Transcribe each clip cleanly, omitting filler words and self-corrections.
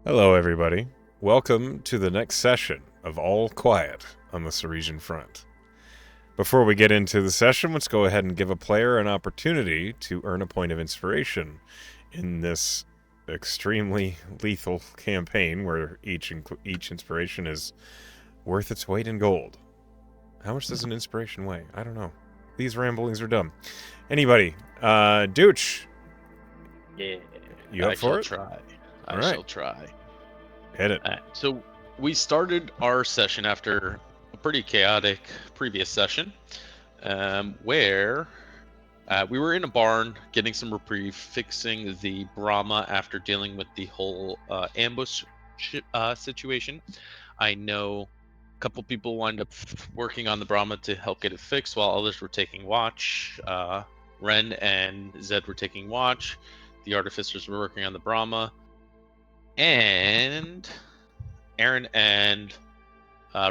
Hello, everybody. Welcome to the next session of All Quiet on the Serisian front. Before we get into the session, let's go ahead and give a player an opportunity to earn a point of inspiration in this extremely lethal campaign where each inspiration is worth its weight in gold. How much does an inspiration weigh? I don't know. These ramblings are dumb. Anybody, Dooch, Yeah, you up for it? Try. I All right. shall try. Hit it. So we started our session after a pretty chaotic previous session, where we were in a barn getting some reprieve, fixing the Brahma after dealing with the whole ambush situation. I know a couple people wind up working on the Brahma to help get it fixed, while others were taking watch. Ren and Zed were taking watch. The artificers were working on the Brahma. And Aaron and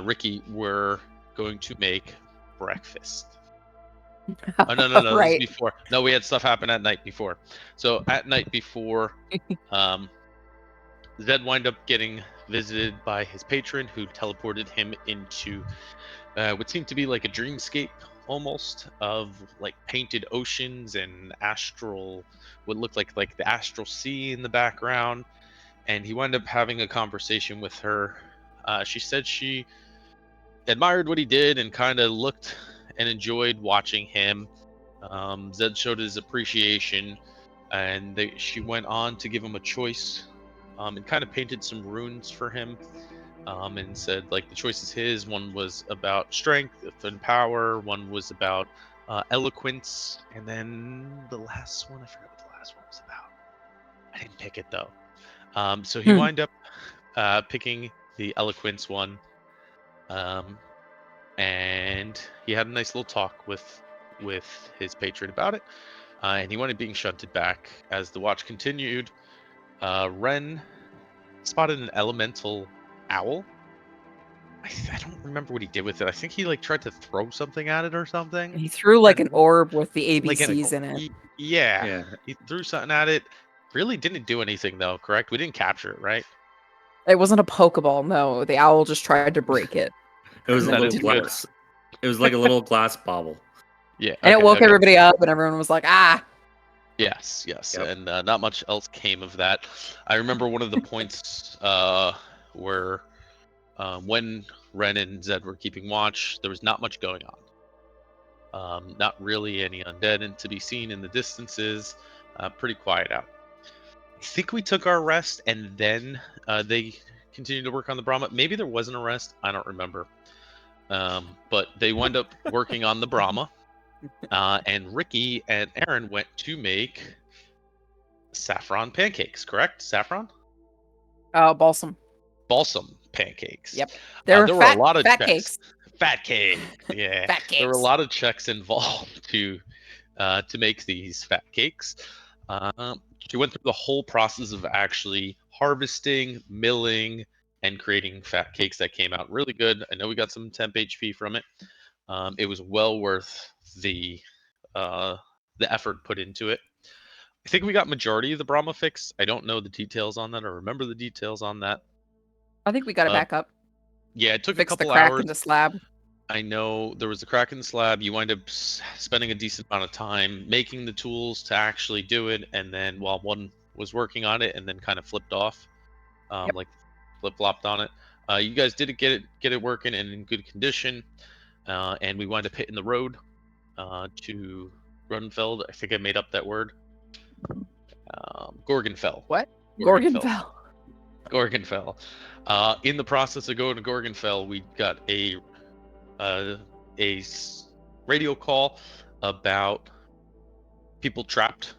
Ricky were going to make breakfast. Oh, no, this is Right. before. No, we had stuff happen at night before. So at night before, Zed wind up getting visited by his patron, who teleported him into what seemed to be like a dreamscape almost, of like painted oceans and what looked like the astral sea in the background. And he wound up having a conversation with her. She said she admired what he did and kind of looked and enjoyed watching him. Zed showed his appreciation, and she went on to give him a choice, and kind of painted some runes for him, and said like the choice is his. One was about strength and power. One was about eloquence, and then the last one, I forgot what the last one was about. I didn't pick it though. So he wind up picking the eloquence one, and he had a nice little talk with his patron about it, and he wanted being shunted back. As the watch continued, Ren spotted an elemental owl. I don't remember what he did with it. I think he like tried to throw something at it or something. He threw like an orb with the ABCs in it. Yeah, he threw something at it. Really didn't do anything though, correct? We didn't capture it, right? It wasn't a Pokeball, no. The owl just tried to break it. It was a That little is good. glass. It was like a little glass bobble. Yeah, And it woke okay. everybody up, and everyone was like, ah! Yes, Yep. and not much else came of that. I remember one of the points where when Ren and Zed were keeping watch, there was not much going on. Not really any undead and to be seen in the distances. Pretty quiet out. I think we took our rest, and then they continued to work on the Brahma. Maybe there wasn't a rest. I don't remember. But they wound up working on the Brahma. And Ricky and Aaron went to make saffron pancakes, correct? Saffron? Balsam. Balsam pancakes. Yep. There were were a lot of fat checks. cakes. Fat cake. Yeah. Fat cakes. There were a lot of checks involved to make these fat cakes. She went through the whole process of actually harvesting, milling, and creating fat cakes that came out really good. I know we got some temp HP from it. It was well worth the effort put into it. I think we got majority of the Brahma fix. I don't know the details on that or remember the details on that. I think we got it back up. Yeah, it took Fixed a couple the crack hours. in the slab. I know there was a crack in the slab. You wind up spending a decent amount of time making the tools to actually do it, and then while one was working on it, and then kind of flipped off, Yep. like flip-flopped on it. You guys did get it working and in good condition, and we wind up hitting the road to Grunfeld. I think I made up that word. Gorgonfell. What? Gorgonfell. Gorgonfell. In the process of going to Gorgonfell, we got a radio call about people trapped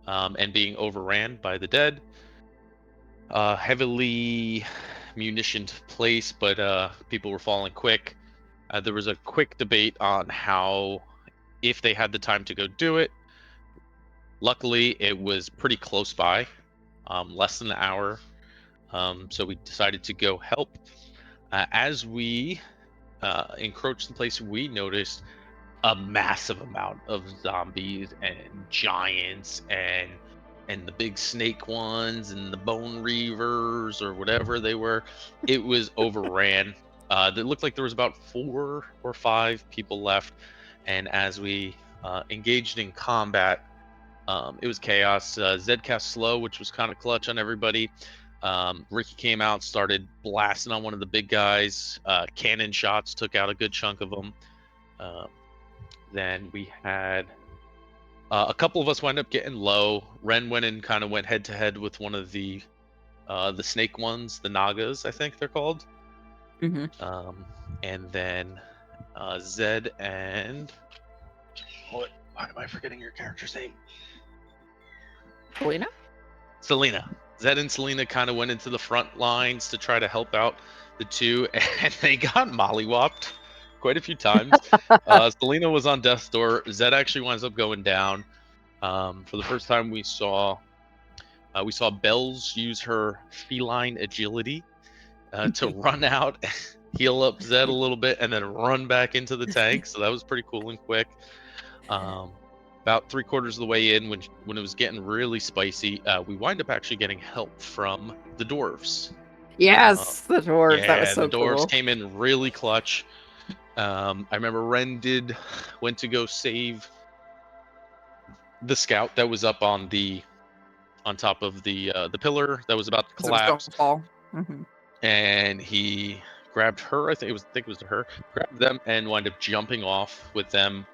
and being overran by the dead. Heavily munitioned place, but people were falling quick. There was a quick debate on how, if they had the time to go do it. Luckily, it was pretty close by, less than an hour. So we decided to go help. As we encroached the place, we noticed a massive amount of zombies and giants and and the big snake ones and the bone reavers or whatever they were. It was overran. It looked like there was about 4 or 5 people left, and as we engaged in combat, it was chaos. Zed cast slow, which was kind of clutch on everybody. Ricky came out, started blasting on one of the big guys. Cannon shots took out a good chunk of them. Then we had a couple of us wind up getting low. Ren went and kind of went head to head with one of the snake ones, the Nagas, I think they're called. Mm-hmm. And then Zed and why am I forgetting your character's name? Selena. Zed and Selena kind of went into the front lines to try to help out the two, and they got mollywopped quite a few times. Selena was on death's door. Zed actually winds up going down. For the first time, we saw Bells use her feline agility to run out, heal up Zed a little bit, and then run back into the tank. So that was pretty cool and quick. About 3/4 of the way in, when it was getting really spicy, we wind up actually getting help from the dwarves. Yes, the dwarves. That was Yeah, so the dwarves cool. came in really clutch. I remember Ren went to go save the scout that was up on top of the pillar that was about to 'Cause it was going collapse, to fall. Mm-hmm. and he grabbed her. I think it was her. Grabbed them and wound up jumping off with them.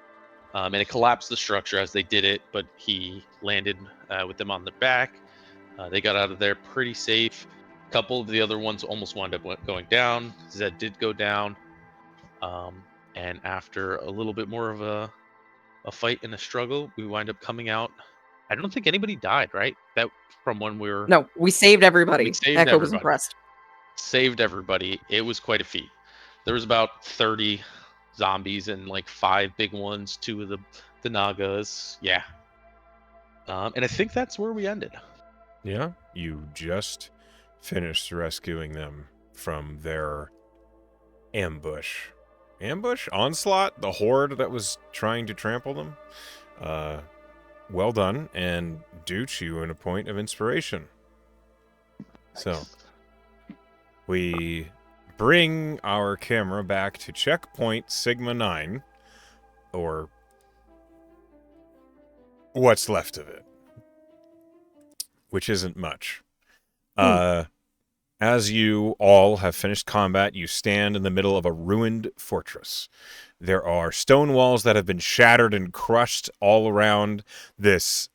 And it collapsed the structure as they did it, but he landed with them on the back. They got out of there pretty safe. A couple of the other ones almost wound up going down. Zed did go down. And after a little bit more of a fight and a struggle, we wind up coming out. I don't think anybody died, right? That from when we were. No, we saved everybody. We saved Echo was everybody. impressed. Saved everybody. It was quite a feat. There was about 30 zombies and like 5 big ones, 2 of the Nagas. Yeah. And I think that's where we ended. Yeah, you just finished rescuing them from their ambush. Onslaught? The horde that was trying to trample them? Well done, and Dooch you in a point of inspiration. So, we bring our camera back to checkpoint Sigma 9, or what's left of it, which isn't much. As you all have finished combat, you stand in the middle of a ruined fortress. There are stone walls that have been shattered and crushed all around this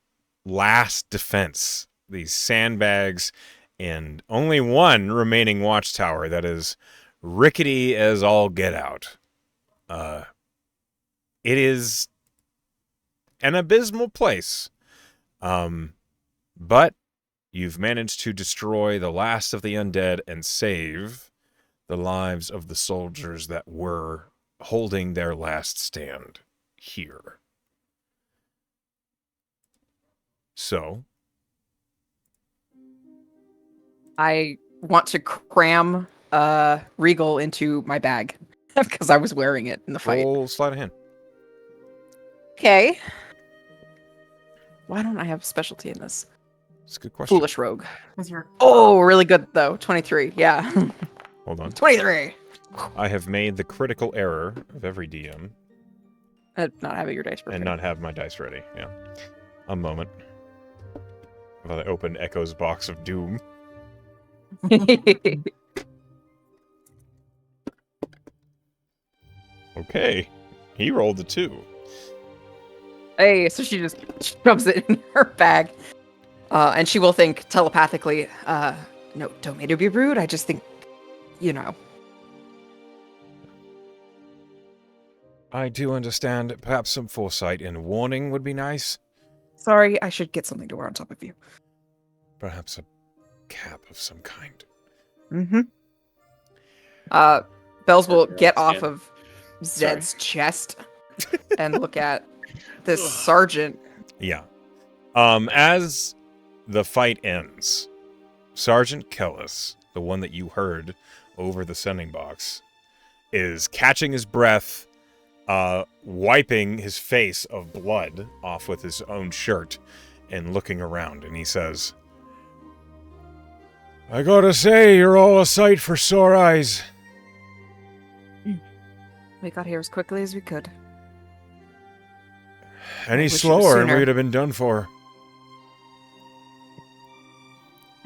last defense, these sandbags, and only one remaining watchtower that is rickety as all get out. It is an abysmal place. But you've managed to destroy the last of the undead and save the lives of the soldiers that were holding their last stand here. So, I want to cram Regal into my bag because I was wearing it in the fight. roll sleight of hand. Okay. Why don't I have specialty in this? It's a good question. Foolish rogue. Oh, really good though. 23. Yeah. Hold on. 23. I have made the critical error of every DM Not having your dice prepared. and not have my dice ready. Yeah. A moment. While I open Echo's box of doom. Okay. He rolled a 2. Hey, so she just shoves it in her bag. And she will think telepathically, no, don't mean to be rude. I just think, you know. I do understand. Perhaps some foresight and warning would be nice. Sorry, I should get something to wear on top of you. Perhaps a cap of some kind. Mm-hmm. Bells will Your get own off skin. of Zed's chest and look at this sergeant. Yeah. As the fight ends, Sergeant Kellis, the one that you heard over the sending box, is catching his breath, wiping his face of blood off with his own shirt, and looking around, and he says, I gotta say, you're all a sight for sore eyes. We got here as quickly as we could. Any wish it was slower and sooner. we'd have been done for.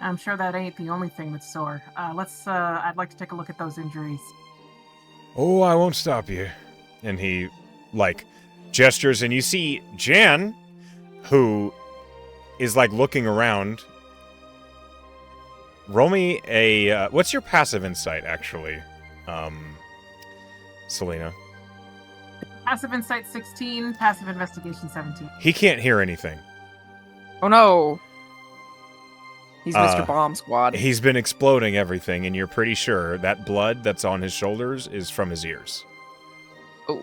I'm sure that ain't the only thing that's sore. I'd like to take a look at those injuries. Oh, I won't stop you. And he, gestures, and you see Jan, who is, looking around. Roll me a... what's your passive insight, actually, Selena? Passive insight 16, passive investigation 17. He can't hear anything. Oh no! He's Mr. Bomb Squad. He's been exploding everything, and you're pretty sure that blood that's on his shoulders is from his ears. Oh.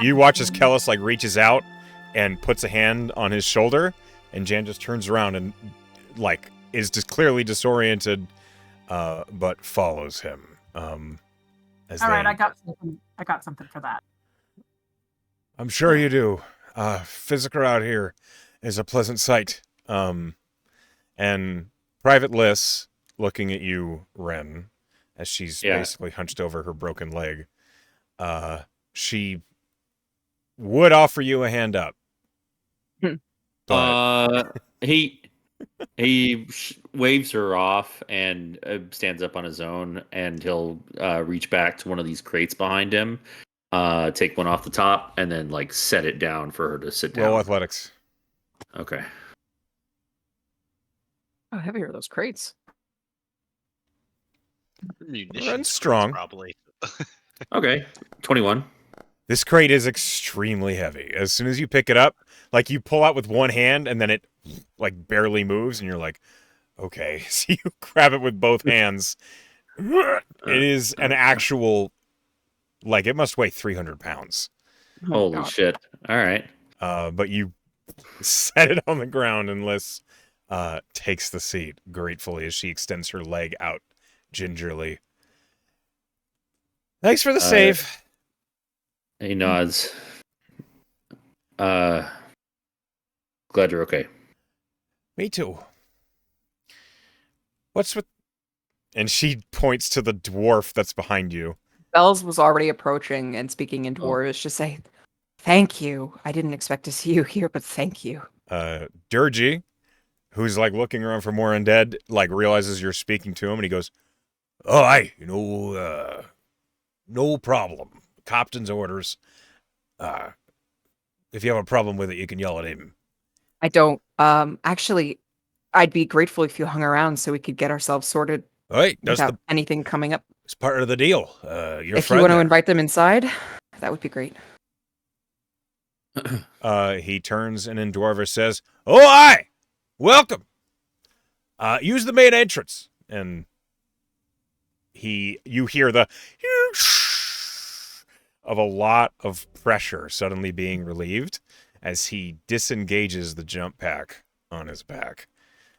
You watch as Kellis, reaches out and puts a hand on his shoulder, and Jan just turns around and, is just clearly disoriented, but follows him. All right, I got something for that. I'm sure you do. Physical out here is a pleasant sight. And Private Liz, looking at you, Ren, as she's basically hunched over her broken leg, she would offer you a hand up. But he waves her off and stands up on his own, and he'll reach back to one of these crates behind him, take one off the top, and then set it down for her to sit down. Roll athletics. Okay. How heavy are those crates? Munitions Ren's strong. probably. Okay. 21. This crate is extremely heavy. As soon as you pick it up, you pull out with one hand, and then it barely moves, and you're like, okay. So you grab it with both hands. It is an actual, it must weigh 300 pounds. Holy God. shit. All right. But you set it on the ground, and Liz takes the seat gratefully as she extends her leg out gingerly. Thanks for the save. He nods. Glad you're okay. Me too. What's with... And she points to the dwarf that's behind you. Bells was already approaching and speaking in Dwarvish to say, thank you. I didn't expect to see you here, but thank you. Durgy, who's looking around for more undead, realizes you're speaking to him, and he goes, oh, aye, no problem. Captain's orders. If you have a problem with it, you can yell at him. I don't. Actually, I'd be grateful if you hung around so we could get ourselves sorted All right, that's without anything coming up. it's part of the deal. Your If friend you want to there. invite them inside, that would be great. He turns and in Dwarvish says, oh, aye! Welcome! Use the main entrance. And you hear the of a lot of pressure suddenly being relieved as he disengages the jump pack on his back.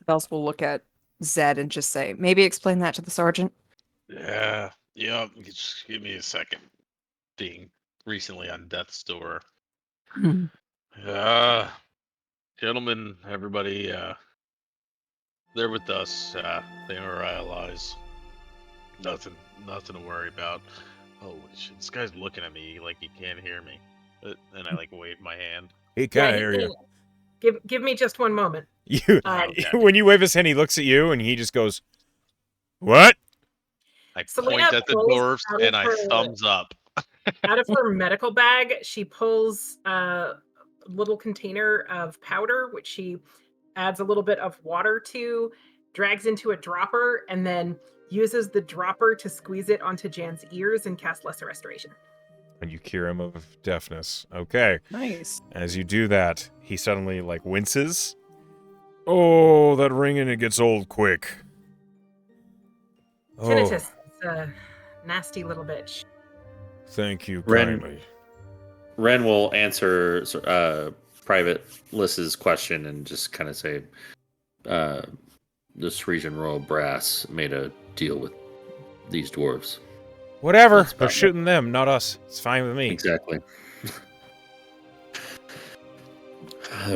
Bells will look at Zed and just say, maybe explain that to the sergeant. Yeah. Just give me a second. Being recently on death's door. Gentlemen, everybody, they're with us. They are our allies. Nothing to worry about. Oh shit! This guy's looking at me like he can't hear me, and I wave my hand. He can't hear you. Give me just one moment. When you wave his hand, he looks at you and he just goes, "What?" I Selena point at the pulls dwarves out of and I her- thumbs up. Out of her medical bag, she pulls a little container of powder, which she adds a little bit of water to, drags into a dropper, and then uses the dropper to squeeze it onto Jan's ears and cast Lesser Restoration. And you cure him of deafness. Okay. Nice. As you do that, he suddenly winces. Oh, that ringing, it gets old quick. Oh, Tinnitus is a nasty little bitch. thank you Ren- kindly. Ren will answer Private Liz's question and just kind of say, the Serisian Royal Brass made a deal with these dwarves. Whatever. That's They're about it. shooting them, not us. It's fine with me. Exactly.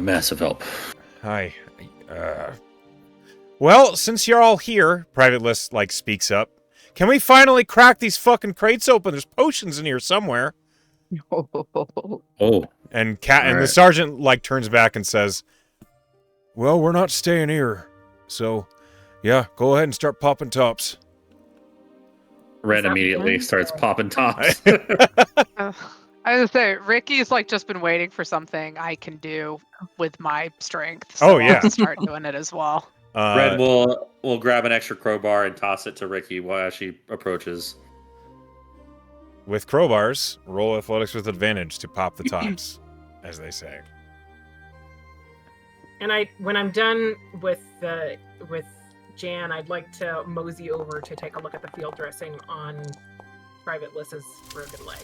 Massive help. Hi. Well, since you're all here, Private List, speaks up. Can we finally crack these fucking crates open? There's potions in here somewhere. Oh. And the Alright. sergeant, turns back and says, well, we're not staying here. So, yeah, go ahead and start popping tops. Ren that immediately one? starts popping tops. I was gonna say, Ricky's just been waiting for something I can do with my strength. Oh, So yeah. I'll start doing it as well. Ren will grab an extra crowbar and toss it to Ricky while she approaches. With crowbars, roll athletics with advantage to pop the tops, as they say. And when I'm done with Jan, I'd like to mosey over to take a look at the field dressing on Private Liss's broken leg.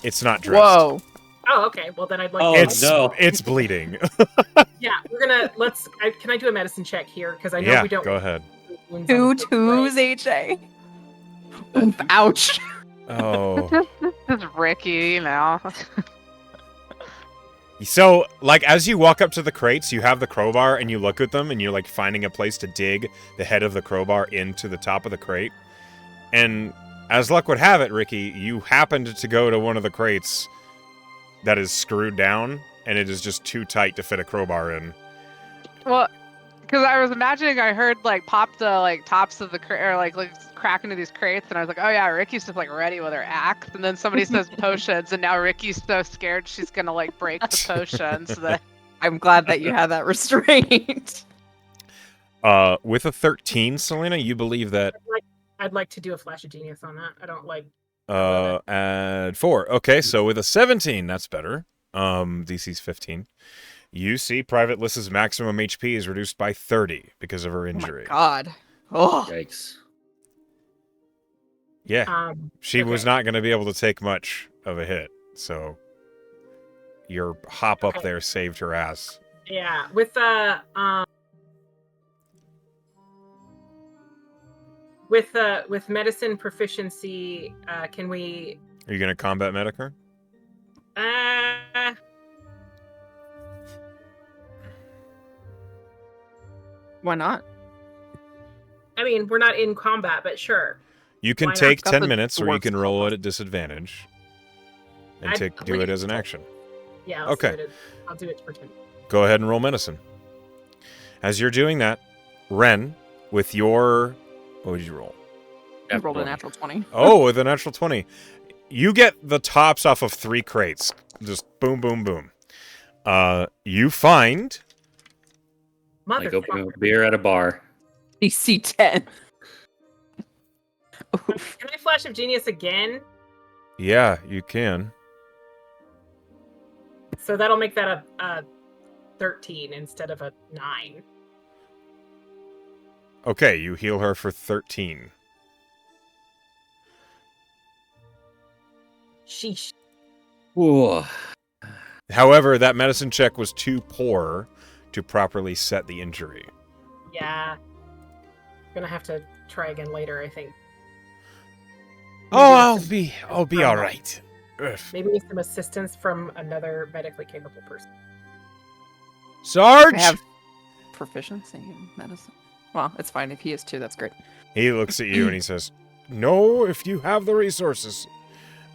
It's not dressed. Whoa. Oh, okay. Well, then I'd like. Oh, to It's bleeding. Yeah, we're gonna can I do a medicine check here? Because I know Yeah, we don't. go ahead. wounds on Two the broken twos, leg. HA. Oof, ouch. Oh. This is Ricky, So, as you walk up to the crates, you have the crowbar and you look at them and you're finding a place to dig the head of the crowbar into the top of the crate. And as luck would have it, Ricky, you happened to go to one of the crates that is screwed down and it is just too tight to fit a crowbar in. Well, because I was imagining I heard pop the tops of the crate or crack into these crates, and I was like, oh yeah, Ricky's just ready with her axe, and then somebody says potions, and now Ricky's so scared she's gonna break the potions that. I'm glad that you have that restraint. With a 13, Selena, you believe that I'd like to do a flash of genius on that. I don't like. add 4. Okay, so with a 17, that's better. DC's 15. You see Private Liss's maximum HP is reduced by 30 because of her injury. Oh my god. Oh. Yikes. Yeah. She was okay. not going to be able to take much of a hit, so your hop up Okay. there saved her ass. Yeah, with medicine proficiency, can we? Are you going to combat medic her? Why not? I mean, we're not in combat, but sure. You can Why not? take Got 10 the minutes, or you dwarves can to roll help it us. at disadvantage. And I'd do it please as an take- action. Yeah. Okay. I'll do it for 10. Go ahead and roll medicine. As you're doing that, Ren, with your... What did you roll? You rolled a natural 20. Oh, with a natural 20. You get the tops off of 3 crates. Just boom, boom, boom. You find... Like opening Motherfucker. a beer at a bar. DC 10. Oof. Can I flash of genius again? Yeah, you can. So that'll make that a 13 instead of a 9. Okay, you heal her for 13. Sheesh. Whoa. However, that medicine check was too poor to properly set the injury. Yeah. Gonna have to try again later, I think. Oh, Maybe I'll be all right. Ugh. Maybe with some assistance from another medically capable person. Sarge! I have proficiency in medicine. Well, it's fine. If he is too, that's great. He looks at you and he says, "No, if you have the resources,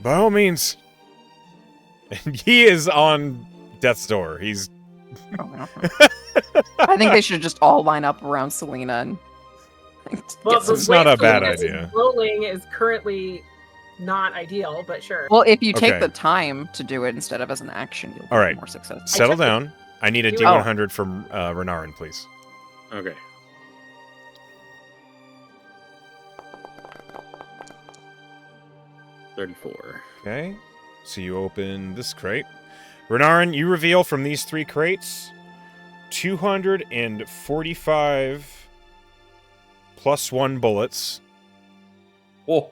by all means." And he is on death's door. He's... Oh, no. I think they should just all line up around Selena and Well, get some... It's not a bad Selena is idea. Rolling is currently not ideal, but sure. Well, if you take Okay. the time to do it instead of as an action, you'll All get right. more success. Settle took it. down. I need a You- D100 from Renarin, please. Okay. $34. Okay. So you open this crate. Renarin, you reveal from these 3 crates 245 plus 1 bullets. Oh.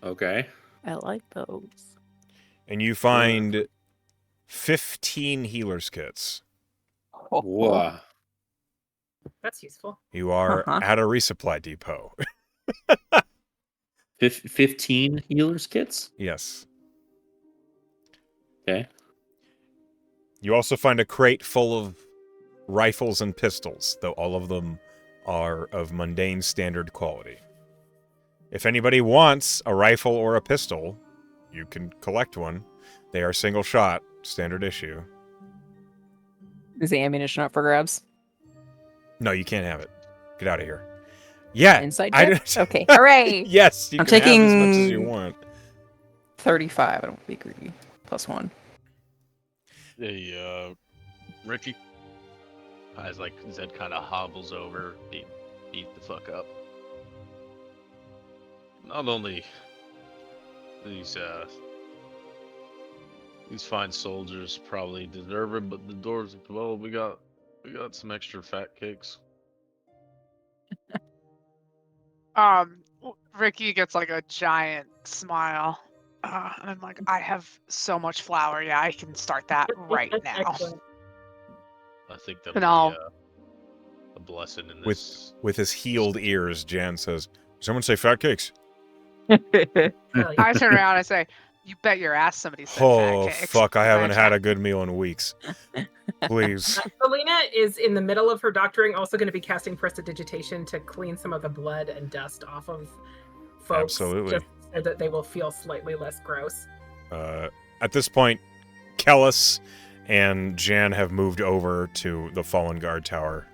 Okay. I like those. And you find 15 healer's kits. Whoa. That's useful. You are Uh-huh. at a resupply depot. 15 healers kits? Yes. Okay. You also find a crate full of rifles and pistols, though all of them are of mundane standard quality. If anybody wants a rifle or a pistol, you can collect one. They are single shot, standard issue. Is the ammunition up for grabs? No, you can't have it. Get out of here. Yeah. Inside I check? don't- Okay, hooray! Yes, you I'm can have as much as taking- you want. 35. I don't want to be greedy. +1. Hey, Ricky. As like Zed kind of hobbles over, beat the fuck up. Not only these fine soldiers probably deserve it, but the doors as well. We got some extra fat cakes. Ricky gets like a giant smile. And I'm like, I have so much flour. Yeah, I can start that right now. Excellent. I think And that'll I'll- be a blessing in With- this. With his healed ears, Jan says, "Someone say fat cakes." Hell yeah. I turn around and say, "You bet your ass somebody said Oh, fat cakes." fuck, I haven't Gotcha. had a good meal in weeks. Please. Selena is in the middle of her doctoring, also going to be casting prestidigitation to clean some of the blood and dust off of folks. Absolutely. Just so that they will feel slightly less gross. At this point, Kellis and Jan have moved over to the fallen guard tower,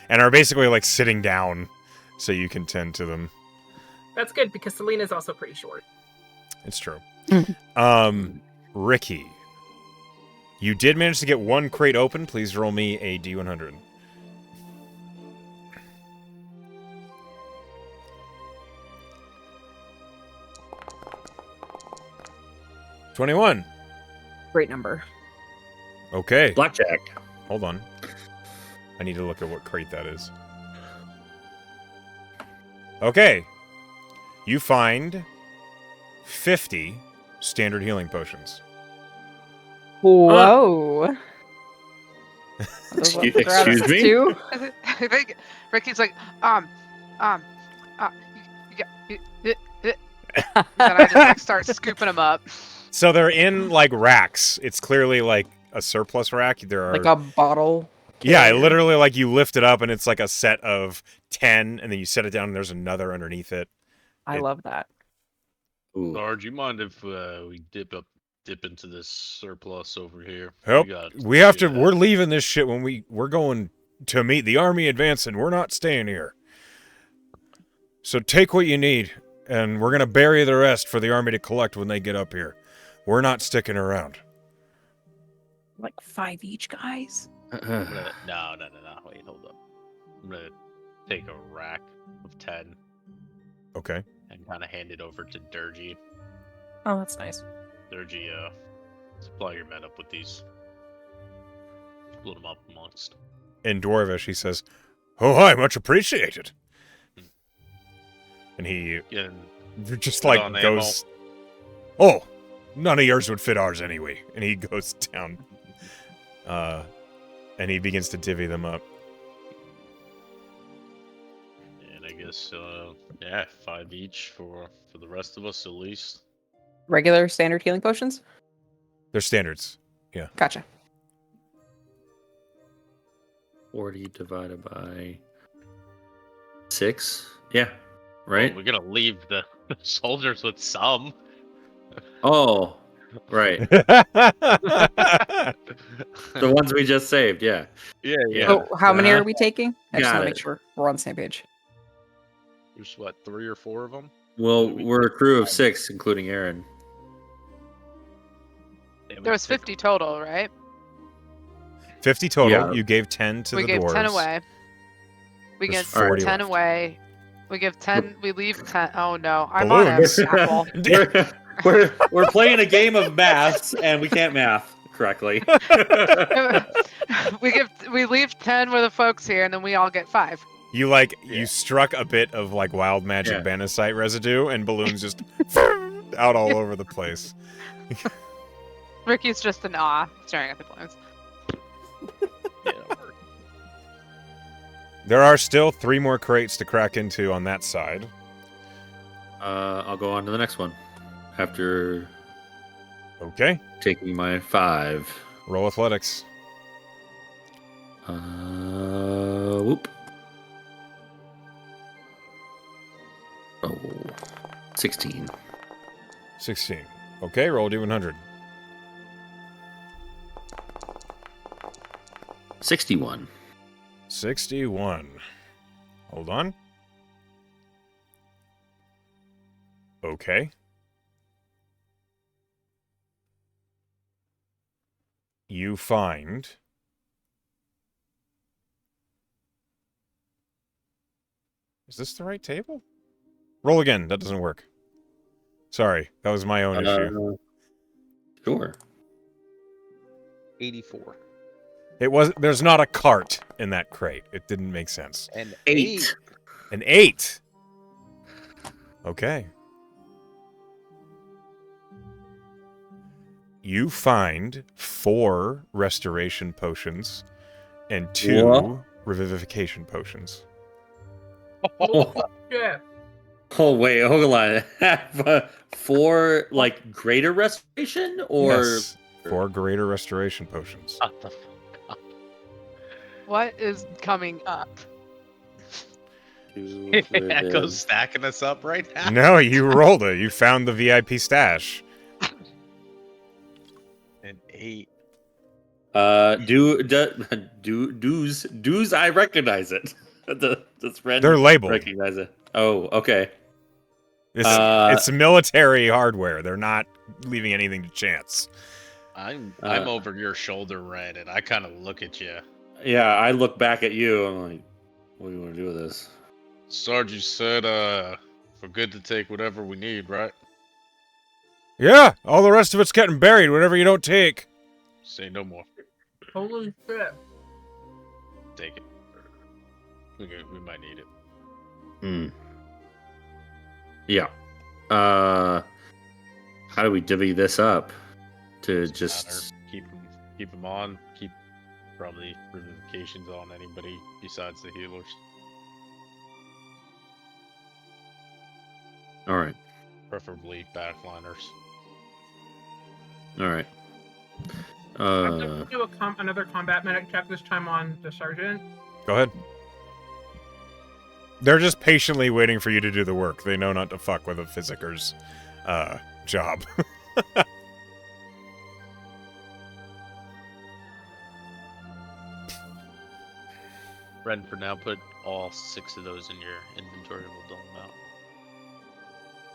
and are basically like sitting down so you can tend to them. That's good because Selena's also pretty short. It's true. Ricky, you did manage to get one crate open. Please roll me a D100. $21. Great number. Okay. Blackjack. Hold on. I need to look at what crate that is. Okay. You find 50 standard healing potions. Whoa. Excuse me? Too? I think Ricky's like, then I just like start scooping them up. So they're in like racks. It's clearly like a surplus rack. There are Like a bottle. yeah, carrier. literally like you lift it up and it's like a set of 10 and then you set it down and there's another underneath it. I love that. Ooh. Sarge, you mind if we dip into this surplus over here? Help. got We have to shit. we're leaving this shit when we're going to meet the army advancing. We're not staying here. So take what you need and we're going to bury the rest for the army to collect when they get up here. We're not sticking around. Like 5 each, guys. I'm gonna- No. Wait, hold up. I'm gonna take a rack of 10 Okay. and kind of hand it over to Durgy. Oh, that's nice. Durgy, supply your men up with these. Split them up amongst. In Dwarvish, he says, "Oh, hi, much appreciated." And he Yeah, just Put like on goes, "Oh, none of yours would fit ours anyway." And he goes down, and he begins to divvy them up. and I guess, 5 each for the rest of us at least. Regular standard healing potions? They're standards. Gotcha. 40 divided by 6. Yeah. Right? We're gonna leave the soldiers with some. Oh, right. Yeah. The ones we just saved. Yeah. Yeah. So how many are we taking? I just got want to it. make sure we're on the same page. There's what, 3 or 4 of them? Well, we're a crew of 6, including Aaron. There was 50 total, right? 50 total. Yeah. You gave 10 to We the gave dwarves. 10 away. We There's give 40 10 left. away. We give 10. We leave 10. Oh no, I'm on a Balloons. apple. we're playing a game of maths, and we can't math correctly. we leave 10 with the folks here, and then we all get 5. You like Yeah. you struck a bit of like wild magic Yeah. Banasite residue, and balloons just out all over the place. Ricky's just in awe, staring at the balloons. Yeah, There are still 3 more crates to crack into on that side. I'll go on to the next one after Okay. taking my 5. Roll athletics. Whoop. Oh, 16. 16. Okay, roll D100. 61. 61. Hold on. Okay. You find... Is this the right table? Roll again. That doesn't work. Sorry, that was my own issue. Sure. 84. It was. There's not a cart in that crate. It didn't make sense. And 8. An 8. Okay. You find 4 restoration potions and 2 What? revivification potions. Oh, Yeah. oh wait, hold on. 4 like greater restoration or Yes, 4 greater restoration potions. What the fuck? What is coming up? Echo's stacking us up right now. No, you rolled it. You found the VIP stash. An 8. Dues I recognize it. That's red. They're labeled. Recognize it. Oh, okay. It's military hardware. They're not leaving anything to chance. I'm over your shoulder, Red, and I kind of look at you. Yeah, I look back at you. I'm like, what do you want to do with this? Sarge, you said we're good to take whatever we need, right? Yeah, all the rest of it's getting buried, whatever you don't take. Say no more. Holy shit. Take it. We might need it. Hmm. Yeah. How do we divvy this up? To Doesn't just matter. Keep them on. Keep probably revivifications on anybody besides the healers. all right. Preferably backliners. All right. I'm going to do another combat medic check, this time on the sergeant. Go ahead. They're just patiently waiting for you to do the work. They know not to fuck with a physicker's job. Ren, for now, put all 6 of those in your inventory. We'll dole them out.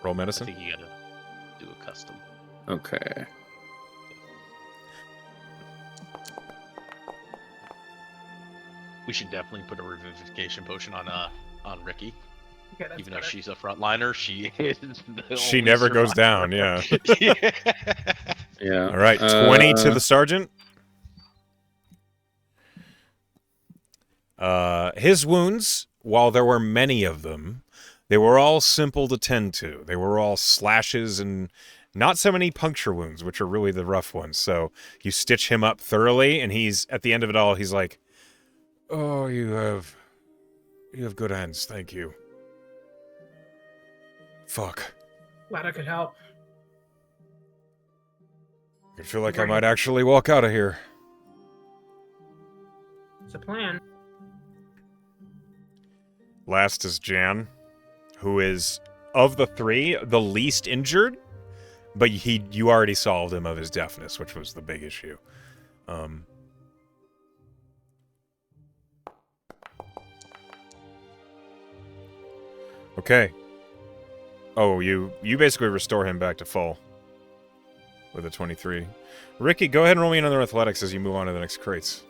Roll I medicine. think you gotta do a custom. Okay. We should definitely put a revivification potion on Ricky. Okay, that's Even though better. she's a frontliner, she is the She only never goes survivor. down, yeah. Yeah. Yeah. All right, 20 to the sergeant. His wounds, while there were many of them, they were all simple to tend to. They were all slashes and not so many puncture wounds, which are really the rough ones. So you stitch him up thoroughly, and he's at the end of it all, he's like, "Oh, you have good hands, thank you." Fuck. Glad I could help. I feel like I might actually walk out of here. It's a plan. Last is Jan, who is, of the 3, the least injured, but you already solved him of his deafness, which was the big issue. Okay. Oh, you basically restore him back to full with a 23. Ricky, go ahead and roll me another athletics as you move on to the next crates.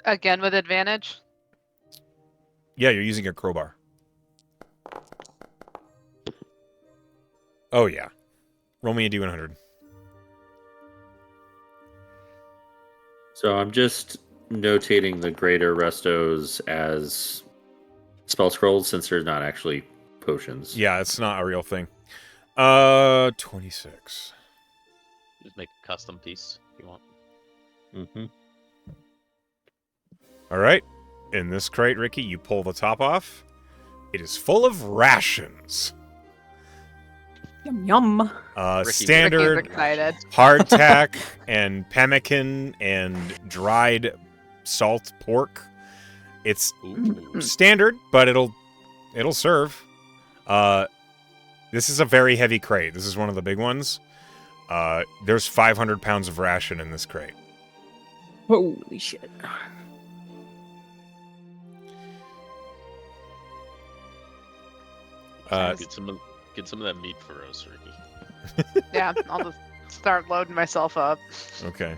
Again with advantage. Yeah, you're using a crowbar. Oh, yeah. Roll me a D100. So I'm just notating the greater restos as spell scrolls since they're not actually potions. Yeah, it's not a real thing. 26. Just make a custom piece if you want. Mm-hmm. All right. In this crate, Ricky, you pull the top off. It is full of rations. Yum yum. Ricky- Ricky's Standard excited. hardtack and pemmican and dried salt pork. It's Ooh. standard, but it'll serve. This is a very heavy crate. This is one of the big ones. There's 500 pounds of ration in this crate. Holy shit. Get some of that meat for us, Ricky. Yeah, I'll just start loading myself up. Okay.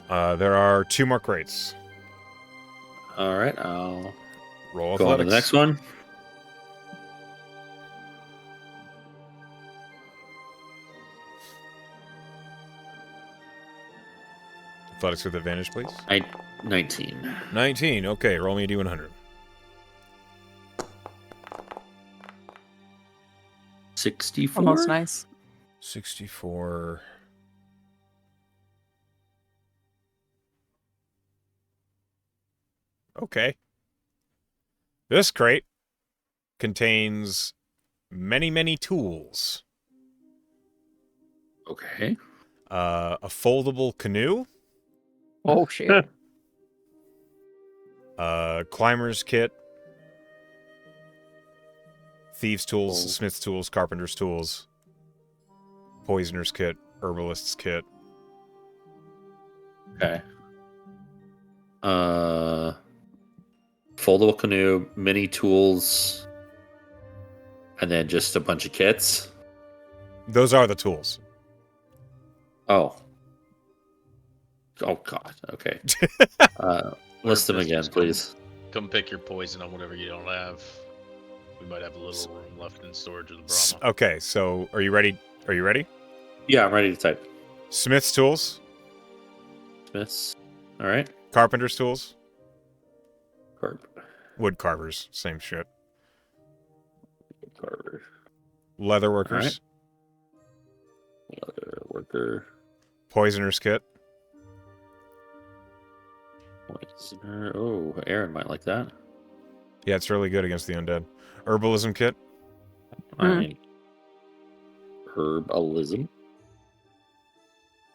There are 2 more crates. All right, I'll Roll go on to athletics. the next one. Athletics with advantage, please. 19. 19. Okay, roll me a d100. 64. Almost nice. 64. Okay. This crate contains many, many tools. Okay. A foldable canoe, Oh shit. a climber's kit, thieves' tools, Oh. smith's tools, carpenter's tools, poisoner's kit, herbalist's kit. Okay. Foldable canoe, mini tools, and then just a bunch of kits. Those are the tools. Oh. Oh God. Okay. List them again, please. Come pick your poison on whatever you don't have. We might have a little room left in storage of the Brahma. Okay, so are you ready? Are you ready? Yeah, I'm ready to type. Smith's tools, Smiths. All right. carpenter's tools, Carp. wood carvers, same shit. Carver. Leather workers, Leather worker. poisoner's kit, Poisoner. Oh, Aaron might like that. yeah, it's really good against the undead. Herbalism kit, I mean, herbalism.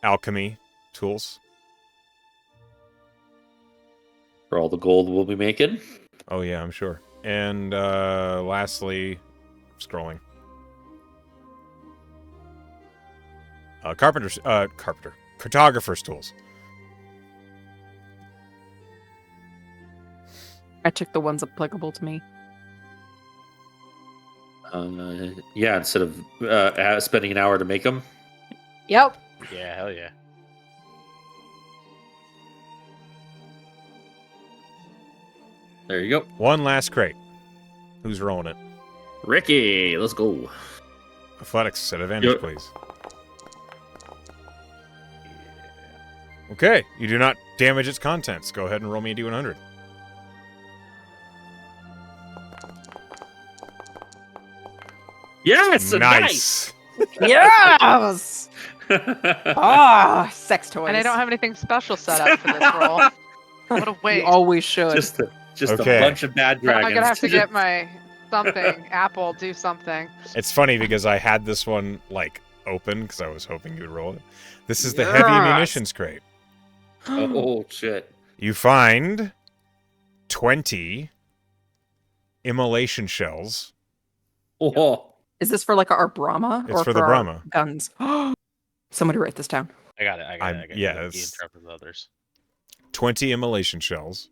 alchemy tools. For all the gold we'll be making. Oh yeah, I'm sure. And lastly, scrolling. Cartographer's tools. I took the ones applicable to me. Yeah, instead of spending an hour to make them. Yep. Yeah, hell yeah. There you go. One last crate. Who's rolling it? Ricky, let's go. Athletics at advantage, Yep. please. Okay, you do not damage its contents. Go ahead and roll me a d100. Yes, Nice. Yes. Ah, sex toys. And I don't have anything special set up for this roll. What a You waste. always should. Just Okay. a bunch of bad dragons. I'm gonna have to get my something. Apple, do something. It's funny because I had this one like open because I was hoping you'd roll it. This is the heavy Yes. munitions crate. Oh shit! You find 20 immolation shells. Oh, Is this for like our Brahma? It's or for the our Brahma. guns? Somebody write this down. I got it. yeah, Ian it's- Trevor with others. 20 immolation shells.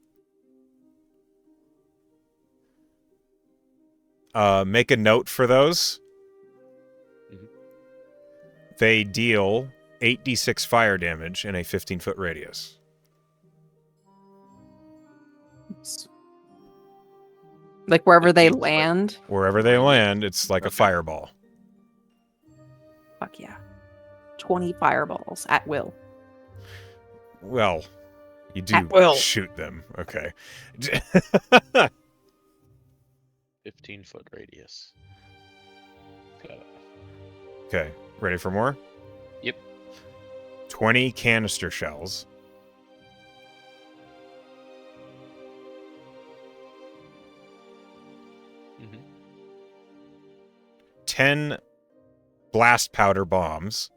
Make a note for those. Mhm. They deal 8d6 fire damage in a 15-foot radius. Like wherever they 15 foot. land. Wherever they land, it's like a Okay. fireball. Fuck yeah. 20 fireballs at will. Well, you do At will. shoot them. Okay. 15-foot radius. Got it. Okay. Ready for more? Yep. 20 canister shells. Mhm. 10 blast powder bombs.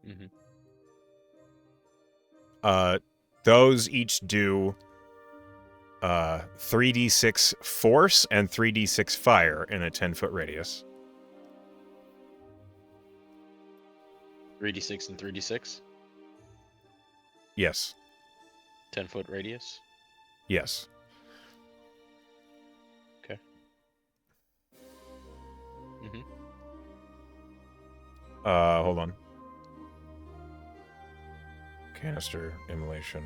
Mm-hmm. Those each do 3d6 force and 3d6 fire in a 10-foot radius. 3d6 and 3d6. Yes. 10-foot radius. Yes. Okay. Mm-hmm. Hold on. Canister immolation.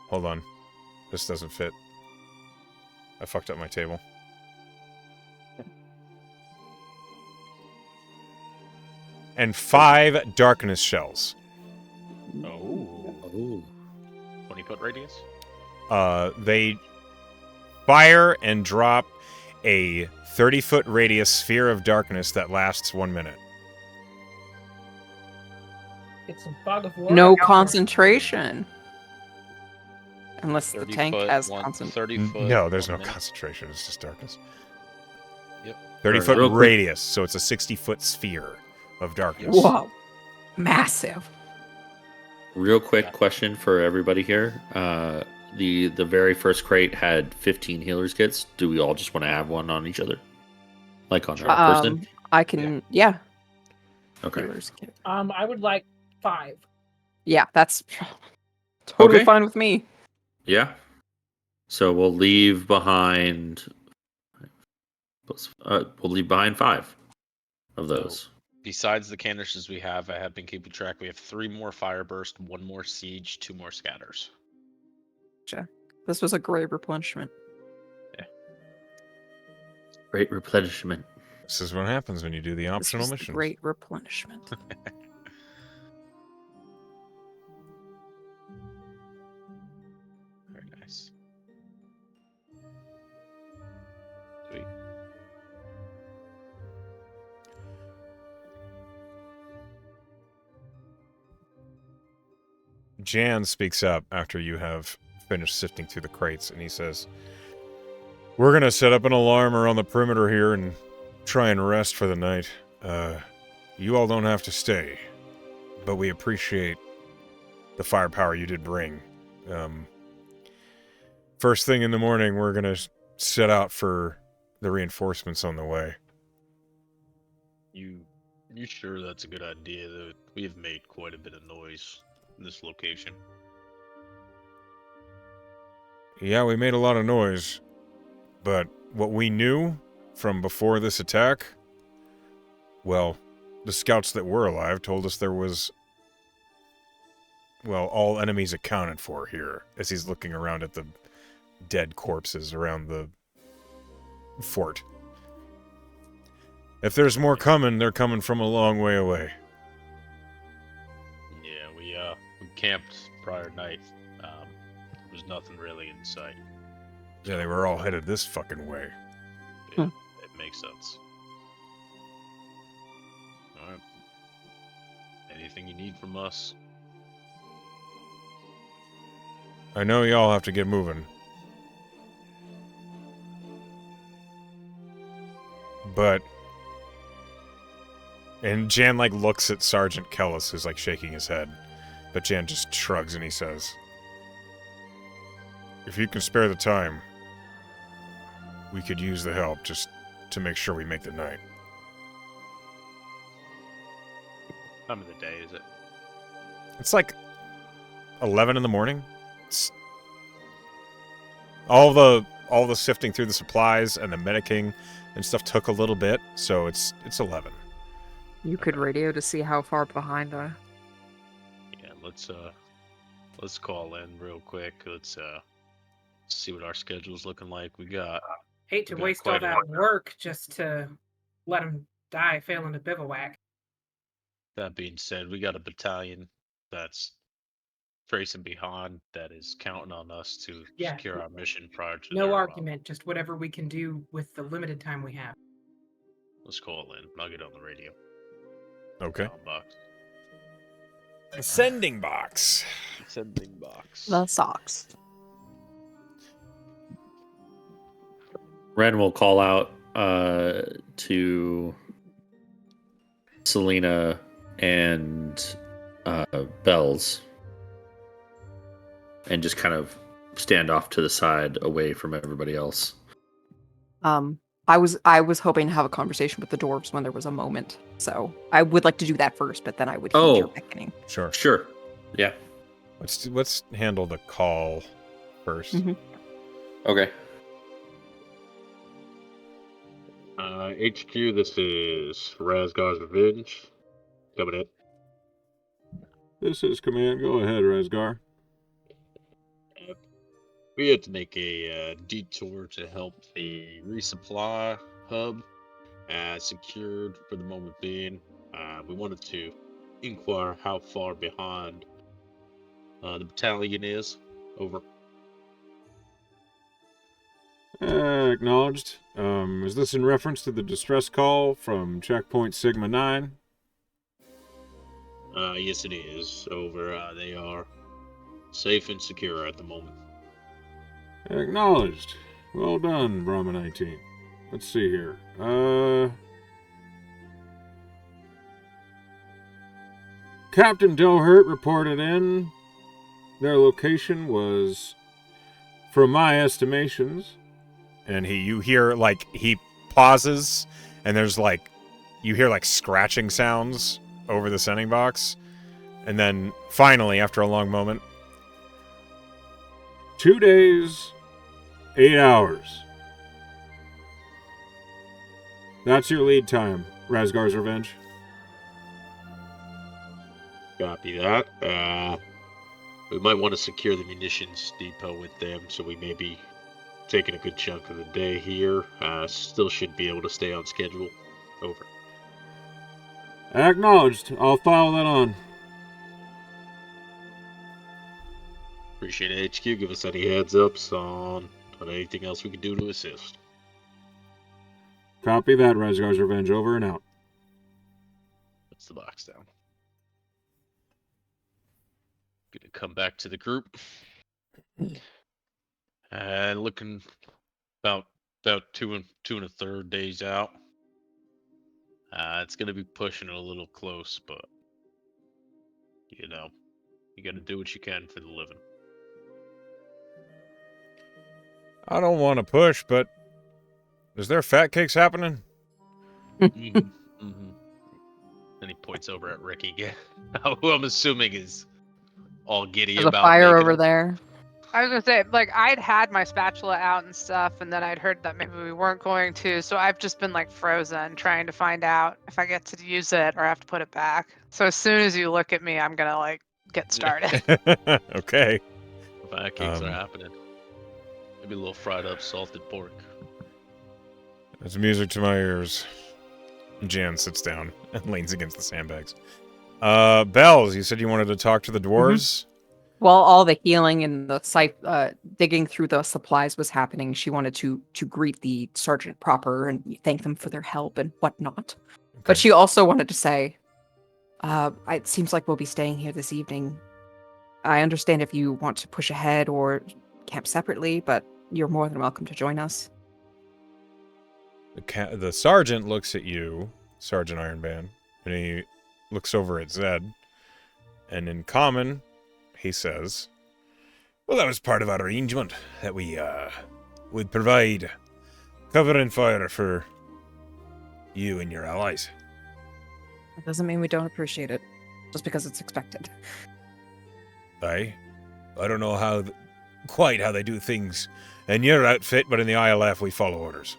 Hold on. This doesn't fit. I fucked up my table. And 5 darkness shells. Oh. Oh. 20-foot radius. They fire and drop a 30-foot radius sphere of darkness that lasts 1 minute. It's a fog of war. No concentration. Unless the 30 tank foot, has 30 concentration. foot. No, there's 1 no minute. concentration. It's just darkness. Yep. 30-foot real quick. radius, so it's a 60-foot sphere of darkness. Whoa. Massive. Real quick Yeah. question for everybody here. The very first crate had 15 healers kits. Do we all just want to have one on each other? Like on our person? I can, yeah. Okay. Healer's kit. I would like 5. Yeah, that's totally Okay. fine with me. Yeah. So we'll leave behind. We'll leave behind 5 of those. Besides the canisters we have, I have been keeping track. We have 3 more fire burst, 1 more siege, 2 more scatters. This was a great replenishment. Great replenishment. This is what happens when you do the This optional was missions. great replenishment. Very nice. Sweet. Jan speaks up after you have finished sifting through the crates, and he says, "We're going to set up an alarm around the perimeter here and try and rest for the night. You all don't have to stay, but we appreciate the firepower you did bring. First thing in the morning, we're going to set out for the reinforcements on the way." You sure that's a good idea? That we have made quite a bit of noise in this location. Yeah, we made a lot of noise, but what we knew from before this attack, well, the scouts that were alive told us there was, well, all enemies accounted for here, as he's looking around at the dead corpses around the fort. If there's more coming, they're coming from a long way away. Yeah, we camped prior night. There was nothing really in sight. Yeah, they were all headed this fucking way. Yeah, it makes sense. All right. Anything you need from us? I know y'all have to get moving. But... And Jan, looks at Sergeant Kellis, who's, shaking his head. But Jan just shrugs and he says, "If you can spare the time, we could use the help just to make sure we make the night." Time of the day is it? It's 11 in the morning. It's all the sifting through the supplies and the medicing and stuff took a little bit, so it's 11. You could radio to see how far behind I. Yeah, let's call in real quick. Let's see what our schedule's looking like. We got Hate to Okay, waste all quite a that work just to let them die failing to bivouac. that being said, we got a battalion that's tracing behind that is counting on us to Yeah. secure our mission prior to No their, argument, just whatever we can do with the limited time we have. let's call in. I'll get on the radio. Okay. Box. Sending box. Sending box. The socks. Ren will call out to Selena and Bells and just kind of stand off to the side away from everybody else. I was hoping to have a conversation with the dwarves when there was a moment. So I would like to do that first, but then I would heed your beckoning. Sure. Sure. Yeah. Let's handle the call first. Mhm. Okay. HQ, this is Razgar's Revenge. Coming in. This is command. Go ahead, Razgar. We had to make a detour to help the resupply hub secured for the moment being. We wanted to inquire how far behind the battalion is. Over. Acknowledged. Is this in reference to the distress call from checkpoint Sigma 9? Yes, it is. Over. They are safe and secure at the moment. Acknowledged. Well done, Brahma 19. Let's see here. Captain Dohert reported in. Their location was, from my estimations, and you hear, like, he pauses, and there's, like, you hear, like, scratching sounds over the sending box, and then, finally, after a long moment, 2 days, 8 hours. That's your lead time, Razgar's Revenge. Copy that. We might want to secure the munitions depot with them, so we may be taking a good chunk of the day here. Still should be able to stay on schedule. Over. Acknowledged. I'll file that on. Appreciate it, HQ. Give us any heads ups on anything else we can do to assist. Copy that, Razgar's Revenge. Over and out. Puts the box down. Gonna come back to the group. And looking about two and a third days out. It's gonna be pushing it a little close, but you know, you gotta do what you can for the living. I don't want to push, but is there fat cakes happening? Mm-hmm. Then he points over at Ricky again, who I'm assuming is all giddy There's a about fire making over it. there. I was gonna say, like, I'd had my spatula out and stuff, and then I'd heard that maybe we weren't going to, so I've just been, like, frozen, trying to find out if I get to use it or I have to put it back. So as soon as you look at me, I'm gonna, like, get started. Okay. Fat cakes are happening. Maybe a little fried up salted pork. It's music to my ears. Jan sits down and leans against the sandbags. Bells, you said you wanted to talk to the dwarves? While all the healing and the digging through the supplies was happening, she wanted to greet the sergeant proper and thank them for their help and whatnot. Okay. But she also wanted to say, it seems like we'll be staying here this evening. I understand if you want to push ahead or camp separately, but you're more than welcome to join us. The sergeant looks at you, Sergeant Ironband, and he looks over at Zed, and in common, he says, well, that was part of our arrangement, that we would provide cover and fire for you and your allies. That doesn't mean we don't appreciate it, just because it's expected. I don't know quite how they do things in your outfit, but in the ILF we follow orders.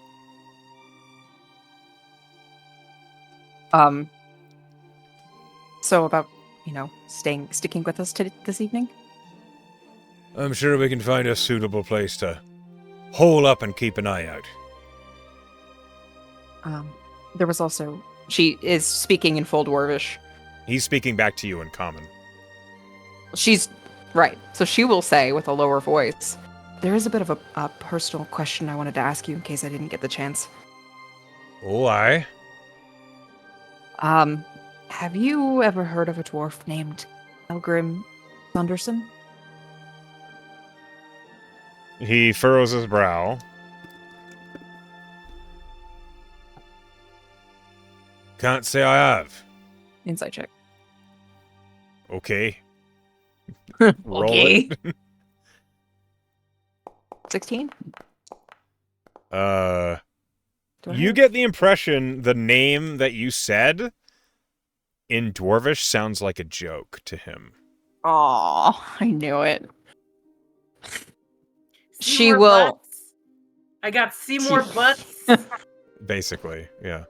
So about, sticking with us this evening? I'm sure we can find a suitable place to hole up and keep an eye out. There was also... She is speaking in full Dwarvish. He's speaking back to you in common. She's... Right. So she will say with a lower voice, there is a bit of a personal question I wanted to ask you in case I didn't get the chance. Oh, aye? Have you ever heard of a dwarf named Elgrim Thunderson? He furrows his brow. Can't say I have. Insight check. Okay. Roll Okay. it. 16? You Do I have- get the impression the name that you said in Dwarvish sounds like a joke to him. Aw, I knew it. She Seymour will- Butts. I got Seymour Butts. Basically, yeah.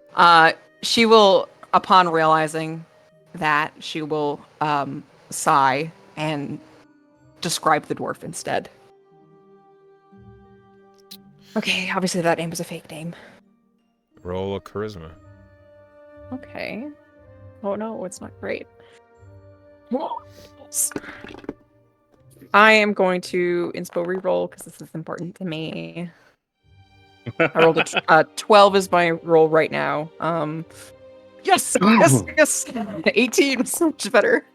She will, upon realizing that, she will sigh and describe the dwarf instead. Okay, obviously that name was a fake name. Roll a charisma. Okay. Oh no, it's not great. I am going to inspo reroll because this is important to me. I rolled a 12 is my roll right now. Yes, yes. 18 is so much better.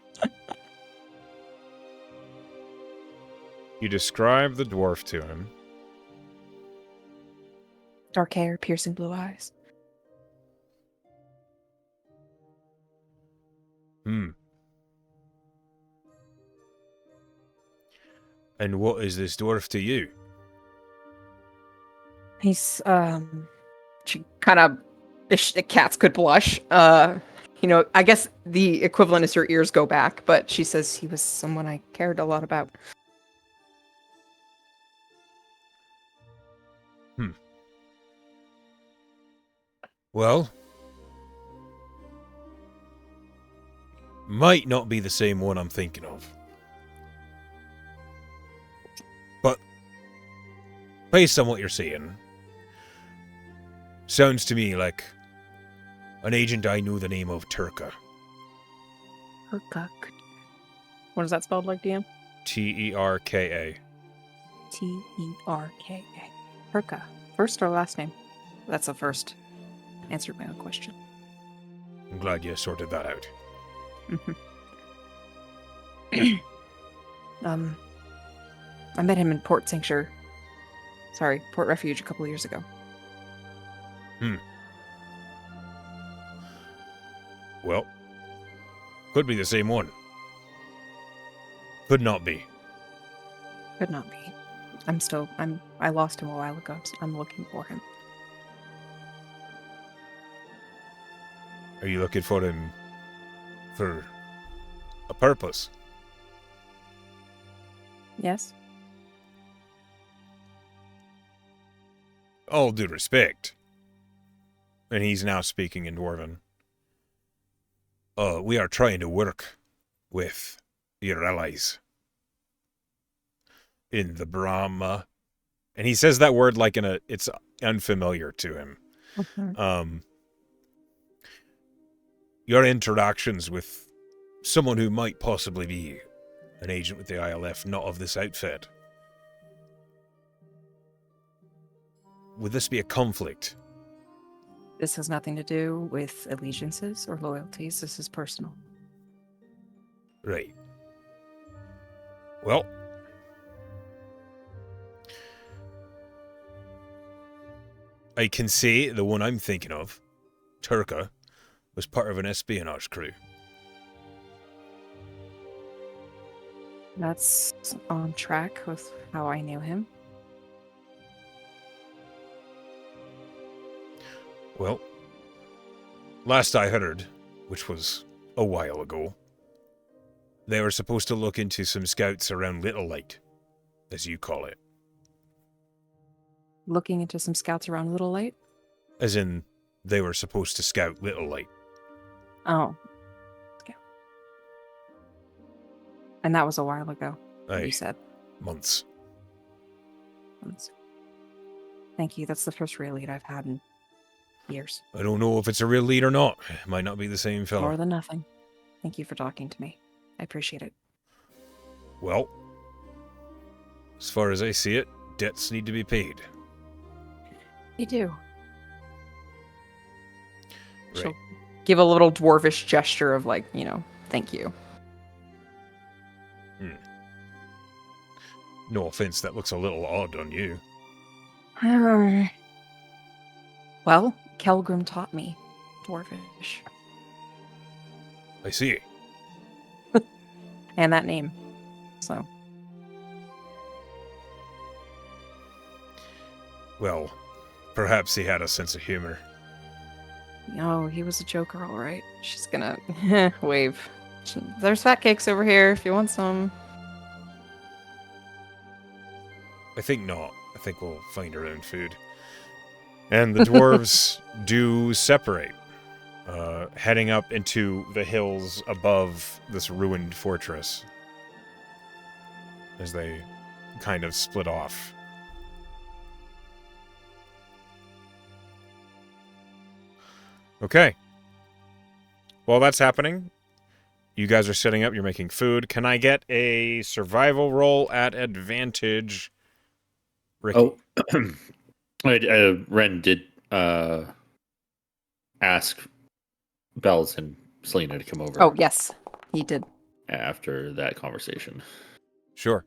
You describe the dwarf to him. Dark hair, piercing blue eyes. And what is this dwarf to you? He's she kind of the cats could blush. I guess the equivalent is her ears go back, but she says he was someone I cared a lot about. Well, might not be the same one I'm thinking of. But based on what you're saying, sounds to me like an agent I knew the name of Turka. Herka. What is that spelled like, DM? Terka. Terka. Herka. First or last name? That's the first. Answered my own question. I'm glad you sorted that out. I met him in Port Refuge a couple of years ago. Well, could be the same one. Could not be. Could not be. I lost him a while ago, so I'm looking for him. Are you looking for him for a purpose? Yes? All due respect. And he's now speaking in Dwarven. We are trying to work with your allies in the Brahma. And he says that word like it's unfamiliar to him. Mm-hmm. Your interactions with someone who might possibly be an agent with the ILF, not of this outfit. Would this be a conflict? This has nothing to do with allegiances or loyalties. This is personal. Right. Well, I can say the one I'm thinking of, Turka, was part of an espionage crew. That's on track with how I knew him. Well, last I heard, which was a while ago, they were supposed to look into some scouts around Little Light, as you call it. Looking into some scouts around Little Light? As in, they were supposed to scout Little Light. Oh. Scout. And that was a while ago, you said. Months. Thank you. That's the first real lead I've had in years. I don't know if it's a real lead or not. It might not be the same fellow. More than nothing. Thank you for talking to me. I appreciate it. Well, as far as I see it, debts need to be paid. They do. Right. She'll give a little dwarvish gesture of thank you. No offense, that looks a little odd on you. Well, Kelgrim taught me Dwarvish. I see. And that name. So, Well, perhaps he had a sense of humor. he was a joker, all right. She's gonna wave. There's fat cakes over here if you want some. I think not. I think we'll find our own food. And the dwarves do separate, heading up into the hills above this ruined fortress as they kind of split off. Okay. While that's happening, you guys are setting up, you're making food. Can I get a survival roll at advantage? Ricky? Oh, Ren did ask Bells and Selena to come over. Oh, yes, he did. After that conversation. Sure.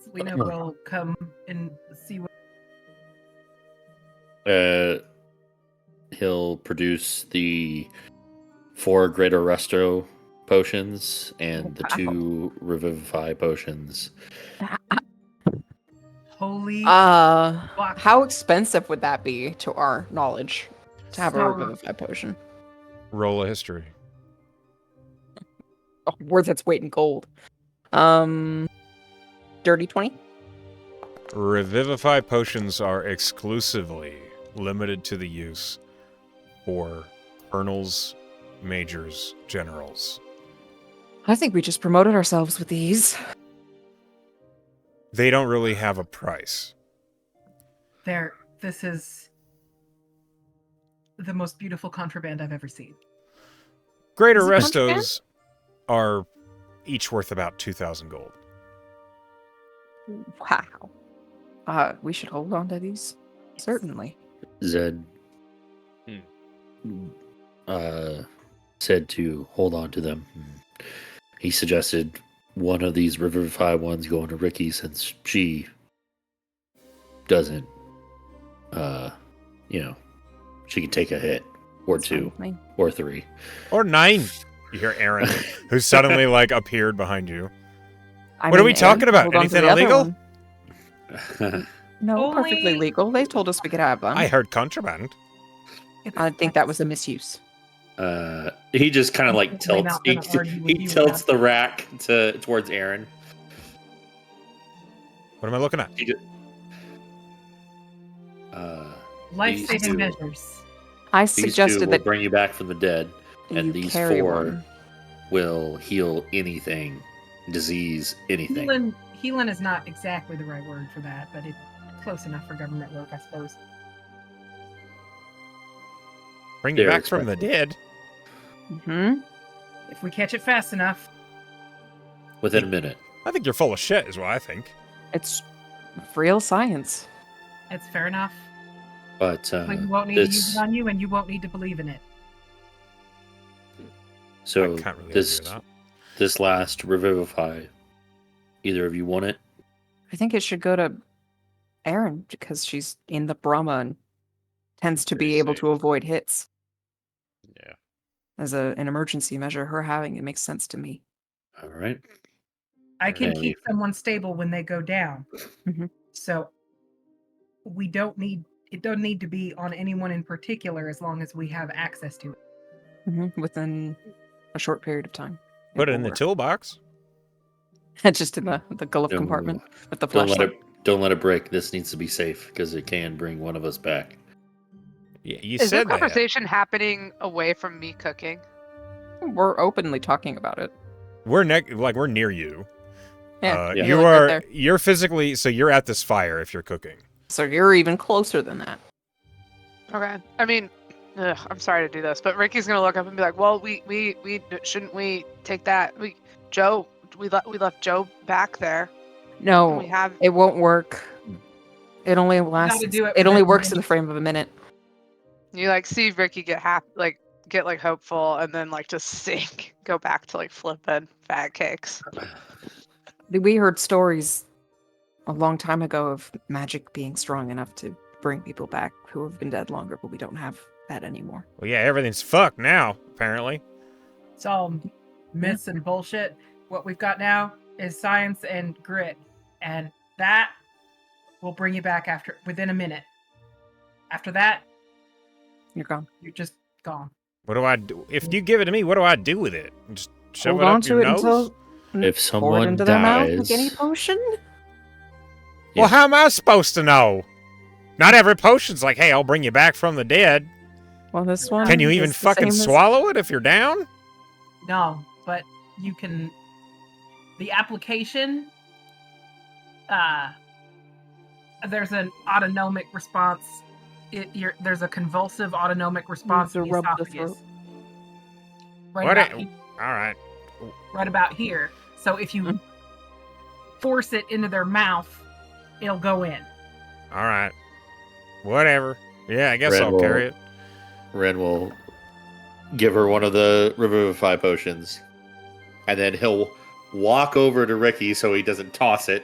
Selena will come and see what. He'll produce the 4 greater resto potions and the 2 revivify potions. Holy. How expensive would that be to our knowledge to have a So- revivify potion? Roll a history. Oh, worth its weight in gold. Dirty 20. Revivify potions are exclusively limited to the use for colonels, majors, generals. I think we just promoted ourselves with these. They don't really have a price. This is the most beautiful contraband I've ever seen. Greater Is it contraband? restos are each worth about 2,000 gold. Wow. We should hold on to these. Certainly. Zed said to hold on to them. He suggested one of these Revivify ones going to Ricky since she doesn't, she can take a hit or That's fine 2 with me. or 3. Or 9. You hear Aaron, who suddenly appeared behind you. I What are mean, we talking and about? hold on to Anything the other illegal? one. No, Only- perfectly legal. They told us we could have them. I heard contraband. I think that was a misuse. He just kind of I'm like probably tilts. not gonna argue with He you tilts about the rack towards Aaron. What am I looking at? He just, Life-saving these two- measures. I These 2 suggested will that bring you back from the dead, you and these carry 4 one. will heal anything, disease, anything. Healing is not exactly the right word for that, but it's close enough for government work, I suppose. Bring you They're back from the expensive. dead? Hmm. If we catch it fast enough. Within a minute. I think you're full of shit, is what I think. It's real science. It's fair enough. But But you won't need to use it on you, and you won't need to believe in it. so I can't really this argue with this last Revivify, either of you want it? I think it should go to Erin because she's in the Brahma and tends to Very be able safe. to avoid hits. Yeah. As an emergency measure, her having it makes sense to me. All right. I can Okay. keep someone stable when they go down. Mhm. So it don't need to be on anyone in particular as long as we have access to it. Within a short period of time. Put it will in the work. toolbox. Just in the glove No, compartment with the Don't let flashlight. don't let it break. This needs to be safe because it can bring one of us back. Yeah, you Is this said that. conversation happening away from me cooking? We're openly talking about it. We're we're near you. Yeah, Yeah. you're You like right are. there. You're physically. So you're at this fire if you're cooking. So you're even closer than that. Okay. I mean, I'm sorry to do this, but Ricky's gonna look up and be like, "Well, we shouldn't we take that? We left Joe back there. No, We have it won't work. It only lasts. do it It for only that works in minute. the frame of a minute. you see Ricky get get like hopeful and then like just sink, go back to like flipping fat cakes. We heard stories a long time ago of magic being strong enough to bring people back who have been dead longer, but we don't have that anymore. Well, yeah, everything's fucked now, apparently. It's all myths and bullshit. What we've got now is science and grit, and that will bring you back within a minute. After that, You're gone. you're just gone. What do I do? If you give it to me, what do I do with it? Just shove Hold it on up to your it nose? until If pour it someone into their mouth like dies, any potion. Well, Yeah. how am I supposed to know? Not every potion's like, hey, I'll bring you back from the dead. Well, this one. Can you even is the fucking same as- swallow it if you're down? No, but you can. The application. There's an autonomic response. There's a convulsive autonomic response to in the rub the esophagus. throat. Right What about, it- All right. right about here. So if you Mm. force it into their mouth, it'll go in. All right. Whatever. Yeah, I guess Red I'll will- carry it. Ren will give her one of the Revivify potions, and then he'll walk over to Ricky so he doesn't toss it,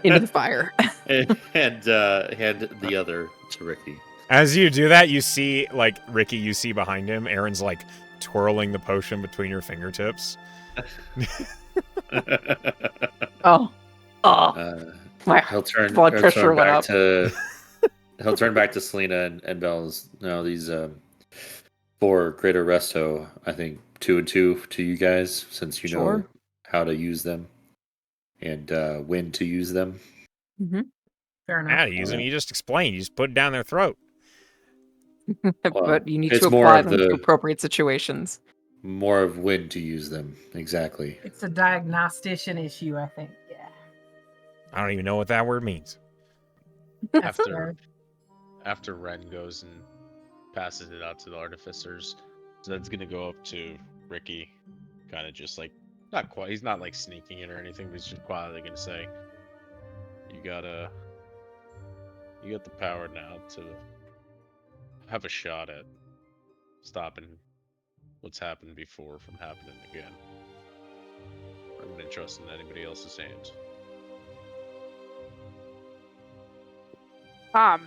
Into the fire. and hand the other to Ricky. As you do that, you see, like, Ricky, you see behind him, Aaron's, like, twirling the potion between your fingertips. Oh. Oh. My He'll turn blood he'll pressure turn went back up. to he'll turn back to Selena and Bells. No, these 4 greater resto, I think 2 and 2 to you guys, since you know Sure. how to use them and when to use them. Mm-hmm. Fair enough. How to use them? You just explain. You just put it down their throat. But you need it's to more apply of them to the- appropriate situations. More of when to use them, exactly. It's a diagnostician issue, I think. Yeah. I don't even know what that word means. That's After fair. after Ren goes and passes it out to the artificers, Zed's gonna go up to Ricky, kind of just like not quite. He's not like sneaking it or anything, but he's just quietly gonna say, "You got the power now to have a shot at stopping what's happened before from happening again. I'm gonna trust in anybody else's hands." I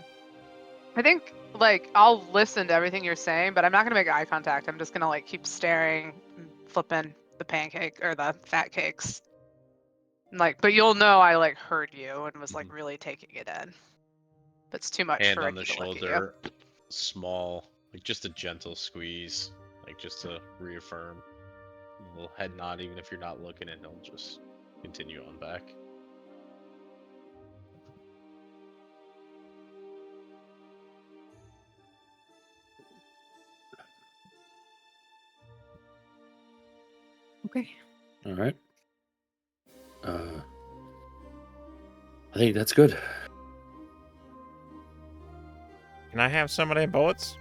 think like I'll listen to everything you're saying, but I'm not gonna make eye contact. I'm just gonna like keep staring, and flipping the pancake or the fat cakes. Like, but you'll know I like heard you and was like really taking it in. That's too much Hand for on the Ricky to look at you. shoulder, small, like just a gentle squeeze, like just to reaffirm. A little head nod, even if you're not looking, and he'll just continue on back. Okay. All right. I think that's good. Can I have some of them bullets?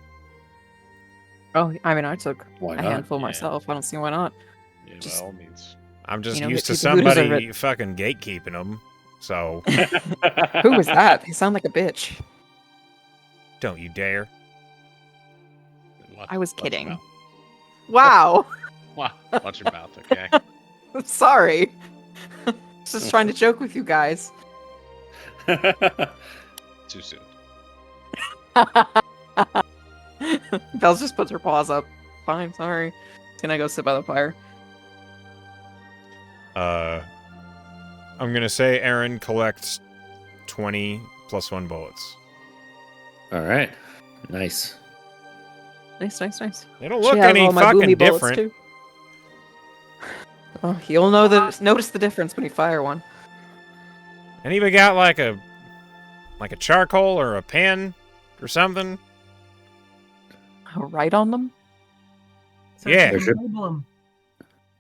Oh, I mean, I took Why a not? handful Yeah. myself. I don't see why not. Yeah, Just- by all means. I'm just You know, used to hit people who deserve somebody fucking gatekeeping them. So Who was that? They sound like a bitch. don't you dare. I was Watch your kidding. mouth. Wow. Watch your mouth, okay? I'm sorry. Just trying to joke with you guys. Too soon. Bells just puts her paws up. Fine, sorry. Gonna go sit by the fire. I'm gonna say Aaron collects 20 plus 1 bullets. All right. Nice. Nice, nice, nice. They don't She look has any all my fucking boomy bullets, different. too. Oh, you'll notice the difference when you fire one. Anybody got like a charcoal or a pen or something? I'll write on them. So Yeah. you can label 'em.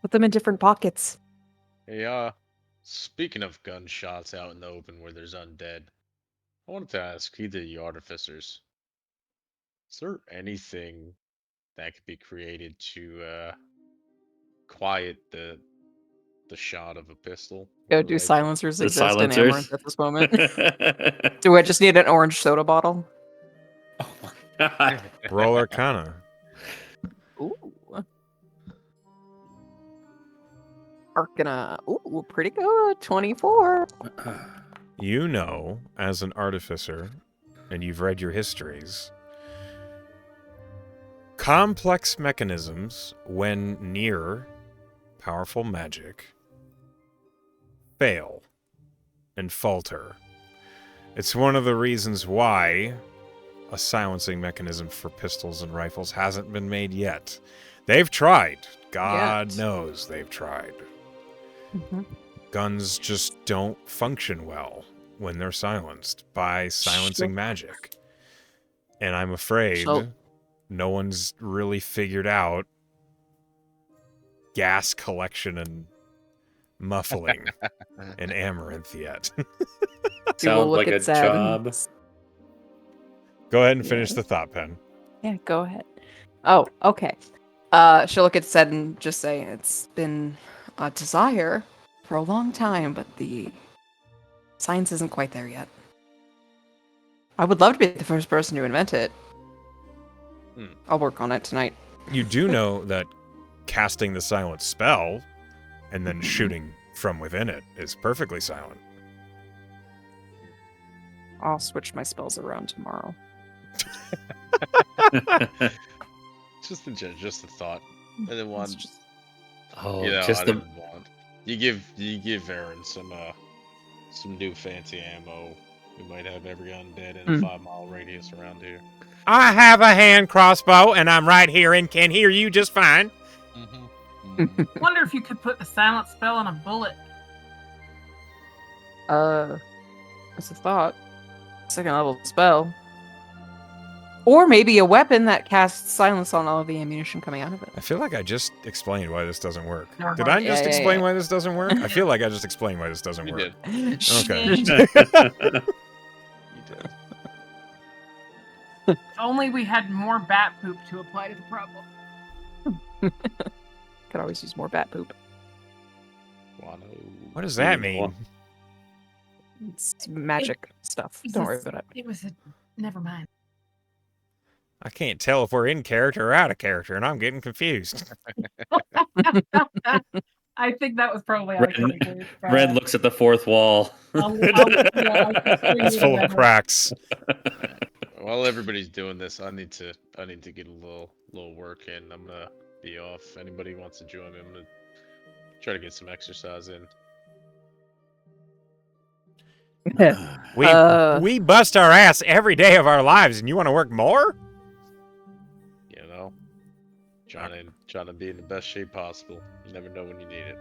Put them in different pockets. Hey, speaking of gunshots out in the open where there's undead, I wanted to ask either of you artificers, is there anything that could be created to quiet the shot of a pistol? Go or do rifle? silencers The exist in silencers. Amaranth at this moment. Do I just need an orange soda bottle? Oh my god. Roll Arcana. Arcana. Ooh, pretty good. 24. You know, as an artificer, and you've read your histories, complex mechanisms, when near powerful magic, fail and falter. It's one of the reasons why a silencing mechanism for pistols and rifles hasn't been made yet. They've tried. God knows they've tried. Mm-hmm. Guns just don't function well when they're silenced by silencing magic. And I'm afraid no one's really figured out gas collection and muffling in Amaranth yet. Sounds like a job. Go ahead and finish the thought, Pen. Yeah, go ahead. Oh, okay. She'll look at Zed and just say, it's been a desire for a long time, but the science isn't quite there yet. I would love to be the first person to invent it. I'll work on it tonight. You do know that casting the silent spell and then shooting from within it is perfectly silent. I'll switch my spells around tomorrow. Just a thought. And then one. Oh, You know, just I the didn't want. You give Aaron some new fancy ammo. We might have every gun dead in a 5-mile radius around here. I have a hand crossbow, and I'm right here and can hear you just fine. Wonder if you could put the silent spell on a bullet. That's a thought. Second level spell. Or maybe a weapon that casts silence on all of the ammunition coming out of it. I feel like I just explained why this doesn't work. No, Did I yeah, just explain why this doesn't work? I feel like I just explained why this doesn't You work. did. Okay. You did. If only we had more bat poop to apply to the problem. Could always use more bat poop. Guano. What does that mean? It's magic stuff. Don't worry about it. It was a... Never mind. I can't tell if we're in character or out of character, and I'm getting confused. I think that was probably Red looks at the fourth wall. It's full of cracks. While everybody's doing this, I need to get a little work in. I'm gonna be off. Anybody wants to join me? I'm gonna try to get some exercise in. We bust our ass every day of our lives, and you want to work more? You know, trying to be in the best shape possible. You never know when you need it.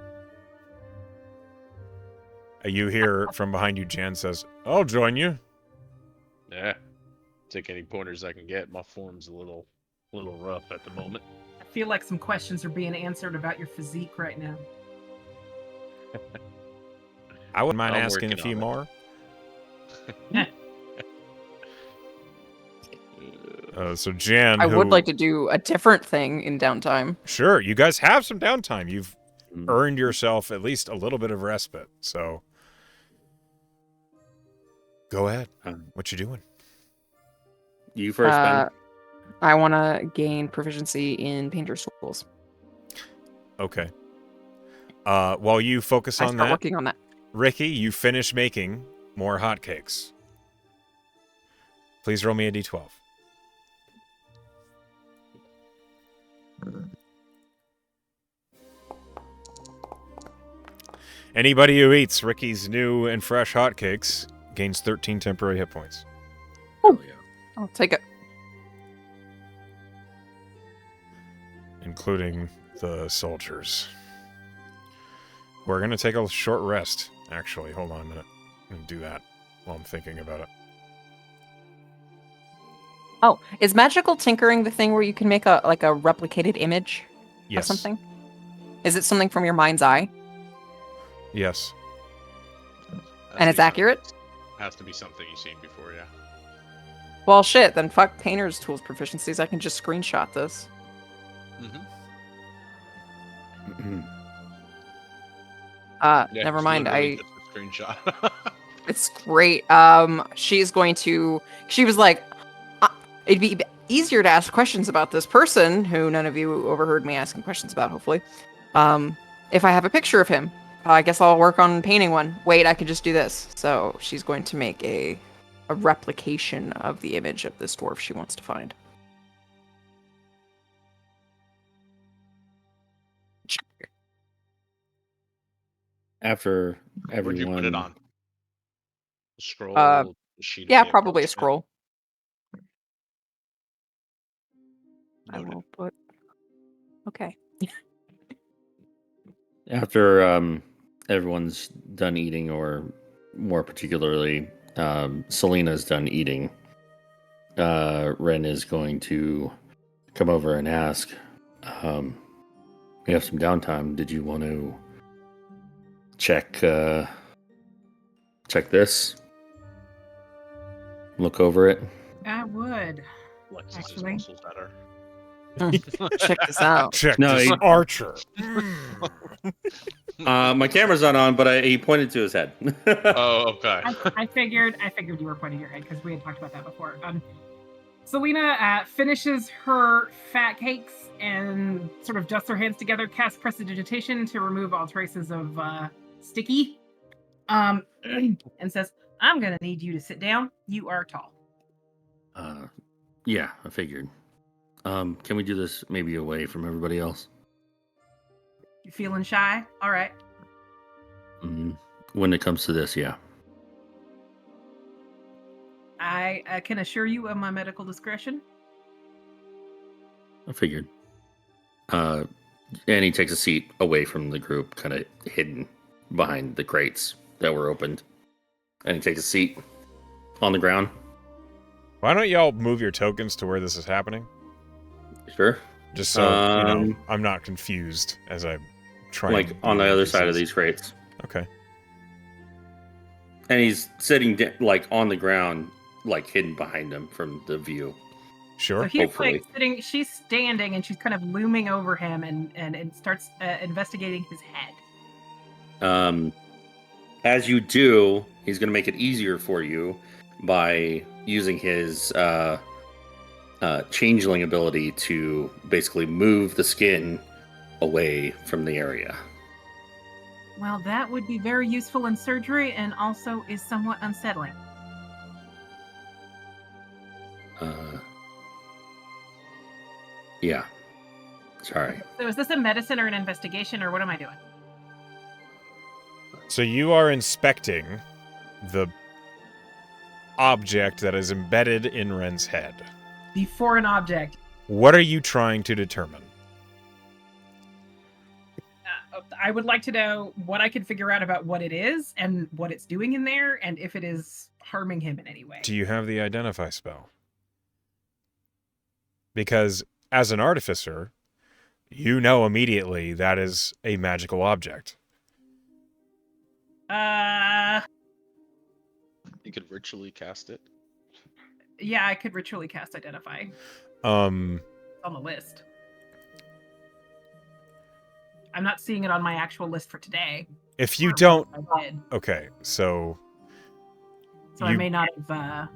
You hear from behind you, Jan says, I'll join you. Yeah, take any pointers I can get. My form's a little rough at the moment. I feel like some questions are being answered about your physique right now. I wouldn't mind I'm asking a working few on it. more. So Jan, I would like to do a different thing in downtime. Sure, you guys have some downtime. You've earned yourself at least a little bit of respite. So go ahead. What you doing? You first, Ben. I want to gain proficiency in painter's tools. Okay. While you focus I on start that, working on that. Ricky, you finish making more hotcakes. Please roll me a d12. Anybody who eats Ricky's new and fresh hotcakes gains 13 temporary hit points. I'll take it. Including the soldiers. We're going to take a short rest, actually. Hold on a minute. I'm going to do that while I'm thinking about it. Oh, is magical tinkering the thing where you can make a replicated image Yes. of something? Is it something from your mind's eye? Yes. And it's accurate? Has to be something you've seen before, yeah. Well, shit, then fuck painter's tools proficiencies. I can just screenshot this. Yeah, Never it's mind. literally just a screenshot. It's great. She's going to... She was like, it'd be easier to ask questions about this person, who none of you overheard me asking questions about, hopefully. if I have a picture of him, I guess I'll work on painting one. Wait, I could just do this. So she's going to make a replication of the image of this dwarf she wants to find. After Where'd you put it everyone, on? A scroll, sheet of Yeah, paper, probably a stamp? scroll. I Noted. will put. Okay. after everyone's done eating, or more particularly, Selena's done eating, Ren is going to come over and ask, we have some downtime. Did you want to check this? Look over it? I would. Flexes his Actually. muscles better. Check this out. Check No, this he- archer. My camera's not on, but he pointed to his head. Oh, okay. I figured you were pointing your head because we had talked about that before. Selena finishes her fat cakes and sort of dusts her hands together, casts prestidigitation to remove all traces of sticky, and says, "I'm gonna need you to sit down. You are tall." Yeah, I figured. Can we do this maybe away from everybody else? You feeling shy? All right. When it comes to this, yeah. I can assure you of my medical discretion. I figured. And he takes a seat away from the group, kind of hidden behind the crates that were opened. And he takes a seat on the ground. Why don't y'all move your tokens to where this is happening? Sure. Just so, I'm not confused as I try Like on the other side of these crates. Okay. And he's sitting on the ground, like hidden behind him from the view. Sure. So he's Hopefully. like sitting, she's standing, and she's kind of looming over him and starts investigating his head. As you do, he's going to make it easier for you by using his changeling ability to basically move the skin away from the area. Well, that would be very useful in surgery and also is somewhat unsettling. Yeah. Sorry. So is this a medicine or an investigation, or what am I doing? So you are inspecting the object that is embedded in Ren's head. The foreign object. What are you trying to determine? I would like to know what I can figure out about what it is and what it's doing in there, and if it is harming him in any way. Do you have the identify spell? Because as an artificer, you know immediately that is a magical object. You could ritually cast it. Yeah, I could ritually cast Identify. It's on the list. I'm not seeing it on my actual list for today. If you don't... I did. Okay, so... So I may not have...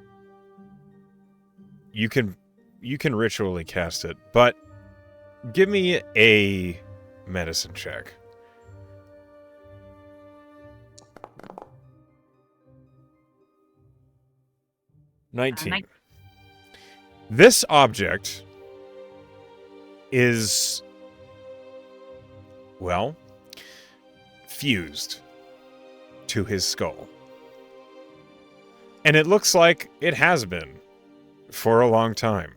You can ritually cast it, but give me a medicine check. Nineteen. This object is, well, fused to his skull. And it looks like it has been for a long time.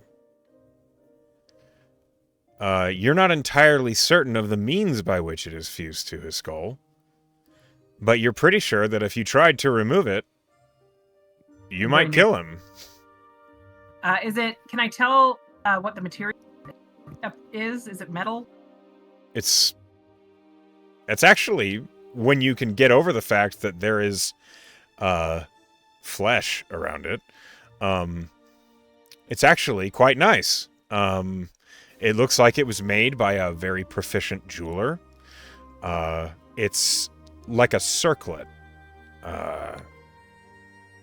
You're not entirely certain of the means by which it is fused to his skull, but you're pretty sure that if you tried to remove it, you might kill him. Can I tell what the material is? Is it metal? It's actually, when you can get over the fact that there is flesh around it, it's actually quite nice. It looks like it was made by a very proficient jeweler. It's like a circlet.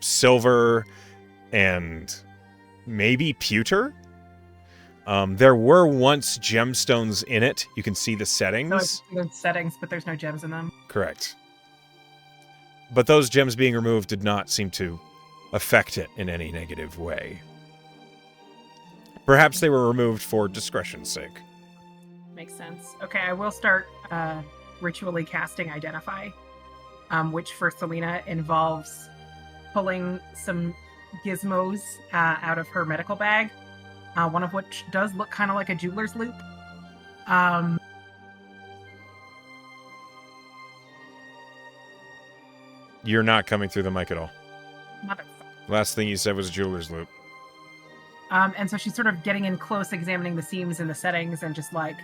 Silver and maybe pewter. There were once gemstones in it. You can see the settings. There's settings, but there's no gems in them. Correct. But those gems being removed did not seem to affect it in any negative way. Perhaps they were removed for discretion's sake. Makes sense. Okay, I will start ritually casting Identify, which for Selena involves pulling some gizmos out of her medical bag, one of which does look kind of like a jeweler's loop. You're not coming through the mic at all. Motherfucker. Last thing you said was jeweler's loop. And so she's sort of getting in close, examining the seams and the settings, and just like,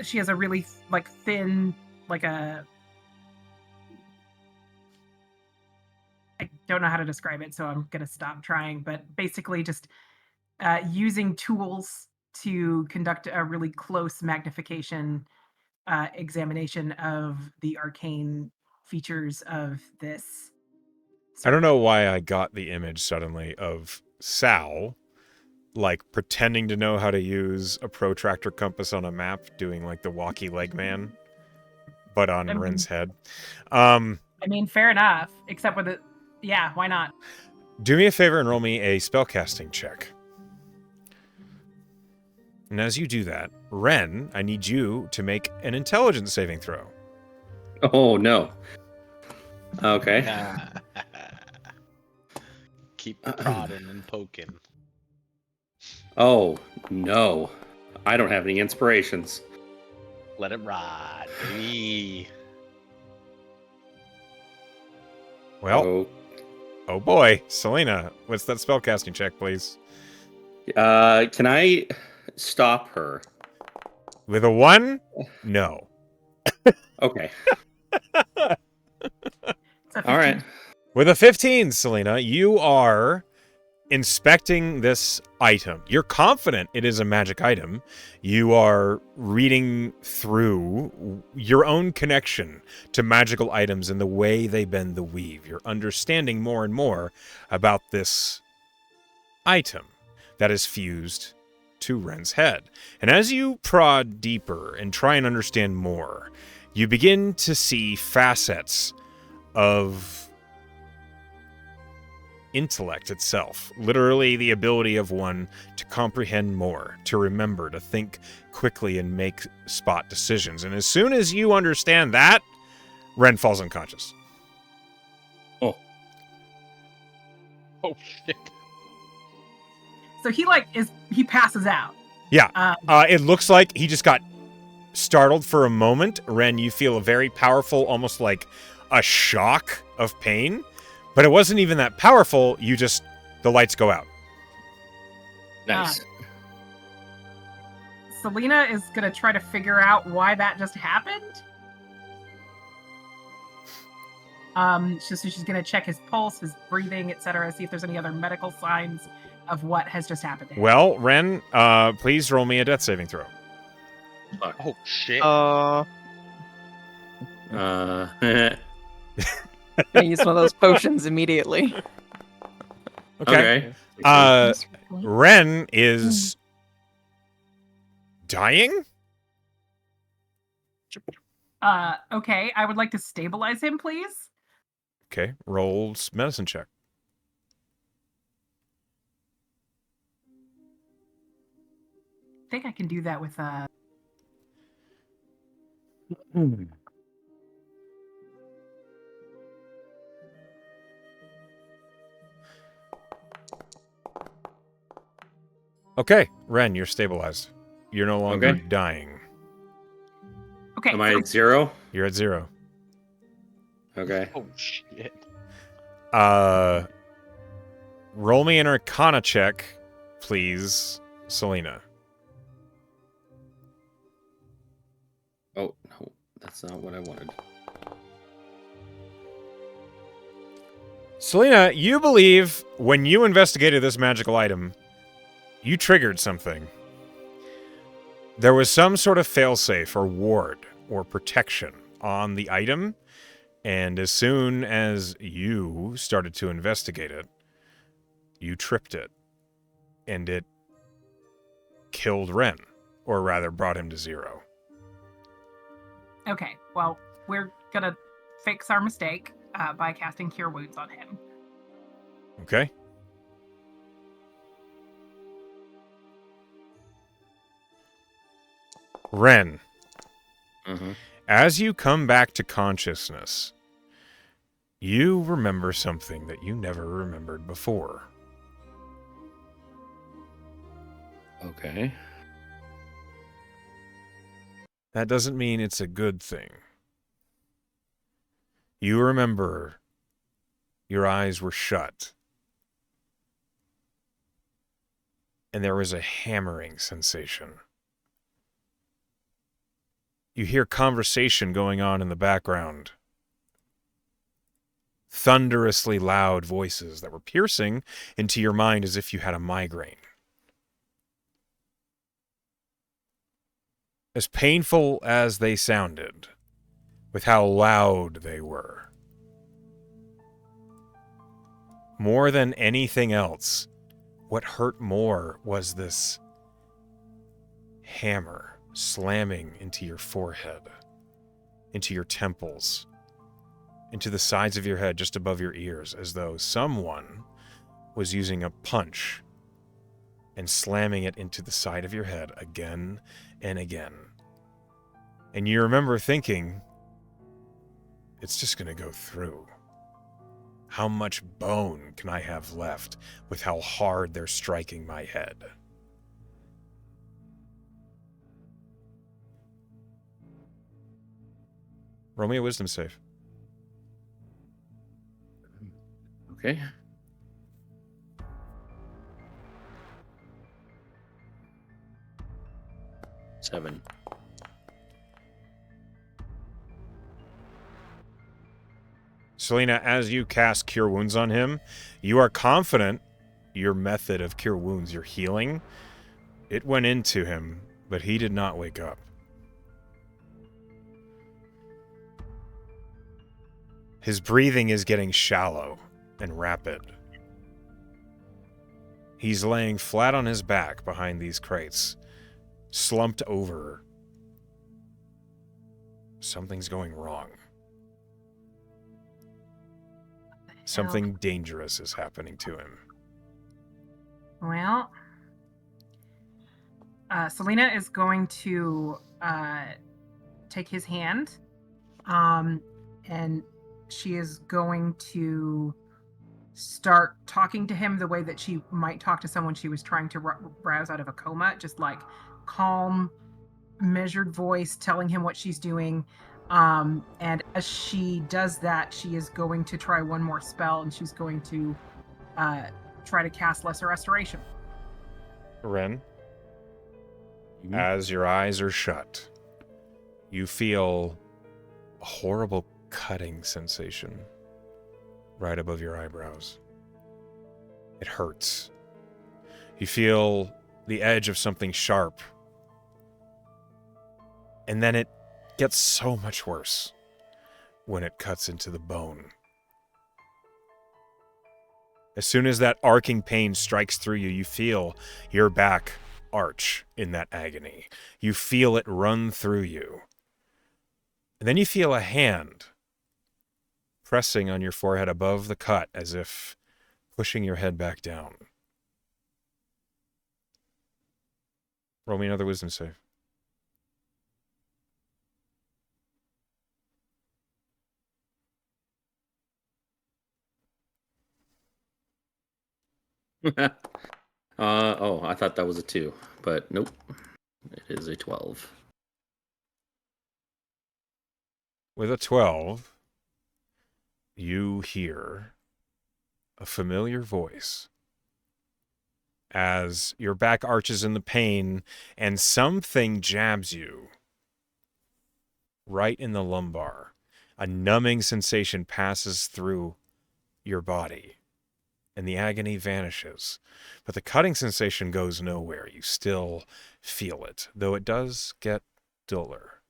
she has a really like thin, like a, I don't know how to describe it, so I'm gonna stop trying. But basically, just using tools to conduct a really close magnification examination of the arcane features of this. I don't know why I got the image suddenly of Sal, like, pretending to know how to use a protractor compass on a map, doing, like, the walkie leg man, but on Ren's head. I mean, fair enough, except with it, yeah, why not? Do me a favor and roll me a spellcasting check. And as you do that, Ren, I need you to make an intelligence saving throw. Oh, no. Okay. Keep prodding and poking. Oh, no. I don't have any inspirations. Let it ride, baby. Well, oh boy. Selena, what's that spellcasting check, please? Can I stop her? With a 1? No. Okay. All right. With a 15, Selena, you are inspecting this item. You're confident it is a magic item. You are reading through your own connection to magical items and the way they bend the weave. You're understanding more and more about this item that is fused to Ren's head. And as you prod deeper and try and understand more, you begin to see facets of intellect itself. Literally the ability of one to comprehend more, to remember, to think quickly and make spot decisions. And as soon as you understand that, Ren falls unconscious. Oh shit. So he passes out. Yeah. It looks like he just got startled for a moment. Ren, you feel a very powerful, almost like a shock of pain. But it wasn't even that powerful. The lights go out. Nice. Selena is going to try to figure out why that just happened. So she's going to check his pulse, his breathing, etc., see if there's any other medical signs of what has just happened to him. Well, Ren, please roll me a death saving throw. Oh shit. Gonna use one of those potions immediately. Okay. Ren is dying? Okay, I would like to stabilize him, please. Okay, roll medicine check. I think I can do that with Okay, Ren, you're stabilized. You're no longer dying. Okay. Am I at 0? You're at 0. Okay. Oh shit. Roll me an Arcana check, please, Selena. Oh, no. That's not what I wanted. Selena, you believe when you investigated this magical item, you triggered something. There was some sort of failsafe or ward or protection on the item, and as soon as you started to investigate it, You tripped it, and it killed Ren, or rather brought him to 0. Okay, well, we're gonna fix our mistake by casting Cure Wounds on him. Okay? Ren, Mm-hmm. as you come back to consciousness, you remember something that you never remembered before. Okay. That doesn't mean it's a good thing. You remember your eyes were shut, and there was a hammering sensation. You hear conversation going on in the background. Thunderously loud voices that were piercing into your mind as if you had a migraine. As painful as they sounded, with how loud they were, more than anything else, what hurt more was this hammer slamming into your forehead, into your temples, into the sides of your head just above your ears, as though someone was using a punch and slamming it into the side of your head again and again. And you remember thinking, it's just going to go through. How much bone can I have left with how hard they're striking my head? Roll me a wisdom save. Okay. Seven. Selena, as you cast Cure Wounds on him, you are confident your method of Cure Wounds, your healing, it went into him, but he did not wake up. His breathing is getting shallow and rapid. He's laying flat on his back behind these crates, slumped over. Something's going wrong. Something dangerous is happening to him. Well, Selena is going to take his hand, and she is going to start talking to him the way that she might talk to someone she was trying to rouse out of a coma, just like calm, measured voice, telling him what she's doing. And as she does that, she is going to try one more spell, and she's going to try to cast Lesser Restoration. Ren, as your eyes are shut, you feel a horrible cutting sensation right above your eyebrows. It hurts. You feel the edge of something sharp. And then it gets so much worse when it cuts into the bone. As soon as that arcing pain strikes through you, you feel your back arch in that agony. You feel it run through you. And then you feel a hand pressing on your forehead above the cut as if pushing your head back down. Roll me another wisdom save. I thought that was a 2, but nope. It is a 12. With a 12, you hear a familiar voice as your back arches in the pain and something jabs you right in the lumbar. A numbing sensation passes through your body and the agony vanishes. But the cutting sensation goes nowhere. You still feel it, though it does get duller.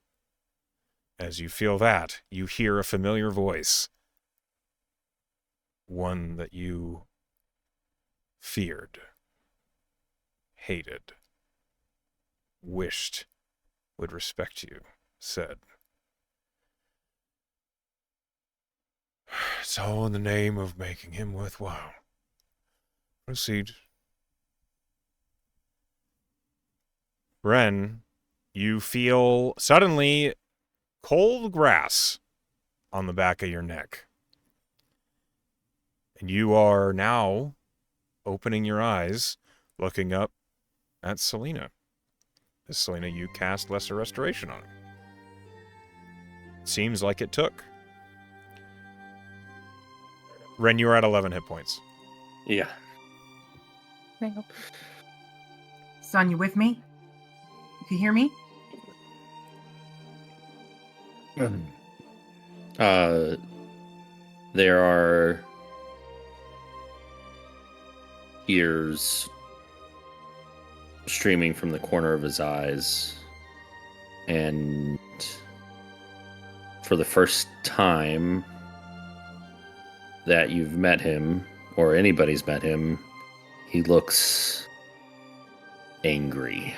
As you feel that, you hear a familiar voice. One that you feared, hated, wished would respect you, said, "It's all in the name of making him worthwhile. Proceed." Ren, you feel suddenly cold grass on the back of your neck. And you are now opening your eyes, looking up at Selena. Selena, you cast Lesser Restoration on her. Seems like it took. Ren, you are at 11 hit points. Yeah. Son, you with me? You can hear me? There are tears streaming from the corner of his eyes, and for the first time that you've met him, or anybody's met him, he looks angry.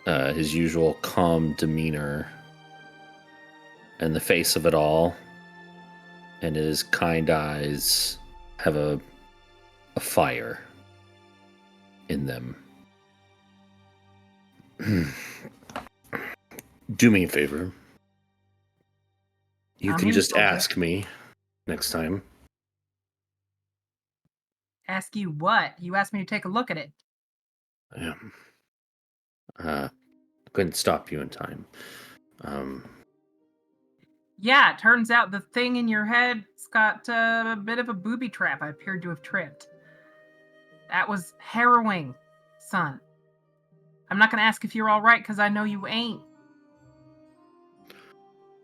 His usual calm demeanor, and the face of it all, and his kind eyes have a fire in them. Do me a favor. You I'm can here, just soldier. ask me next time. Ask you what? You asked me to take a look at it. Yeah. Couldn't stop you in time. Yeah, it turns out the thing in your head's got a bit of a booby trap I appeared to have tripped. That was harrowing, son. I'm not going to ask if you're all right because I know you ain't.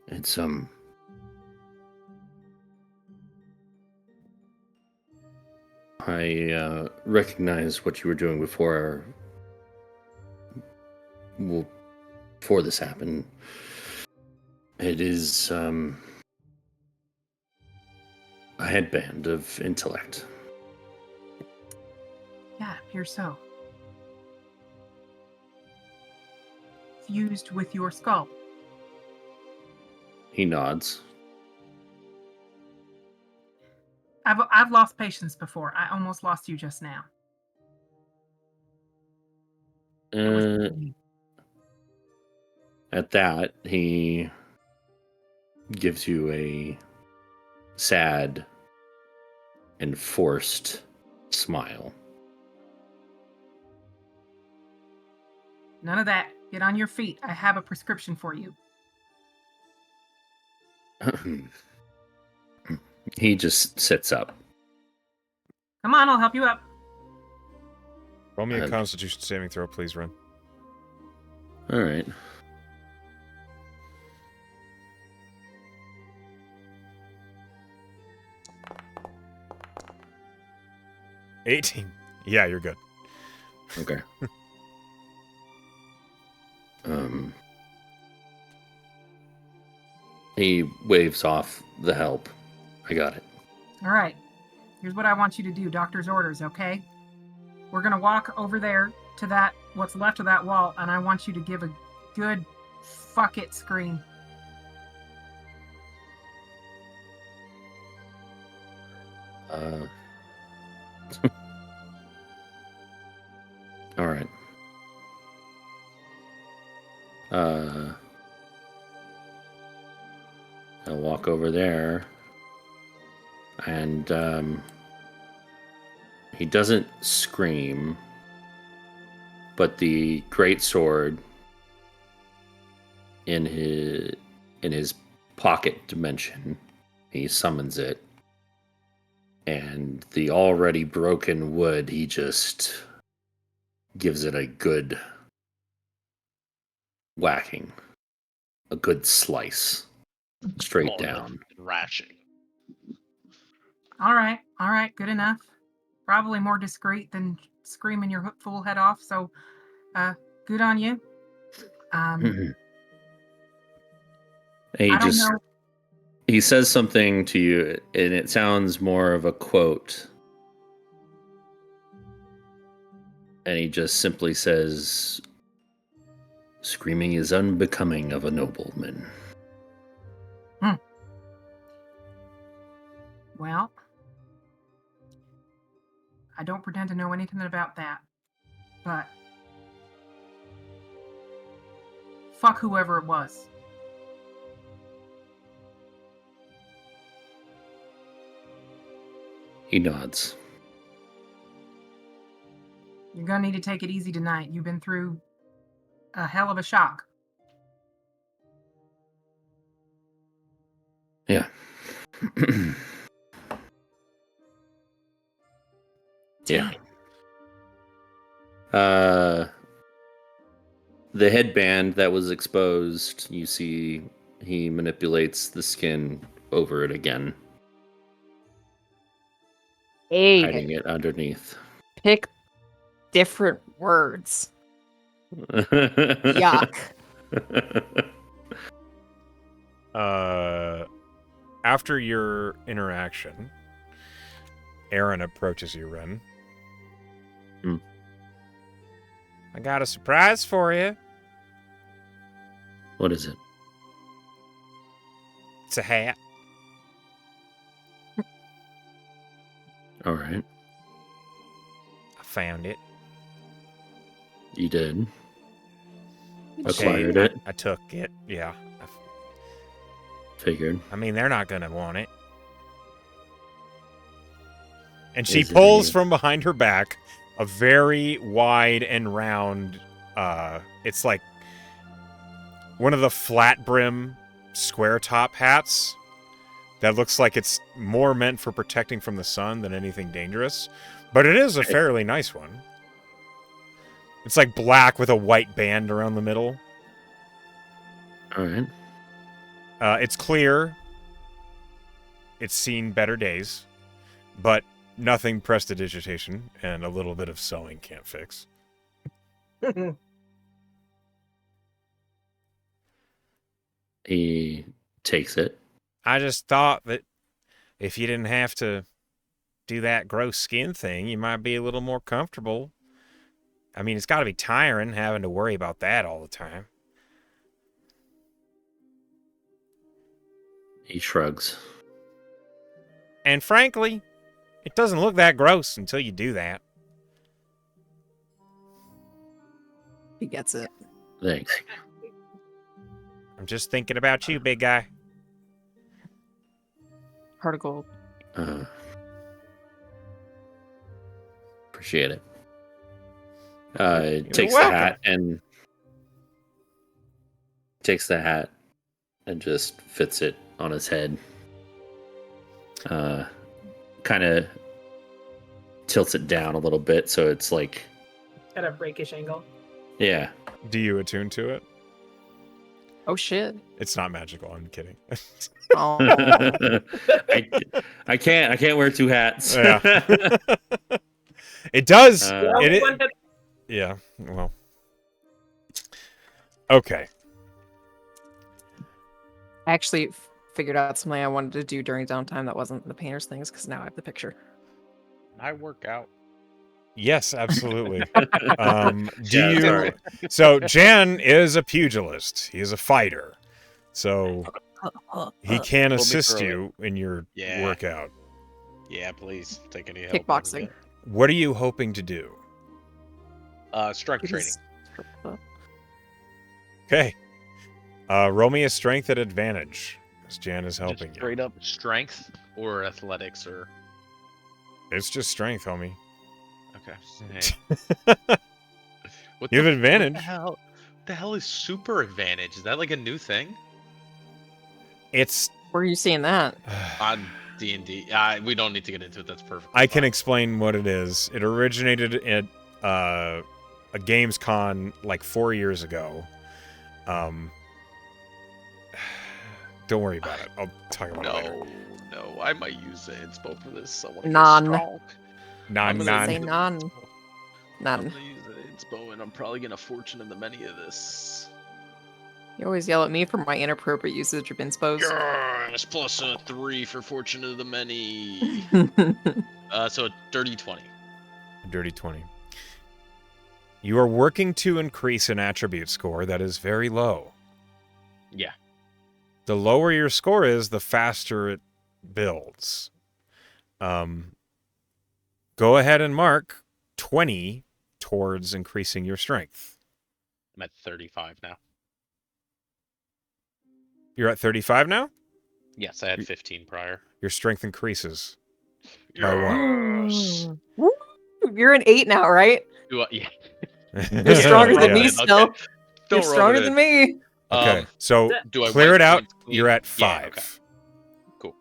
It's I recognize what you were doing before this happened. It is a headband of intellect. Yeah, it appears so. Fused with your skull. He nods. I've lost patience before. I almost lost you just now. At that, he gives you a sad and forced smile. None of that. Get on your feet. I have a prescription for you. He just sits up. Come on, I'll help you up. Roll me a Constitution saving throw, please, Ren. All right. $18. Yeah, you're good. Okay. He waves off the help. I got it. All right. Here's what I want you to do. Doctor's orders, okay? We're going to walk over there to that, what's left of that wall, and I want you to give a good fuck it scream. All right. I'll walk over there, and he doesn't scream, but the great sword in his pocket dimension, he summons it, and the already broken wood, he just gives it a good whacking, a good slice, straight down. Rashing. All right, good enough. Probably more discreet than screaming your fool head off, so good on you. He I don't just know. He says something to you, and it sounds more of a quote. And he just simply says, "Screaming is unbecoming of a nobleman." Well, I don't pretend to know anything about that, but fuck whoever it was. He nods. You're gonna need to take it easy tonight. You've been through a hell of a shock. Yeah. Yeah. The headband that was exposed, you see he manipulates the skin over it again, Hey, hiding it underneath. pick different words. Yuck. After your interaction, Aaron approaches you, Ren. I got a surprise for you. What is it? It's a hat. All right. I found it. You did. Okay, Acquired it. I took it. Yeah. Figured. I mean, they're not going to want it. And she Is it pulls any- from behind her back a very wide and round, it's like one of the flat brim square top hats that looks like it's more meant for protecting from the sun than anything dangerous. But it is a fairly nice one. It's like black with a white band around the middle. All right. It's clear. It's seen better days, but nothing prestidigitation and a little bit of sewing can't fix. He takes it. I just thought that if you didn't have to do that gross skin thing, you might be a little more comfortable. I mean, it's got to be tiring having to worry about that all the time. He shrugs. And frankly, it doesn't look that gross until you do that. He gets it. Thanks. I'm just thinking about you, big guy. Heart of gold. Appreciate it. You're Takes welcome. the hat and just fits it on his head. Kind of tilts it down a little bit so it's like, At a rakish angle. yeah. Do you attune to it? Oh shit. It's not magical. I'm kidding. Oh. I can't wear two hats. Yeah. It does. Uh, Yeah. Well. Okay. I actually figured out something I wanted to do during downtime that wasn't the painter's things because now I have the picture. I work out. Yes, absolutely. Yeah, sorry. So Jan is a pugilist. He is a fighter. So he can Pull me assist through it. you in your Yeah. workout. Yeah, please take any help. Kickboxing. What are you hoping to do? Strength training. Okay. Roll me a strength at advantage, as Jan is helping Just you. straight up strength or athletics or It's just strength, homie. okay. Hey. What You have the advantage. hell? What the hell is super advantage? Is that like a new thing It's Where are you seeing that? on D&D? We don't need to get into it. That's perfect. I can explain what it is. It originated at a Games Con like 4 years ago. Don't worry about it. I'll talk about it later. No, I might use the inspo for this. I wanna get Non. strong. I'm gonna Say none. I'm None. gonna use the inspo, and I'm probably gonna fortune in the many of this. You always yell at me for my inappropriate usage of inspos. Yes, plus 3 for Fortune of the Many. So a dirty 20. A dirty 20. You are working to increase an attribute score that is very low. Yeah. The lower your score is, the faster it builds. Go ahead and mark 20 towards increasing your strength. I'm at 35 now. You're at 35 now? Yes, I had 15 prior. Your strength increases. By Yes. Woo! You're an 8 now, right? Yeah. You're stronger than Yeah. me Okay. still. Don't You're rub it stronger in. than me. Okay, so do I clear wipe it out. points clean? You're at Yeah, 5. okay. Cool.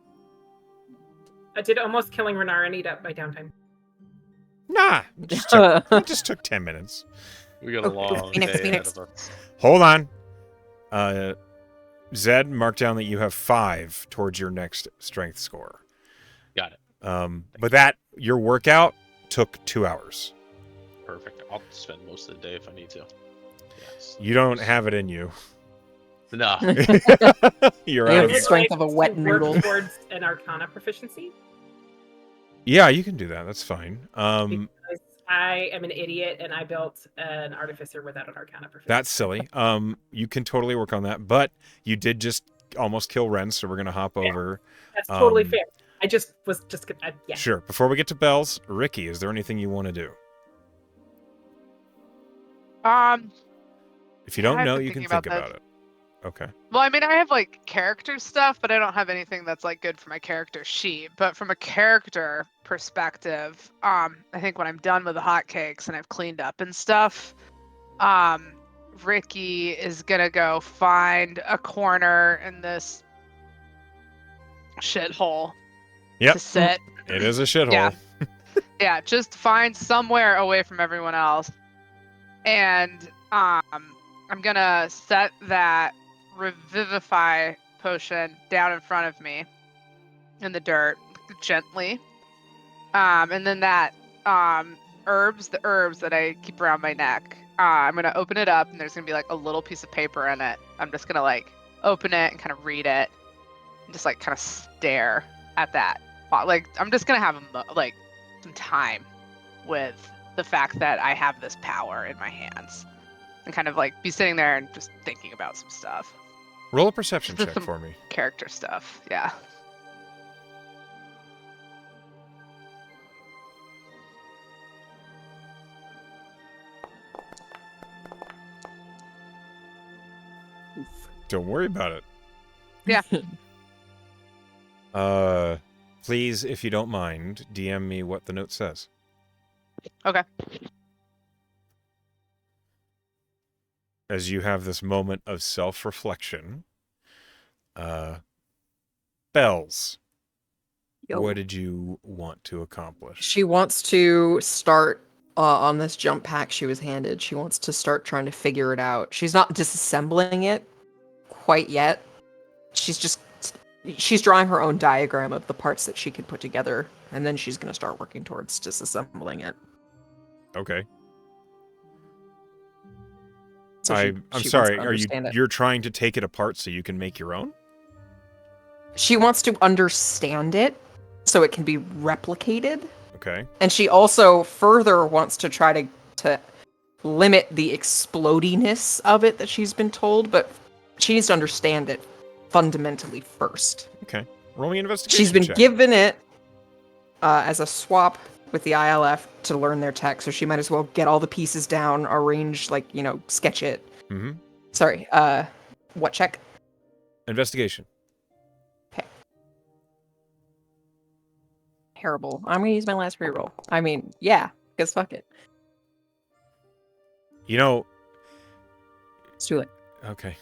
I did almost killing Renara and eat up my downtime. Nah, it just took 10 minutes. We got a long day ahead Phoenix. of us. Hold on. Zed, mark down that you have 5 towards your next strength score. Got it. But your workout took 2 hours. Perfect. I'll spend most of the day if I need to. Yes. You don't have it in you. No. You're I out have of the here. strength of a wet to work noodle. towards an Arcana proficiency. Yeah, you can do that. That's fine. Because I am an idiot and I built an artificer without an Arcana proficiency. That's silly. You can totally work on that, but you did just almost kill Ren, so we're gonna hop over. That's totally fair. I just was yeah. Sure. Before we get to bells, Ricky, is there anything you want to do? If you don't I've know, been you can thinking think about about it. Okay. Well, I mean, I have like character stuff, but I don't have anything that's like good for my character sheet. But from a character perspective, I think when I'm done with the hotcakes and I've cleaned up and stuff, Ricky is gonna go find a corner in this shithole to sit. It is a shithole. Yeah. Yeah, just find somewhere away from everyone else. And I'm gonna set that revivify potion down in front of me in the dirt gently. And then that the herbs that I keep around my neck, I'm gonna open it up and there's gonna be like a little piece of paper in it. I'm just gonna like open it and kind of read it and just like kind of stare at that. Like I'm just gonna have like some time with the fact that I have this power in my hands and kind of like be sitting there and just thinking about some stuff. Roll a perception Just check some for me. Character stuff, yeah. Don't worry about it. Yeah. Please, if you don't mind, DM me what the note says. Okay. As you have this moment of self-reflection, Bells, Yo. what did you want to accomplish? She wants to start on this jump pack she was handed. She wants to start trying to figure it out. She's not disassembling it quite yet. She's drawing her own diagram of the parts that she could put together, and then she's going to start working towards disassembling it. Okay. So I'm she sorry, wants to understand it. you're trying to take it apart so you can make your own? She wants to understand it so it can be replicated. Okay. And she also further wants to try to limit the explodiness of it that she's been told, but she needs to understand it fundamentally first. Okay. Roll me an investigation She's been check. given it as a swap with the ILF to learn their tech, so she might as well get all the pieces down, arrange, sketch it. Mm-hmm. Sorry, what check? Investigation. Terrible. I'm gonna use my last reroll. I mean, yeah, because fuck it. You know... It's too late. Okay.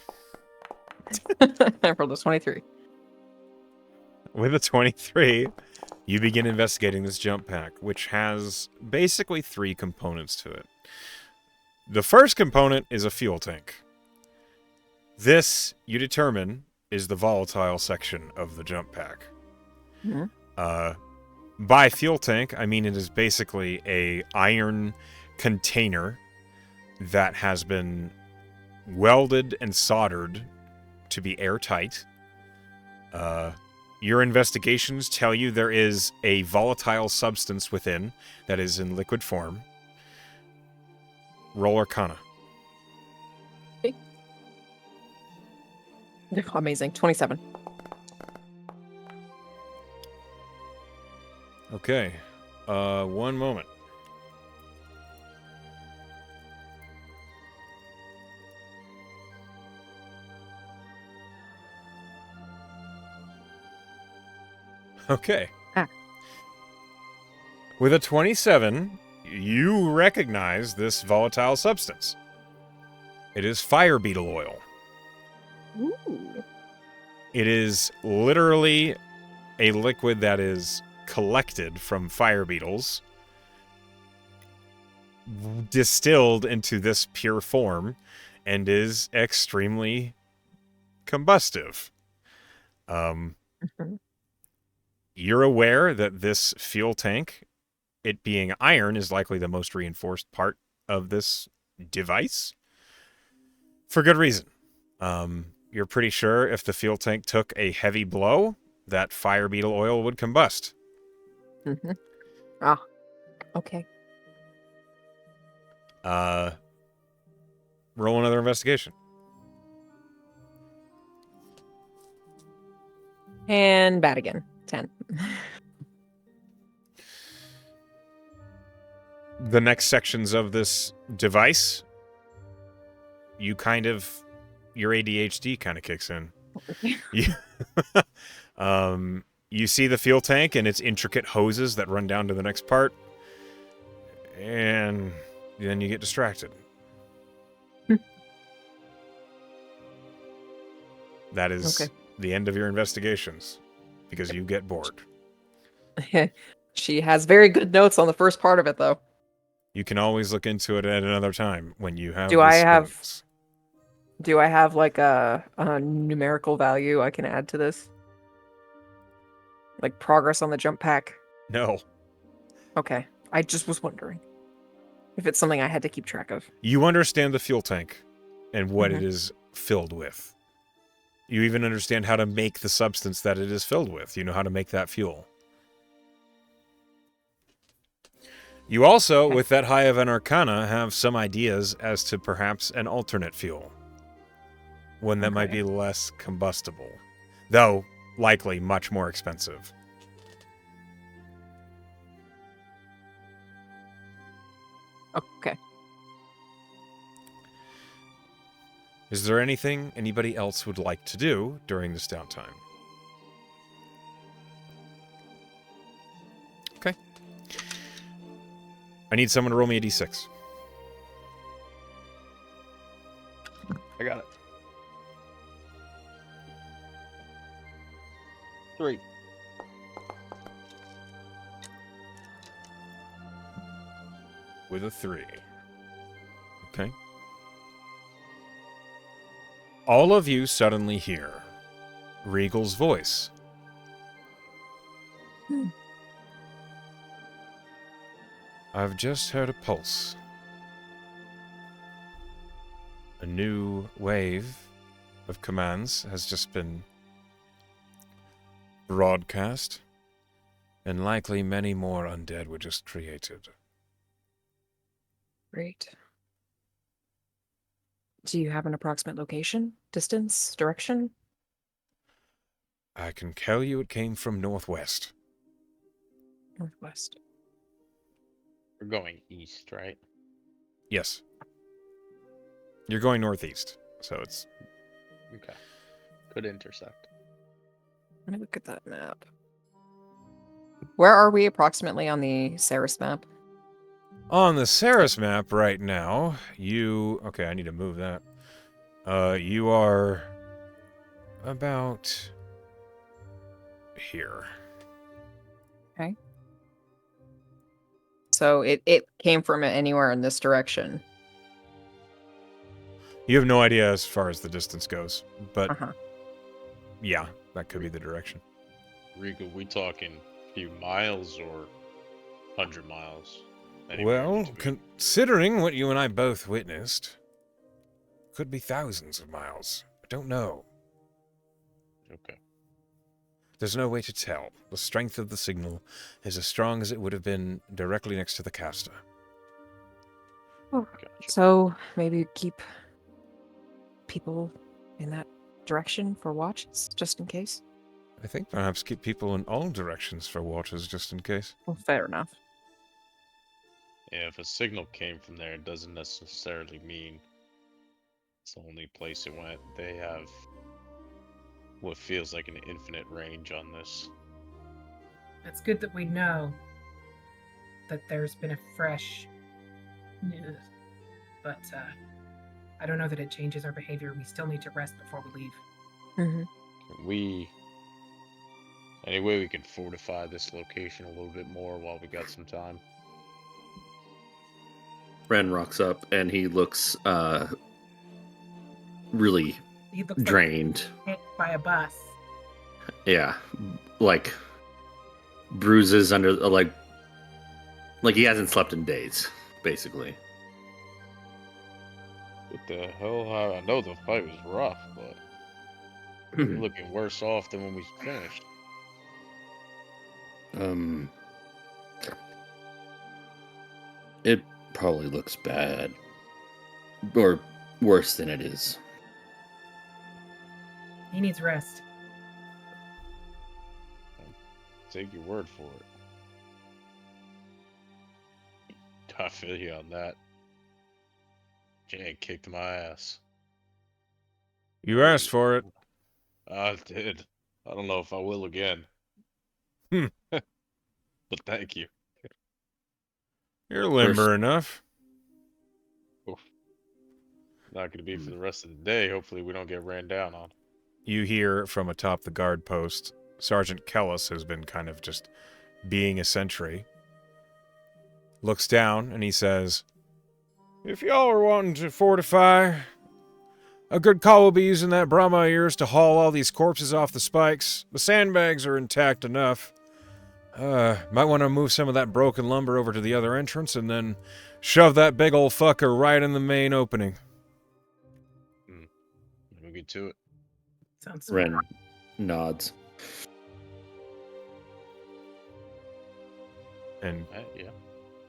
I rolled a 23. With a 23, you begin investigating this jump pack, which has basically 3 components to it. The first component is a fuel tank. This, you determine, is the volatile section of the jump pack. Mm-hmm. By fuel tank, I mean it is basically a iron container that has been welded and soldered to be airtight. Your investigations tell you there is a volatile substance within that is in liquid form. Roll Arcana. Amazing. 27. Okay. One moment. Okay. Ah. With a 27, you recognize this volatile substance. It is fire beetle oil. Ooh. It is literally a liquid that is collected from fire beetles, distilled into this pure form, and is extremely combustive. You're aware that this fuel tank, it being iron, is likely the most reinforced part of this device. For good reason. You're pretty sure if the fuel tank took a heavy blow, that fire beetle oil would combust. Mm-hmm. Ah. Okay. Roll another investigation. And bad again. 10. The next sections of this device, your ADHD kind of kicks in. You see the fuel tank and its intricate hoses that run down to the next part, and then you get distracted. That is the end of your investigations, because you get bored. She has very good notes on the first part of it, though. You can always look into it at another time when you have Do the I have- spoons. Do I have like a numerical value I can add to this? Like progress on the jump pack? No. Okay. I just was wondering if it's something I had to keep track of. You understand the fuel tank and what Mhm. it is filled with. You even understand how to make the substance that it is filled with. You know how to make that fuel. You also, with that high of an arcana, have some ideas as to perhaps an alternate fuel. One that might be less combustible. Though, likely much more expensive. Okay. Is there anything anybody else would like to do during this downtime? Okay. I need someone to roll me a d6. I got it. 3. With a 3. Okay. All of you suddenly hear Regal's voice. I've just heard a pulse. A new wave of commands has just been broadcast, and likely many more undead were just created. Great. Do you have an approximate location, distance, direction? I can tell you it came from northwest. Northwest. We're going east, right? Yes. You're going northeast, so it's... Okay. Could intersect. Let me look at that map. Where are we approximately on the Ceres map? On the Ceres map right now, you... Okay, I need to move that. You are about here. Okay. So it came from anywhere in this direction. You have no idea as far as the distance goes, but Uh-huh. yeah, that could be the direction. Regal, we talking a few miles or 100 miles? Anywhere in Well, between? considering what you and I both witnessed, Could be thousands of miles. I don't know. Okay. There's no way to tell. The strength of the signal is as strong as it would have been directly next to the caster. Oh, Gotcha. so maybe keep people in that direction for watches, just in case. I think perhaps keep people in all directions for watches, just in case. Well, fair enough. Yeah, if a signal came from there, it doesn't necessarily mean it's the only place it went. They have what feels like an infinite range on this. It's good that we know that there's been a fresh news, but I don't know that it changes our behavior. We still need to rest before we leave. Mm-hmm. Any way we can fortify this location a little bit more while we got some time? Ren rocks up and he looks really He looks drained. like hit by a bus. Yeah, like bruises under, like he hasn't slept in days, basically. What the hell? I know the fight was rough, but you're looking worse off than when we finished. It probably looks bad, or worse than it is. He needs rest. Take your word for it. I feel you on that. Jan kicked my ass. You asked for it. I did. I don't know if I will again. But thank you. You're limber enough. Not going to be for the rest of the day. Hopefully we don't get ran down on. You hear from atop the guard post, Sergeant Kellis has been kind of just being a sentry. Looks down and he says, "If y'all are wanting to fortify, a good call will be using that Brahma of yours to haul all these corpses off the spikes. The sandbags are intact enough. Might want to move some of that broken lumber over to the other entrance and then shove that big old fucker right in the main opening." We'll get to it. Sounds Ren smart. nods. And Yeah.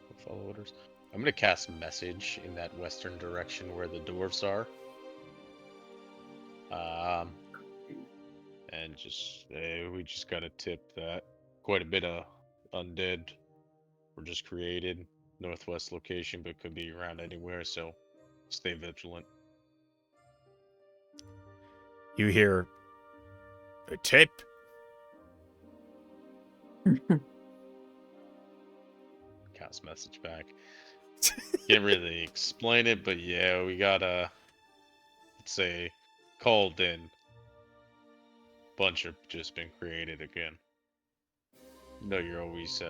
We'll follow orders. I'm going to cast message in that western direction where the dwarves are. And just we just got to tip that quite a bit of undead were just created. Northwest location, but could be around anywhere, so stay vigilant. you hear a tip. Cast message back. Can't really explain it, but yeah, we got a, let's say, called in. Bunch have just been created again. No, you're always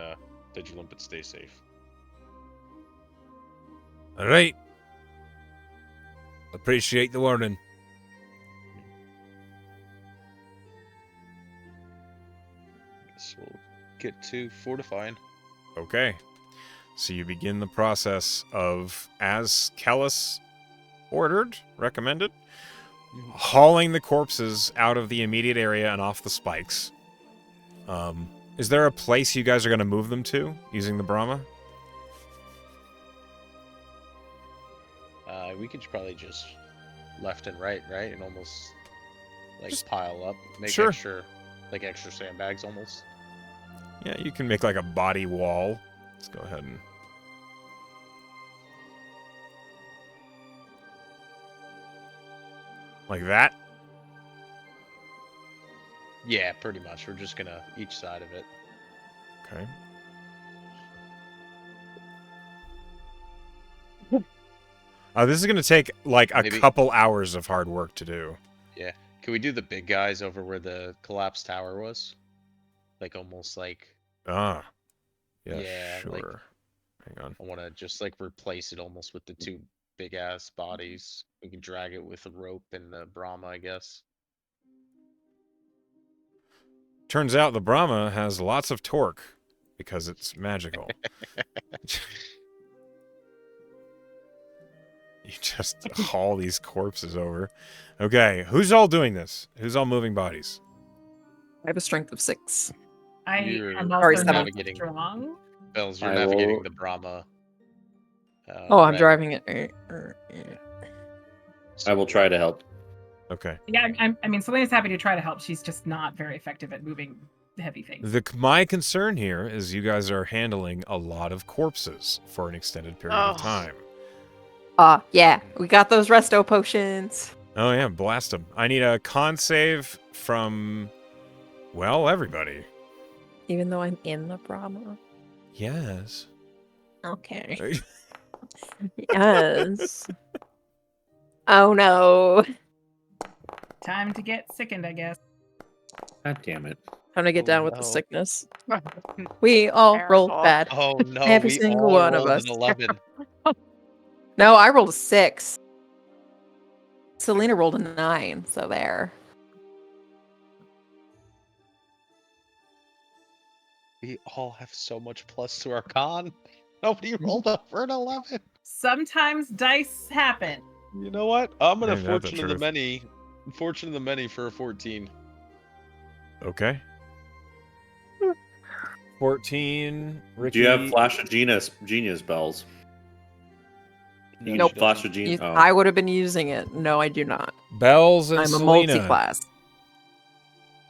vigilant, but stay safe. All right. Appreciate the warning. Guess we'll get to fortifying. Okay. So you begin the process of, as Kellis ordered, recommended, hauling the corpses out of the immediate area and off the spikes. Is there a place you guys are going to move them to using the Brahma? We could probably just left and right, and almost like Just- pile up, make Sure. extra sandbags almost. Yeah, you can make like a body wall. Let's go ahead and... like that? Yeah, pretty much. We're just gonna each side of it. Okay. This is going to take like a Maybe- couple hours of hard work to do. Yeah. Can we do the big guys over where the collapsed tower was? Like almost like Ah. Yeah, Yeah, sure. like- Hang on. I want to just like replace it almost with the two big ass bodies. We can drag it with a rope and the Brahma, I guess. Turns out the Brahma has lots of torque because it's magical. You just haul these corpses over. Okay, who's all doing this? Who's all moving bodies? I have a strength of 6. I You're am Sorry, also seven. not navigating. strong. Bells, you're I navigating will- the Brahma. Oh, I'm Ren. driving it. I will try to help. Okay. Yeah, I mean, Selena's happy to try to help. She's just not very effective at moving heavy things. My concern here is you guys are handling a lot of corpses for an extended period of Oh. time. Yeah, we got those resto potions. Oh yeah, blast them. I need a con save from, well, everybody. Even though I'm in the Brahma. Yes. Okay. Yes. Oh no. Time to get sickened, I guess. God damn it. Time to get Oh, down with the no. sickness. We all rolled Terrible. bad. Oh no, Every we single all one of rolled us. an 11. No, I rolled a 6. Selena rolled a 9, so there. We all have so much plus to our con. Nobody rolled over an 11. Sometimes dice happen. You know what? I'm gonna Ain't that the fortune of the truth? many. Fortune of the many for a 14. Okay. 14. Ricky. Do you have Flash of Genius bells? No, Nope. she Flash doesn't. of Genius. Oh. I would have been using it. No, I do not. Bells and I'm a Selena. multi-class.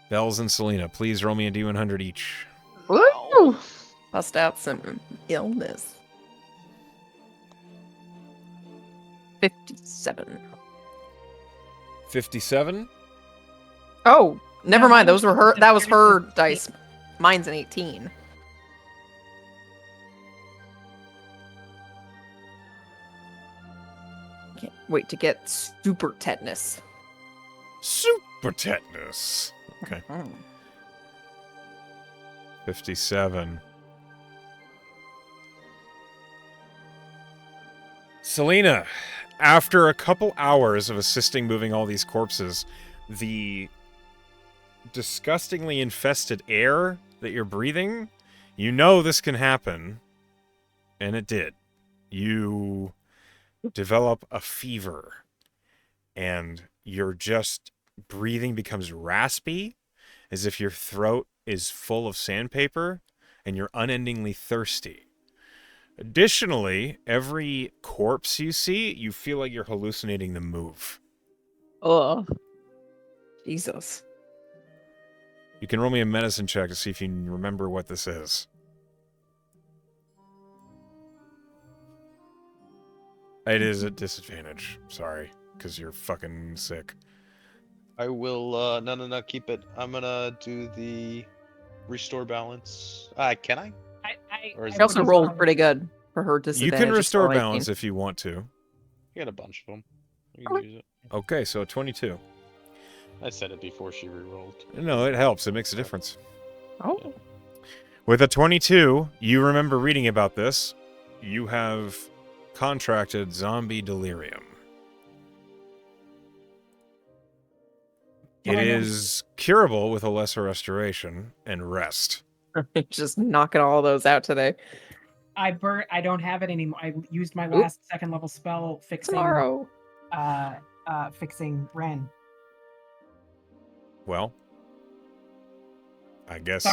Bells and Selena, please roll me a D100 each. Woo! Bust out some illness. 57. 57. Oh, never No, mind. mine Those were was her. just That was her 36. dice. Mine's an 18. Can't wait to get super tetanus. Super tetanus. Okay. Mm. 57. Selena, after a couple hours of assisting moving all these corpses, the disgustingly infested air that you're breathing, you know this can happen, and it did. You develop a fever, and your just breathing becomes raspy, as if your throat is full of sandpaper, and you're unendingly thirsty. Additionally, every corpse you see, you feel like you're hallucinating the move. Oh, Jesus. You can roll me a medicine check to see if you remember what this is. It is a disadvantage. Sorry, because you're fucking sick. I will. No. Keep it. I'm gonna do the restore balance. Can I? Or is She it also just- rolled pretty good for her You disadvantage. can It's restore still 18. balance if you want to. I got a bunch of them. You can use it. Okay, so 22. I said it before she re-rolled. No, it helps. It makes a difference. Oh, With a 22, you remember reading about this. You have contracted zombie delirium. It is curable with a lesser restoration and rest. just knocking all those out today. I don't have it anymore. I used my last second level spell fixing Tomorrow. fixing Ren. Well, I guess. So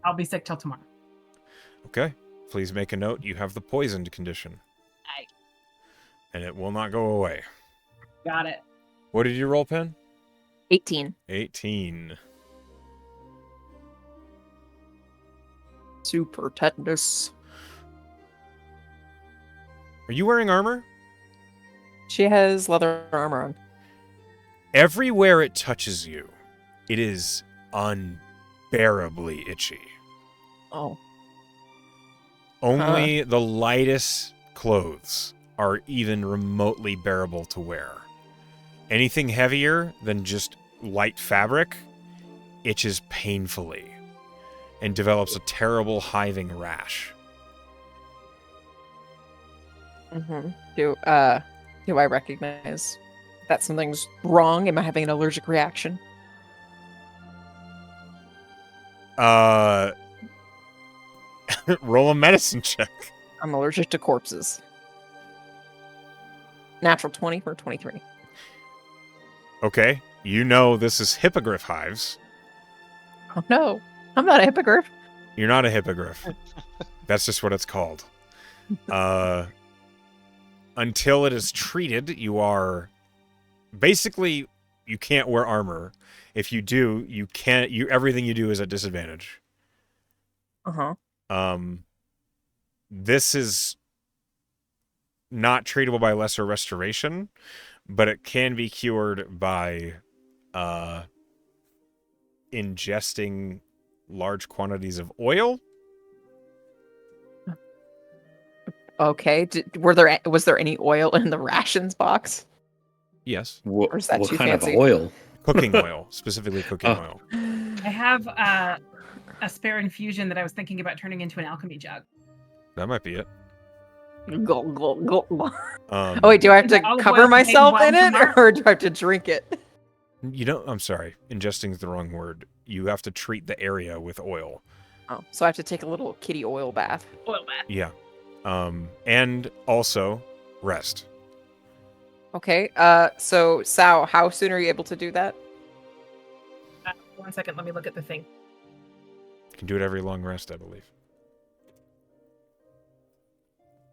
I'll be sick till tomorrow. Okay. Please make a note. You have the poisoned condition. Aye. And it will not go away. Got it. What did you roll, Pen? 18. 18. Super tetanus. Are you wearing armor? She has leather armor on. Everywhere it touches you, it is unbearably itchy. Oh. Only the lightest clothes are even remotely bearable to wear. Anything heavier than just light fabric itches painfully and develops a terrible hiving rash. Mm-hmm. Do I recognize that something's wrong? Am I having an allergic reaction? Roll a medicine check. I'm allergic to corpses. Natural 20 for 23. Okay, you know this is hippogriff hives. Oh no, I'm not a hippogriff. You're not a hippogriff. That's just what it's called. Until it is treated, you are basically you can't wear armor. If you do, you can't. Everything you do is at disadvantage. This is not treatable by lesser restoration, but it can be cured by ingesting large quantities of oil. Okay. Was there any oil in the rations box? Yes. Or is that what too kind fancy? of oil? Cooking oil, specifically cooking oil. I have a spare infusion that I was thinking about turning into an alchemy jug. That might be it. Gulp, gulp, gulp. Um, Oh wait, do I have to Olive cover oil myself in contains it, wine or do I have to drink it? You don't. I'm sorry. Ingesting is the wrong word. You have to treat the area with oil. Oh, so I have to take a little kitty oil bath. Oil bath. Yeah. And also rest. Okay. So Sao, how soon are you able to do that? 1 second, let me look at the thing. You can do it every long rest, I believe.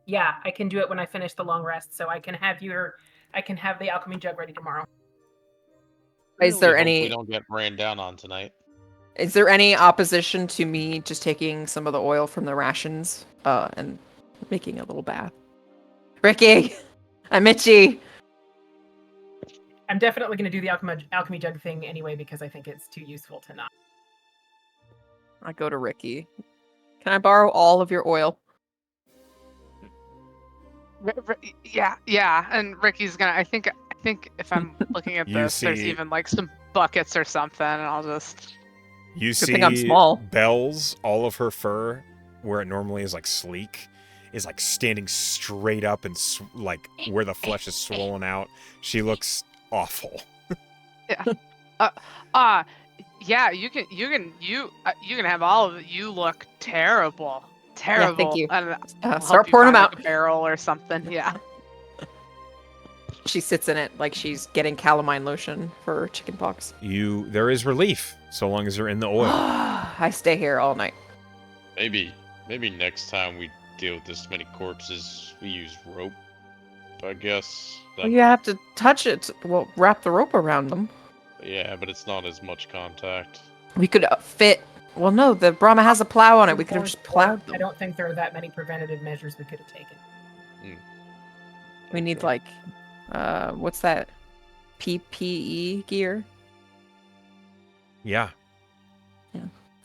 Yeah, I can do it when I finish the long rest, so I can have the alchemy jug ready tomorrow. Is there Hope any? we don't get ran down on tonight. Is there any opposition to me just taking some of the oil from the rations, and making a little bath? Ricky, I'm itchy. I'm definitely going to do the alchemy jug thing anyway because I think it's too useful to not. I go to Ricky. Can I borrow all of your oil? Yeah, and Ricky's gonna. I think if I'm looking at You this, there's see- even like some buckets or something, and I'll just. You Good thing I'm see small. Belle's, all of her fur, where it normally is like sleek, is like standing straight up and like where the flesh is swollen out. She looks awful. Yeah, you can have all of it. You look terrible. Yeah, thank you. And I'll Start help you pouring them find, out. like, a barrel or something. Yeah. She sits in it like she's getting calamine lotion for chickenpox. There is relief so long as you're in the oil. I stay here all night. Maybe next time we deal with this many corpses, we use rope. I guess. Well, you have to touch it. Well, wrap the rope around them. Yeah, but it's not as much contact. We could fit. Well, no, the Brahma has a plow on it. We could have just plowed I them. don't think there are that many preventative measures we could have taken. We need like, what's that? PPE gear, Yeah.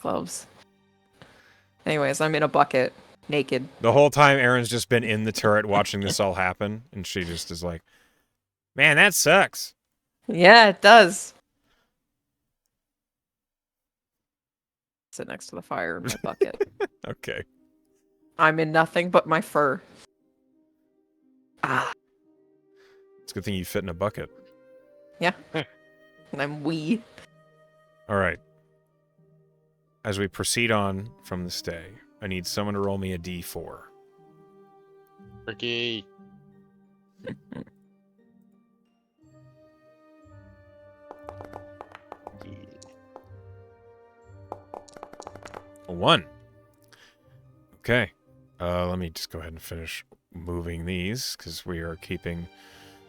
gloves. Anyways, I'm in a bucket, naked. The whole time, Erin's just been in the turret watching this all happen, and she just is like, "Man, that sucks." Yeah, it does. Sit next to the fire in my bucket. Okay. I'm in nothing but my fur. Ah, It's a good thing you fit in a bucket. and I'm wee. All right. As we proceed on from this day, I need someone to roll me a d4. Ricky. A 1. Okay. Let me just go ahead and finish moving these, because we are keeping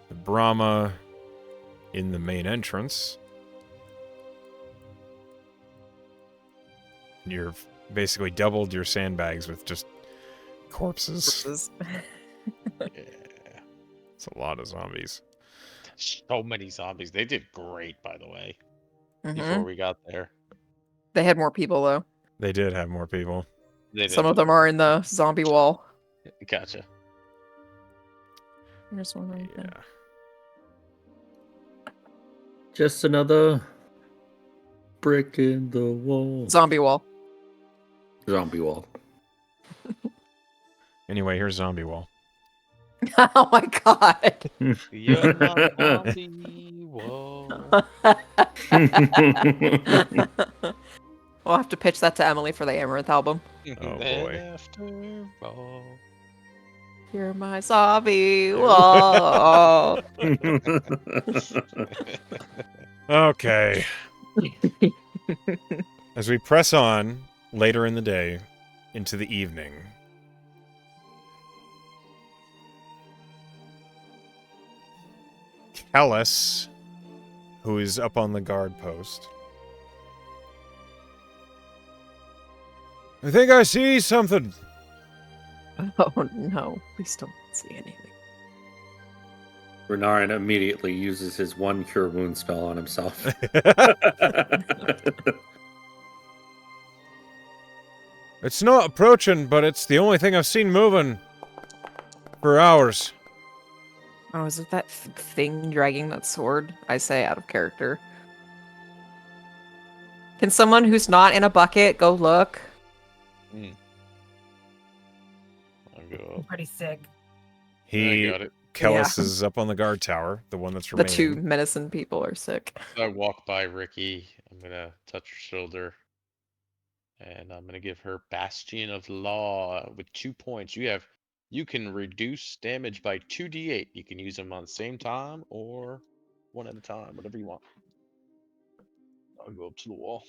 the Brahma in the main entrance. You've basically doubled your sandbags with just corpses. Yeah. It's a lot of zombies. So many zombies. They did great, by the way, Mhm. before we got there. They had more people though. They did have more people. They Some did. of them are in the zombie wall. Gotcha. There's one right there. Yeah. Just another brick in the wall. Zombie wall. Zombie wall. Anyway, here's zombie wall. Oh my god. You're my zombie wall. We'll have to pitch that to Emily for the Amaranth album. Oh, boy. After all. You're my zombie. Whoa. Okay. As we press on later in the day into the evening, Kellis, who is up on the guard post, I think I see something. Oh no, please don't see anything. Renarin immediately uses his one cure wound spell on himself. It's not approaching, but it's the only thing I've seen moving for hours. Oh, is it that thing dragging that sword? I say out of character. Can someone who's not in a bucket go look? I'll go I'm up. pretty sick. He, I got it. Kellis is up on the guard tower, the one that's The remaining. two medicine people are sick. I walk by Ricky. I'm gonna touch her shoulder, and I'm gonna give her Bastion of Law with 2 points. You can reduce damage by 2d8. You can use them on the same time or one at a time, whatever you want. I'll go up to the wall.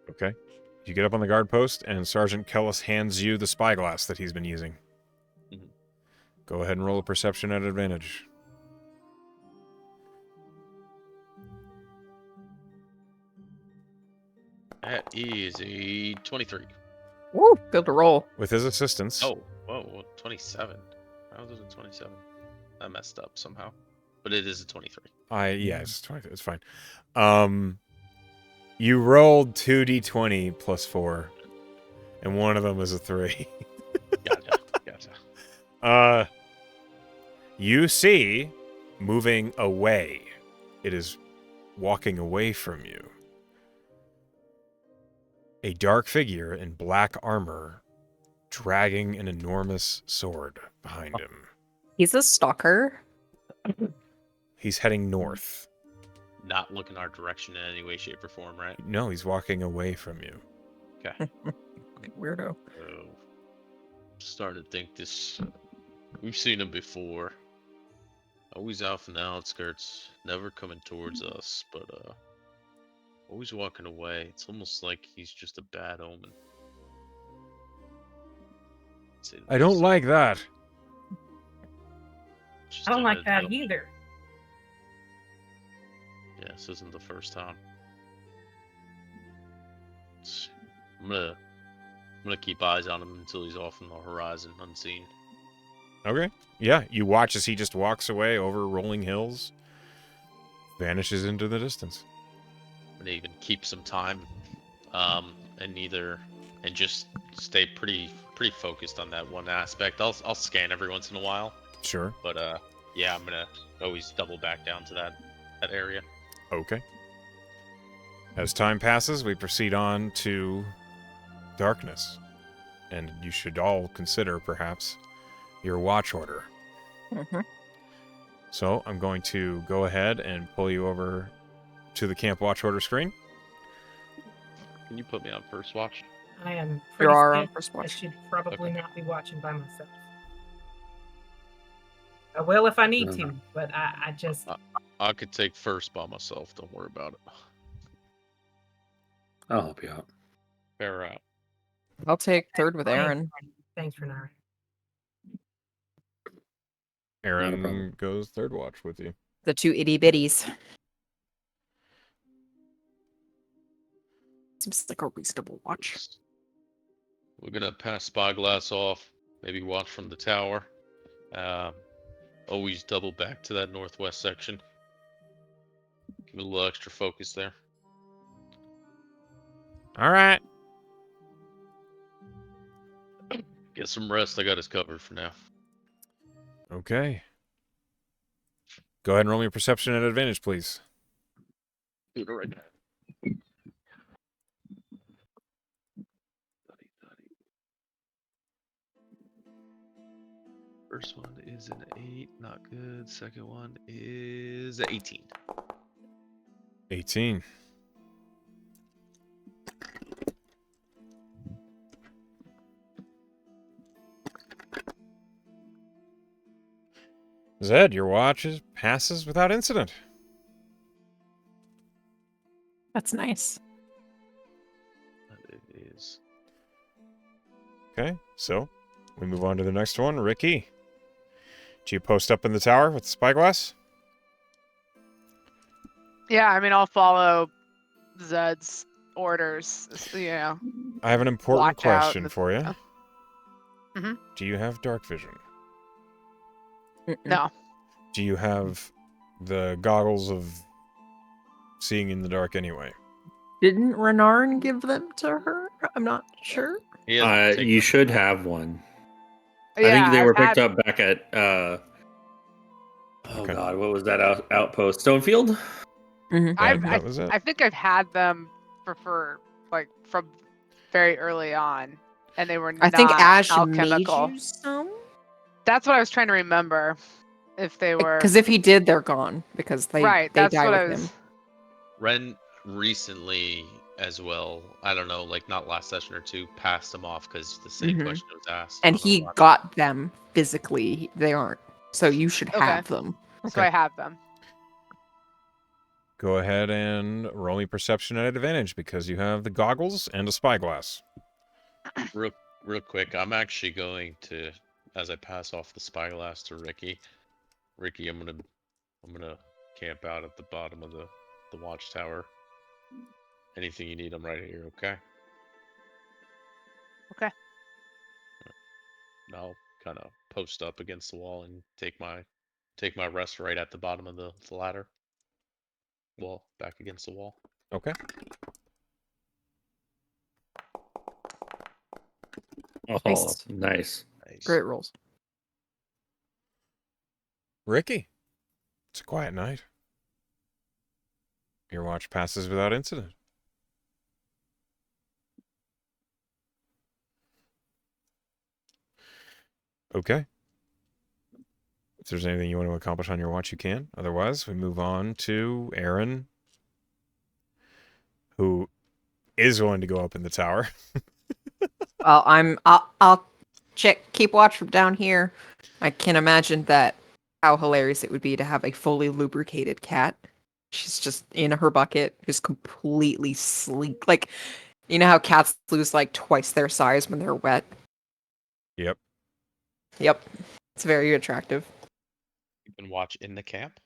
Okay. You get up on the guard post, and Sergeant Kellis hands you the spyglass that he's been using. Mhm. Go ahead and roll a perception at advantage. That is a 23. Woo! Good to roll. With his assistance. Oh, whoa, 27. How was it a 27? I messed up somehow, but it is a 23. Yeah, it's 20. It's fine. You rolled 2d20 plus 4, and one of them is a 3. Gotcha. You see, moving away, it is walking away from you, a dark figure in black armor, dragging an enormous sword behind him. He's a stalker. He's heading north. Not looking our direction in any way, shape, or form, right? No, he's walking away from you. Okay. Weirdo. So, starting to think this. We've seen him before. Always out from the outskirts, never coming towards us, but always walking away. It's almost like he's just a bad omen. I don't like that. Just I don't a like heads that up. either. Yeah, this isn't the first time. I'm gonna keep eyes on him until he's off on the horizon, unseen. Okay. Yeah, you watch as he just walks away over rolling hills, vanishes into the distance. I'm gonna even keep some time, and just stay pretty focused on that one aspect. I'll scan every once in a while, Sure. but yeah, I'm gonna always double back down to that area. Okay. As time passes, we proceed on to darkness. And you should all consider, perhaps, your watch order. Mm-hmm. So I'm going to go ahead and pull you over to the camp watch order screen. Can you put me on first watch? I am You pretty are on sick. first I watch. should probably Okay. not be watching by myself. I will if I need to, but I just I could take first by myself. Don't worry about it. I'll help you out. Fair out. I'll take third with Aaron. Thanks, Renara. Aaron problem. goes third watch with you. The two itty bitties. Seems like a reasonable watch. We're gonna pass spyglass off. Maybe watch from the tower. Always double back to that northwest section. Give it a little extra focus there. All right. Get some rest. I got us covered for now. Okay. Go ahead and roll me a perception at advantage, please. Do it right now. First one is an 8, not good. Second one is 18. 18. Zed, your watch passes without incident. That's nice. It is. Okay, so we move on to the next one. Ricky, do you post up in the tower with the spyglass? Yeah, I mean, I'll follow Zed's orders. I have an important Watch out. question for you. Mhm. Do you have dark vision? No. Do you have the goggles of seeing in the dark anyway? Didn't Renarn give them to her? I'm not sure. He hasn't taken You them. should have one. Yeah, I think they I've were had- picked up back at Okay. God, what was that outpost? Stonefield? That was it. I think I've had them for like from very early on, and they were I think not Ash alchemical. made you some. That's what I was trying to remember. If they were Because if he did, they're gone. Because they right, they that's die what with I was. him. Ren recently as well, I don't know, like not last session or two, passed them off because the same Mhm. question was asked. And on the he last- got them physically. They aren't. So you should Okay. have them. So Okay. I have them. Go ahead and roll me perception at advantage because you have the goggles and a spyglass. Real quick, I'm actually going to, as I pass off the spyglass to Ricky. Ricky, I'm gonna camp out at the bottom of the watchtower. Anything you need, I'm right here. Okay. Okay. And I'll kind of post up against the wall and take my rest right at the bottom of the ladder. Well, back against the wall. Okay. Oh, Nice. nice. Nice. Great rolls. Ricky, it's a quiet night. Your watch passes without incident. Okay. If there's anything you want to accomplish on your watch, you can. Otherwise, we move on to Aaron, who is going to go up in the tower. Well, I'll keep watch from down here. I can imagine that how hilarious it would be to have a fully lubricated cat. She's just in her bucket, just completely sleek. Like, you know how cats lose like twice their size when they're wet? Yep. Yep. It's very attractive. You can watch in the camp.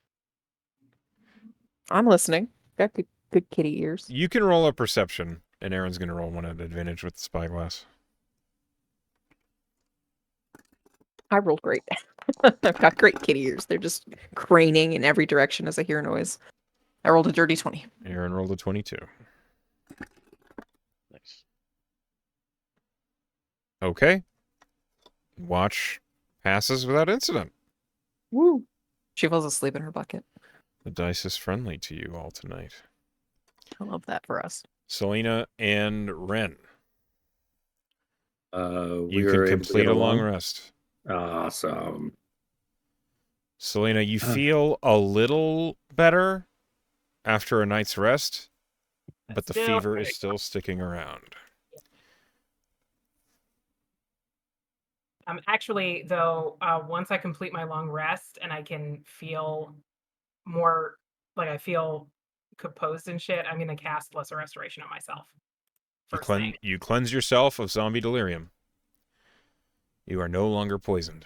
I'm listening. Got good kitty ears. You can roll a perception, and Aaron's going to roll one at advantage with the spyglass. I rolled great. I've got great kitty ears. They're just craning in every direction as I hear a noise. I rolled a dirty 20. Aaron rolled a 22. Nice. Okay. Watch passes without incident. Woo. She falls asleep in her bucket. The dice is friendly to you all tonight. I love that for us. Selena and Ren, We you were can able to complete get a long along. rest. Awesome. Selena, you feel a little better after a night's rest, but the Still fever pretty is still sticking around. Actually, though, once I complete my long rest and I can feel more like I feel composed and shit, I'm gonna cast Lesser Restoration on myself. First thing. You cleanse yourself of zombie delirium. You are no longer poisoned.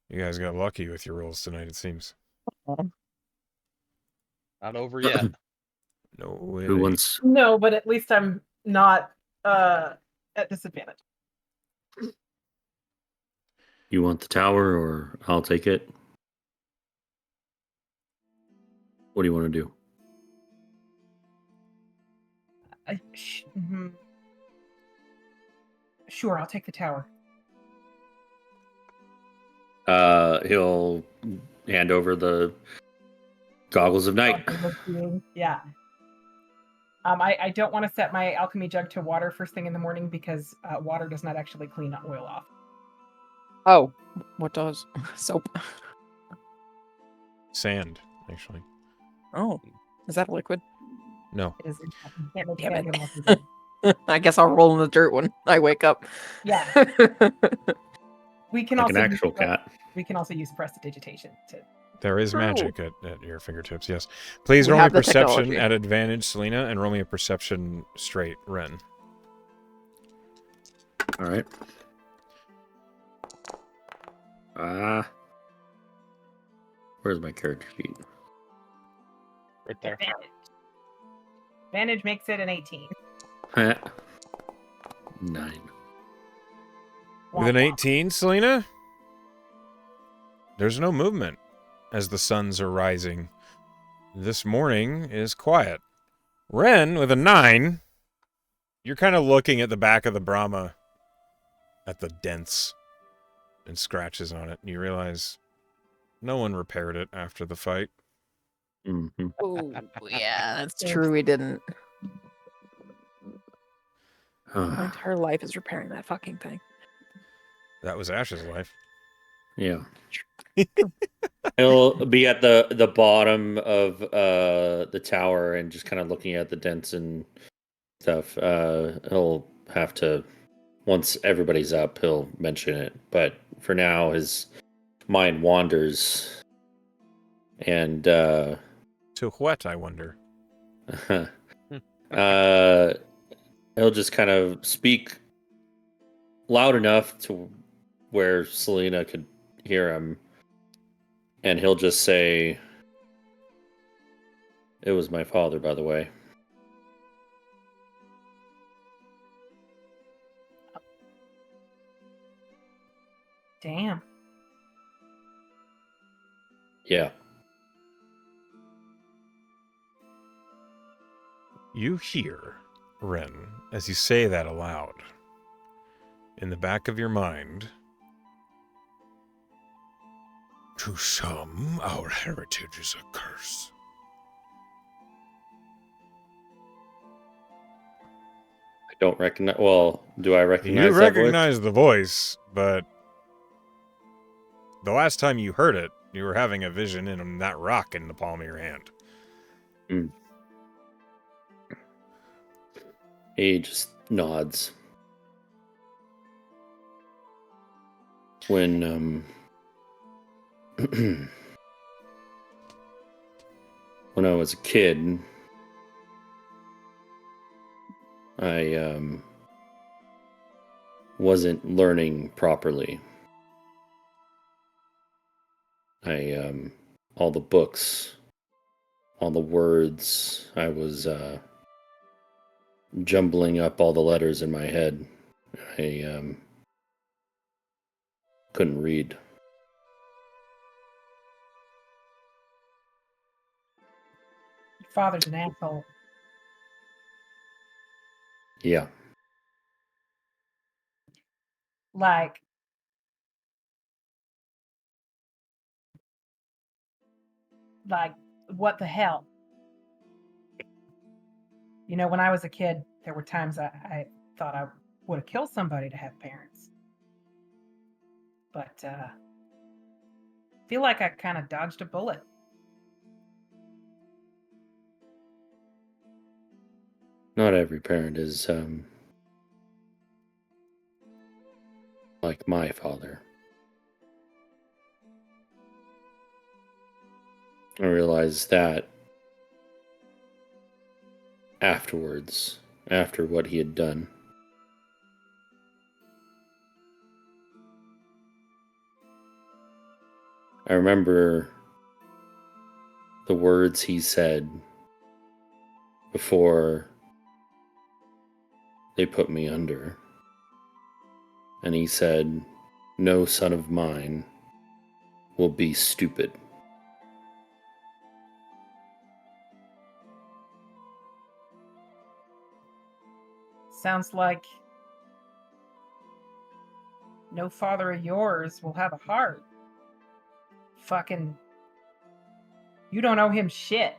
You guys got lucky with your rolls tonight, it seems. Not over yet. No way. Who wants? No, but at least I'm not at disadvantage. You want the tower, or I'll take it? What do you want to do? Sure, I'll take the tower. He'll hand over the goggles of night. Yeah. I don't want to set my alchemy jug to water first thing in the morning because water does not actually clean oil off. Oh, what does? Soap. Sand, actually. Oh, is that a liquid? No. It is. You can't make Damn sand it. unless you do. I guess I'll roll in the dirt when I wake up. Yeah. We can like also an actual cat. We can also use prestidigitation to. There is True. magic at your fingertips, yes. Please We roll me have the perception technology. at advantage, Selena, and roll me a perception straight, Ren. All right. Where's my character sheet? Right there. Advantage makes it an 18. 9. With an 18, Selena, there's no movement as the suns are rising. This morning is quiet. Ren, with a 9, you're kind of looking at the back of the Brahma, at the dents and scratches on it, and you realize no one repaired it after the fight. Mm-hmm. Oh, yeah, that's true. We didn't. My entire life is repairing that fucking thing. That was Ash's life. Yeah. He'll be at the bottom of the tower and just kind of looking at the dents and stuff. He'll have to, once everybody's up, he'll mention it. But for now, his mind wanders, and To what, I wonder? he'll just kind of speak loud enough to where Selena could hear him, and he'll just say, "It was my father, by the way." Damn. Yeah. You hear, Ren, as you say that aloud, in the back of your mind, to some, our heritage is a curse. I don't recognize. Well, do I recognize You that voice? recognize the voice, but the last time you heard it, you were having a vision in that rock in the palm of your hand. He just nods. When when I was a kid, I wasn't learning properly. All the books, all the words, I was jumbling up all the letters in my head. I couldn't read. Your father's an asshole. Yeah. Like, what the hell? You know, when I was a kid, there were times I thought I would have killed somebody to have parents. But I feel like I kind of dodged a bullet. Not every parent is like my father. I realized that afterwards, after what he had done. I remember the words he said before they put me under. And he said, "No son of mine will be stupid." Sounds like no father of yours will have a heart. Fucking, you don't owe him shit.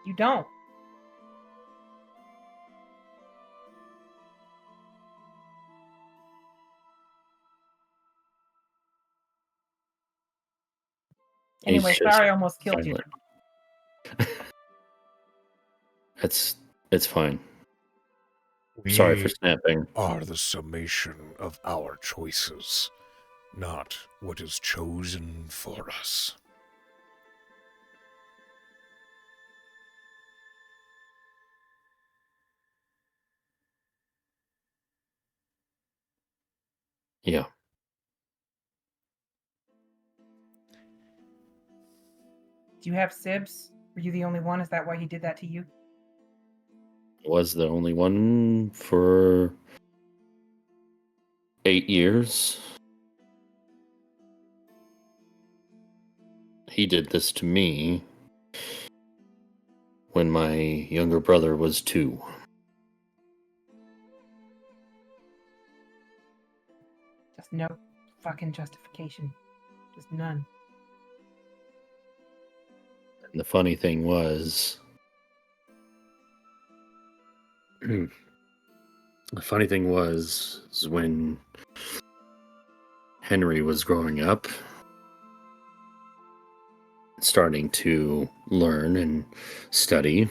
You don't. Anyway, He's just sorry I almost killed you. silent. It's fine. We Sorry for snapping. are the summation of our choices, not what is chosen for us. Yeah. Do you have sibs? Were you the only one? Is that why he did that to you? Was the only one for 8 years. He did this to me when my younger brother was 2. Just no fucking justification. Just none. And the funny thing was, is when Henry was growing up, starting to learn and study, it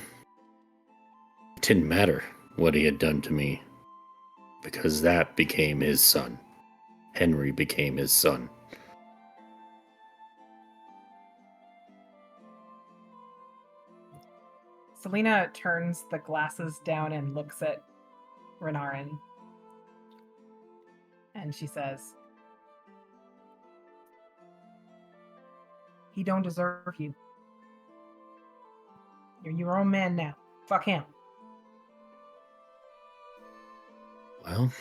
didn't matter what he had done to me, because that became his son. Henry became his son. Selena turns the glasses down and looks at Renarin. And she says, he don't deserve you. You're your own man now. Fuck him. Well,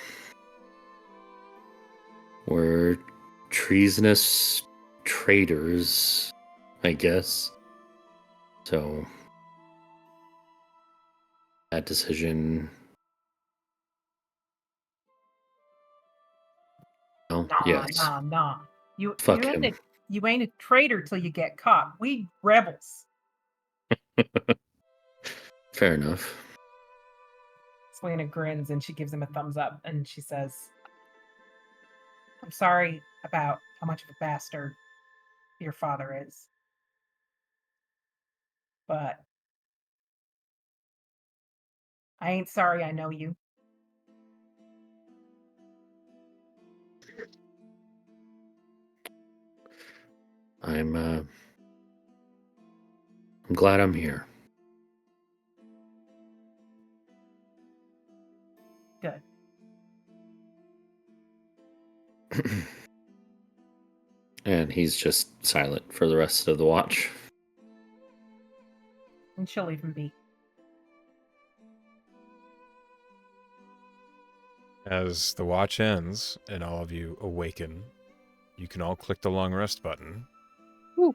we're treasonous traitors, I guess. So that decision. Well, yes. Nah. You Fuck ain't him. you ain't a traitor till you get caught. We rebels. Fair enough. Selena grins and she gives him a thumbs up and she says, I'm sorry about how much of a bastard your father is. But I ain't sorry I know you. I'm glad I'm here. Good. And he's just silent for the rest of the watch. And she'll leave him be. As the watch ends and all of you awaken, you can all click the long rest button. Woo.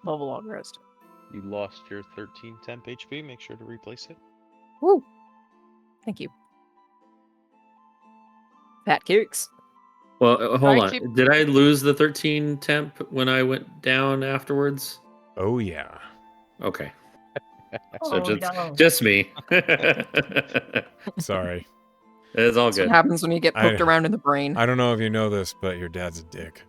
Love a long rest. You lost your 13 temp HP. Make sure to replace it. Woo. Thank you. Fat kicks. Well, hold I on. keep- Did I lose the 13 temp when I went down afterwards? Oh, yeah. Okay. Oh, So no. just me. Sorry. It's all That's what good. happens when you get poked around in the brain. I don't know if you know this, but your dad's a dick.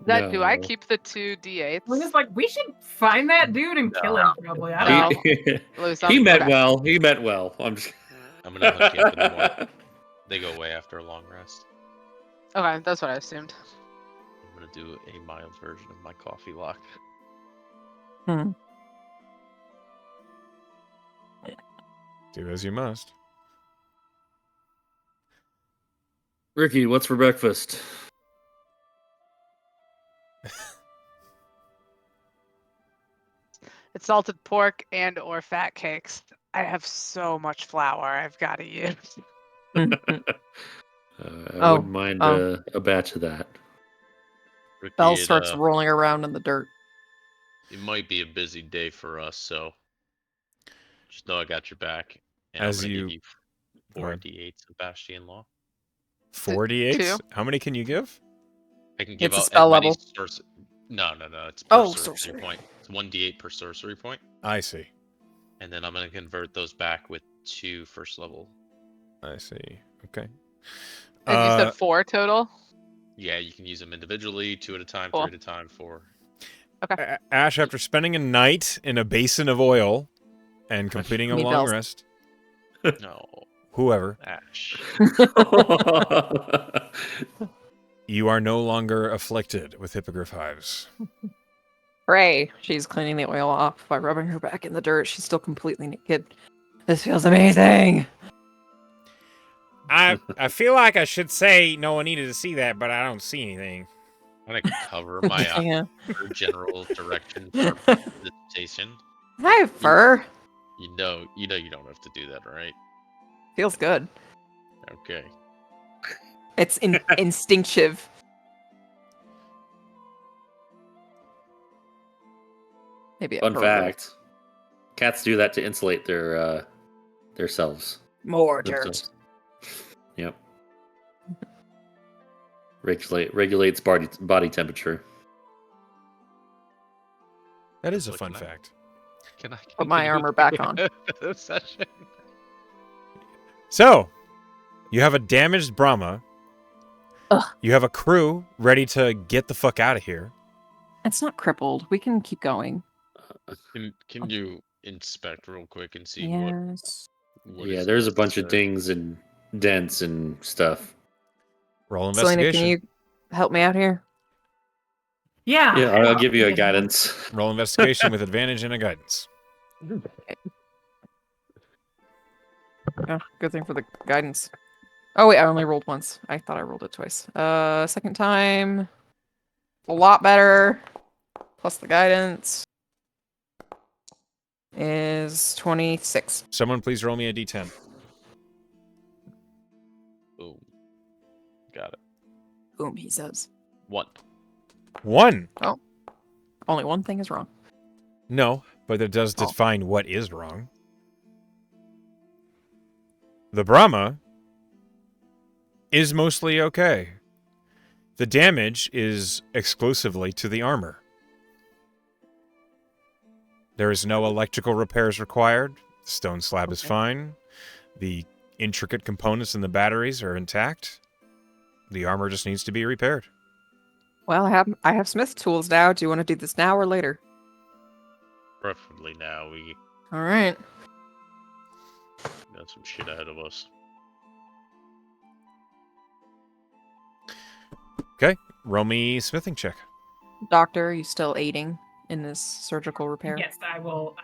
Do I No. keep the 2 d8s? We're just like, we should find that dude and kill him, probably. I don't know. No. Lose He them? meant Okay. well. He meant well. I'm just... I'm gonna hook you up in the morning. They go away after a long rest. Okay, that's what I assumed. I'm gonna do a mild version of my coffee lock. Do as you must. Ricky, what's for breakfast? It's salted pork and or fat cakes. I have so much flour I've got to use. I Oh, wouldn't mind oh. a batch of that. Ricky, Bell starts rolling around in the dirt. it might be a busy day for us, so just know I got your back. And As I'm gonna you- give you Go 4 ahead. d8s of Bastion Law. 48? Two. How many can you give? I can give It's a out spell as many level. No, it's per Oh, sorcery sorcery. point. It's 1d8 per sorcery point. I see. And then I'm gonna convert those back with 2 first level. I see. Okay. And you said 4 total? Yeah, you can use them individually, 2 at a time, Cool. 3 at a time, 4. Ash, after spending a night in a basin of oil and completing a Me long bells. rest, No, whoever, Ash. you are no longer afflicted with hippogriff hives. Hooray! She's cleaning the oil off by rubbing her back in the dirt. She's still completely naked. This feels amazing. I feel like I should say no one needed to see that, but I don't see anything. I'm gonna cover my eye Yeah. for general direction for presentation. Hi, fur. You know you don't have to do that, right? Feels good. Okay. It's instinctive. Maybe a Fun fur fact: cats do that to insulate their selves. More dirt. Themselves. Yep. Regulates body temperature. That is a So fun can I- fact. Can I Put my continue armor with back the on. session? So, you have a damaged Brahma. Ugh. You have a crew ready to get the fuck out of here. It's not crippled. We can keep going. Can you inspect real quick and see Yes. what Yeah, is there's a bunch of necessary? dings and dents and stuff. Roll Selena, investigation. can you help me out here? Yeah. Yeah, I'll give you a Yeah. guidance. Roll investigation with advantage and a guidance. Oh, good thing for the guidance. Oh wait, I only rolled once. I thought I rolled it twice. Second time. A lot better. Plus the guidance is 26. Someone please roll me a d10. Boom. Got it. Boom, he says. 1. 1. Only one thing is wrong. No, but it does Oh. define what is wrong. The Brahma is mostly okay. The damage is exclusively to the armor. There is no electrical repairs required. The stone slab is Okay. fine. The intricate components in the batteries are intact. The armor just needs to be repaired. Well, I have smith tools now. Do you want to do this now or later? Preferably now. We All right. got some shit ahead of us. Okay, roll me smithing check. Doctor, are you still aiding in this surgical repair? Yes, I will.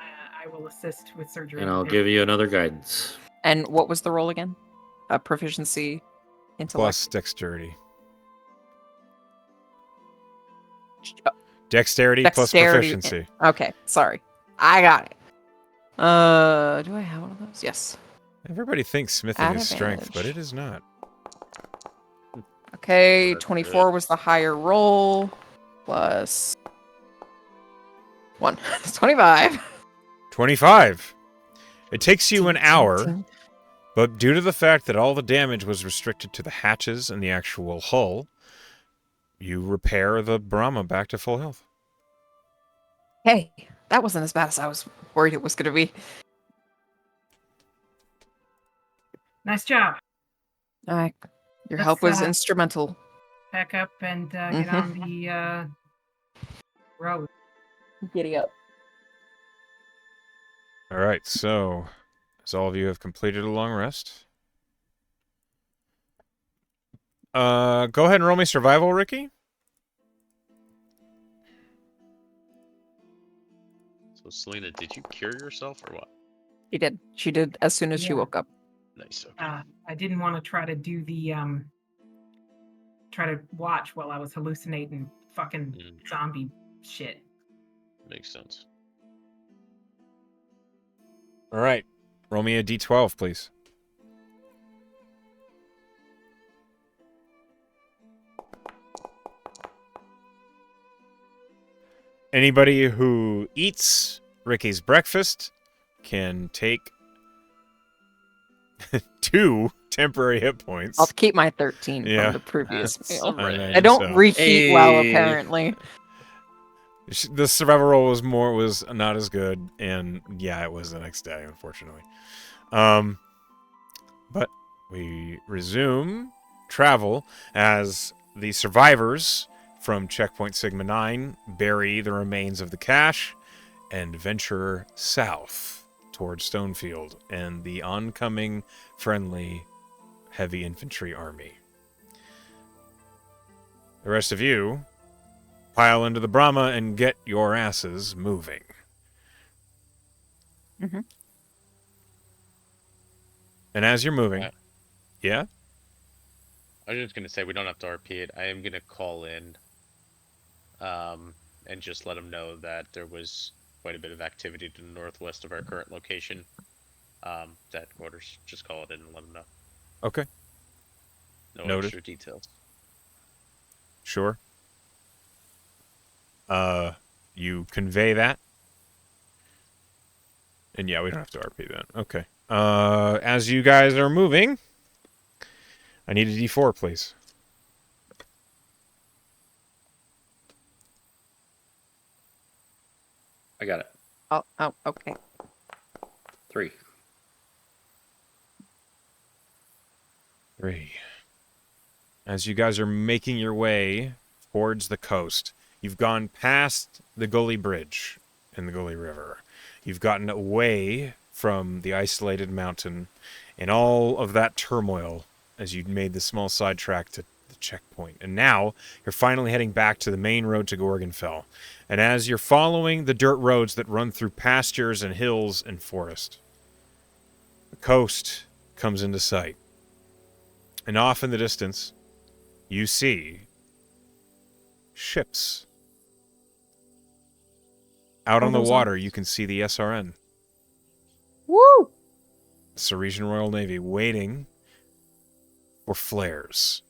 I will assist with surgery. And I'll give you another guidance. And what was the roll again? Proficiency, intellect. Plus dexterity. Oh, Dexterity plus Dexterity. proficiency. Okay, sorry. I got it. Do I have one of those? Yes. Everybody thinks smithing is strength, but Advantage. it is not. Okay, That's 24 good. was the higher roll. Plus 1. It's 25. 25. It takes you an hour, 18. but due to the fact that all the damage was restricted to the hatches and the actual hull, you repair the Brahma back to full health. Hey, that wasn't as bad as I was worried it was going to be. Nice job. Your Let's, help was instrumental. Pack up and get on the road. Giddy up. All right, so as all of you have completed a long rest, go ahead and roll me survival, Ricky. So Selena, did you cure yourself or what? She did. She did as soon as she Yeah. woke up. Nice. Okay. I didn't want to try to do the try to watch while I was hallucinating fucking zombie shit. Makes sense. All right, roll me a d12, please. Anybody who eats Ricky's breakfast can take 2 temporary hit points. I'll keep my 13 Yeah. from the previous That's meal. right. I don't So- reheat well, Hey. apparently. The survival roll was not as good, and yeah, it was the next day, unfortunately. But we resume travel as the survivors from Checkpoint Sigma 9 bury the remains of the cache and venture south towards Stonefield and the oncoming friendly heavy infantry army. The rest of you pile into the Brahma and get your asses moving. Mm-hmm. And as you're moving, Right. yeah? I was just gonna say we don't have to RP it. I am gonna call in, and just let them know that there was quite a bit of activity to the northwest of our current location. That quarters. Just call it in and let them know. Okay, No Noted. extra details. sure. You convey that. And yeah, we don't have to RP that. Okay. As you guys are moving, I need a D4, please. I got it. Oh, okay. 3. 3. As you guys are making your way towards the coast, you've gone past the Gully Bridge and the Gully River. You've gotten away from the isolated mountain and all of that turmoil as you made the small sidetrack to the checkpoint. And now you're finally heading back to the main road to Gorgonfell. And as you're following the dirt roads that run through pastures and hills and forest, the coast comes into sight. And off in the distance, you see ships. Out on the those water, ones? you can see the SRN, Woo! the Serisian Royal Navy, waiting for flares.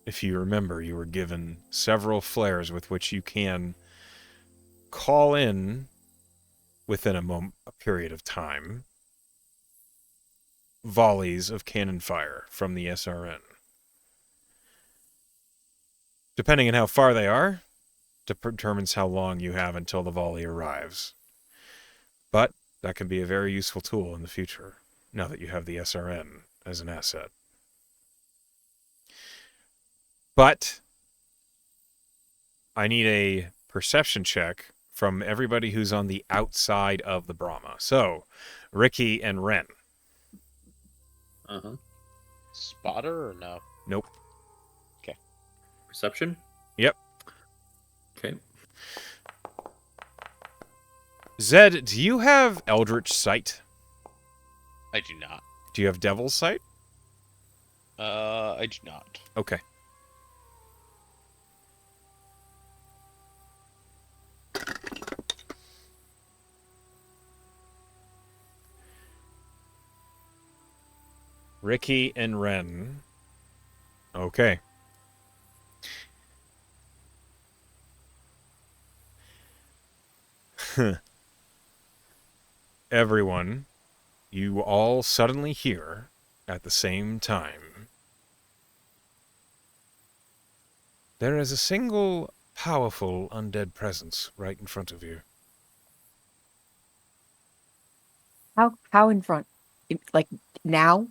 If you remember, you were given several flares with which you can call in within a period of time volleys of cannon fire from the SRN. Depending on how far they are, determines how long you have until the volley arrives. But that can be a very useful tool in the future, now that you have the SRN as an asset. But I need a perception check from everybody who's on the outside of the Brahma. So, Ricky and Ren. Uh-huh. Spotter or no? Nope. Perception? Yep. Okay. Zed, do you have Eldritch Sight? I do not. Do you have Devil's Sight? I do not. Okay. Ricky and Ren. Okay. Everyone, you all suddenly hear at the same time. There is a single powerful undead presence right in front of you. How in front? Like now?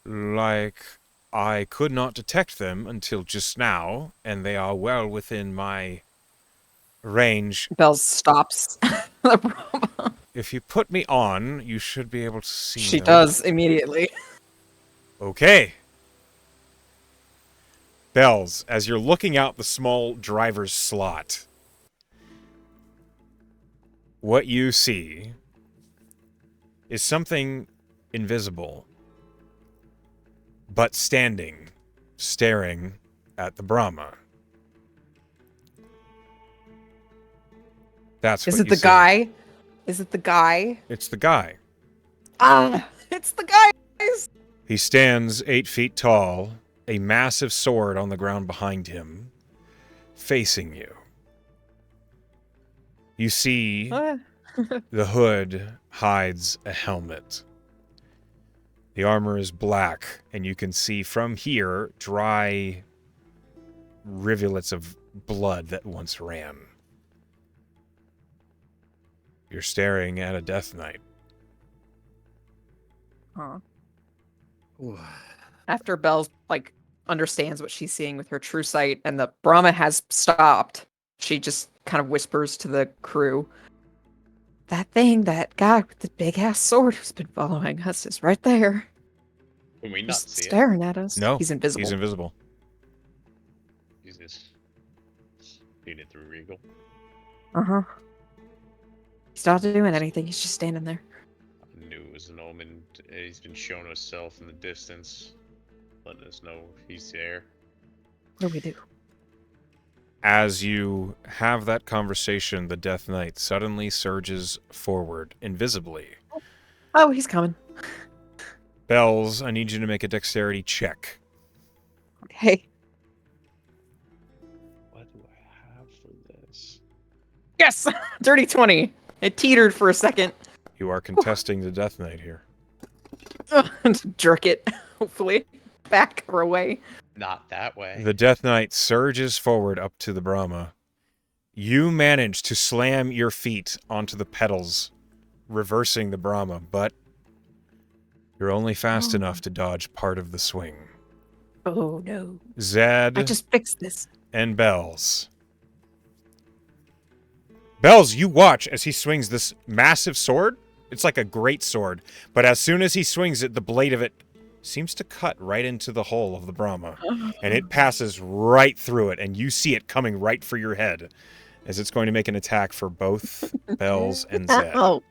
Like, I could not detect them until just now, and they are well within my range. Bells stops. The Brahma. If you put me on, you should be able to see She them. does immediately. Okay. Bells, as you're looking out the small driver's slot, what you see is something invisible, but standing, staring at the Brahma. That's Is what it you the see. guy? Is it the guy? It's the guy. Ah, it's the guy. Guys. He stands 8 feet tall, a massive sword on the ground behind him, facing you. You see Ah. the hood hides a helmet. The armor is black, and you can see from here dry rivulets of blood that once ran. You're staring at a Death Knight. Huh. After Belle like understands what she's seeing with her true sight, and the Brahma has stopped, she just kind of whispers to the crew, "That thing, that guy with the big ass sword who's been following us is right there, Can we not just see it? staring at us." No, He's invisible. He's invisible. He's just seen it through Regal. Uh-huh. He's not doing anything. He's just standing there. I knew it was an omen. He's been showing himself in the distance, letting us know he's there. What do we do? As you have that conversation, the Death Knight suddenly surges forward, invisibly. Oh, he's coming. Bells, I need you to make a dexterity check. Okay. What do I have for this? Yes! Dirty 20. It teetered for a second. You are contesting the Death Knight here. Jerk it, hopefully. Back or away. Not that way. The Death Knight surges forward up to the Brahma. You manage to slam your feet onto the pedals, reversing the Brahma, but you're only fast enough to dodge part of the swing. Oh, no. Zed I just fixed this. and Bells. Bells, you watch as he swings this massive sword. It's like a great sword, but as soon as he swings it, the blade of it seems to cut right into the hull of the Brahma, and it passes right through it, and you see it coming right for your head as it's going to make an attack for both Bells and Zed. Oh.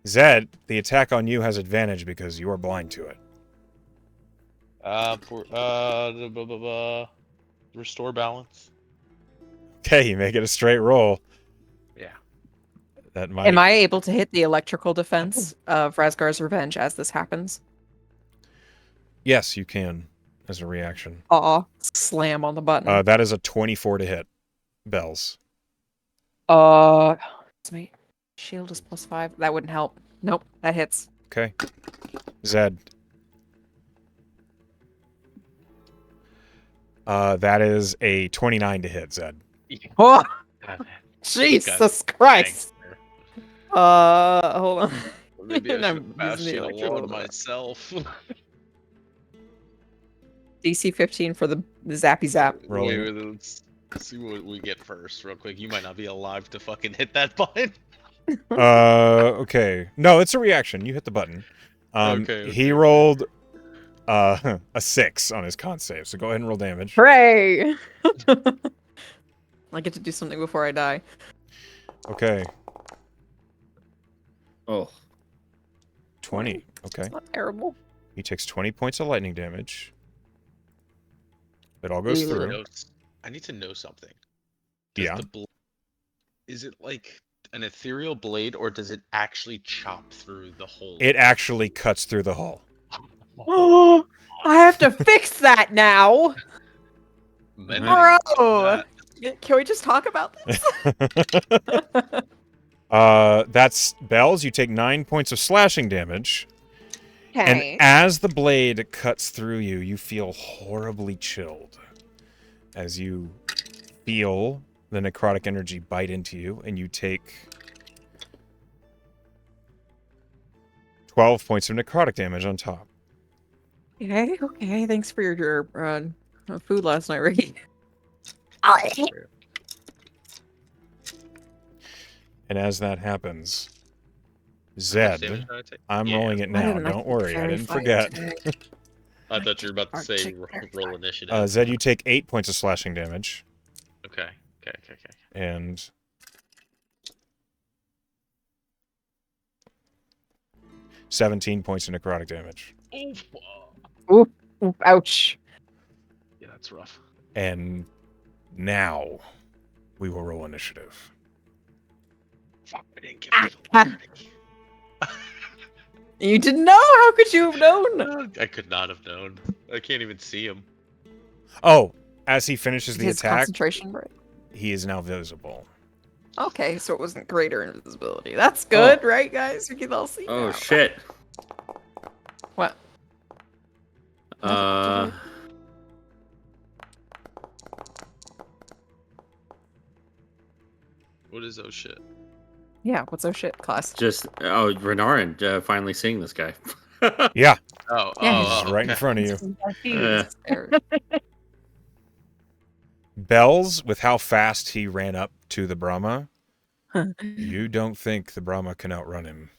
Zed, the attack on you has advantage because you are blind to it. Restore balance. Okay, you make it a straight roll. Yeah. That might. Am I able to hit the electrical defense of Razgar's Revenge as this happens? Yes, you can, as a reaction. Aw. Slam on the button. That is a 24 to hit. Bells. Wait. Shield is +5. That wouldn't help. Nope, that hits. Okay. Zed. That is a 29 to hit, Zed. Oh, God, Jesus Christ. Hold on. Maybe I And should I'm have bashed using it the electrical along defense. myself. DC 15 for the zappy zap. Roll Wait, it. let's see what we get first, real quick. You might not be alive to fucking hit that button. Okay. No, it's a reaction. You hit the button. Okay, He rolled a 6 on his con save, so go ahead and roll damage. Hooray! I get to do something before I die. Okay. Oh, 20. Okay. It's not terrible. He takes 20 points of lightning damage. It all goes Ew. through. I need to know something. Does Yeah. is it like an ethereal blade, or does it actually chop through the whole? It actually cuts through the hull. Oh, I have to fix that now. Men- Bro! Can we just talk about this? That's Bells. You take 9 points of slashing damage. Okay. And as the blade cuts through you, you feel horribly chilled. As you feel the necrotic energy bite into you, and you take 12 points of necrotic damage on top. Okay. Thanks for your food last night, Ricky. And as that happens, How much Zed, damage did I take? I'm Yeah. rolling it Why now. didn't I Don't think worry, I fairy didn't fire forget. today? I thought you were about to say Arctic roll fire. initiative. Zed, you take 8 points of slashing damage, Okay. and 17 points of necrotic damage. Oof. Oof, ouch. Yeah, that's rough. And now we will roll initiative. Fuck, I didn't give Ah, you the warning. You didn't know? How could you have known? I could not have known. I can't even see him. Oh, as he finishes the His attack, concentration break. he is now visible. Okay, so it wasn't greater invisibility. That's good, right, guys? We can all see oh now. shit. What? What is oh shit? Yeah, what's our shit class? Just Renarin finally seeing this guy. Yeah, Oh, Yeah, he's right in okay. front of you. Yeah. There. Bells, with how fast he ran up to the Brahma, you don't think the Brahma can outrun him.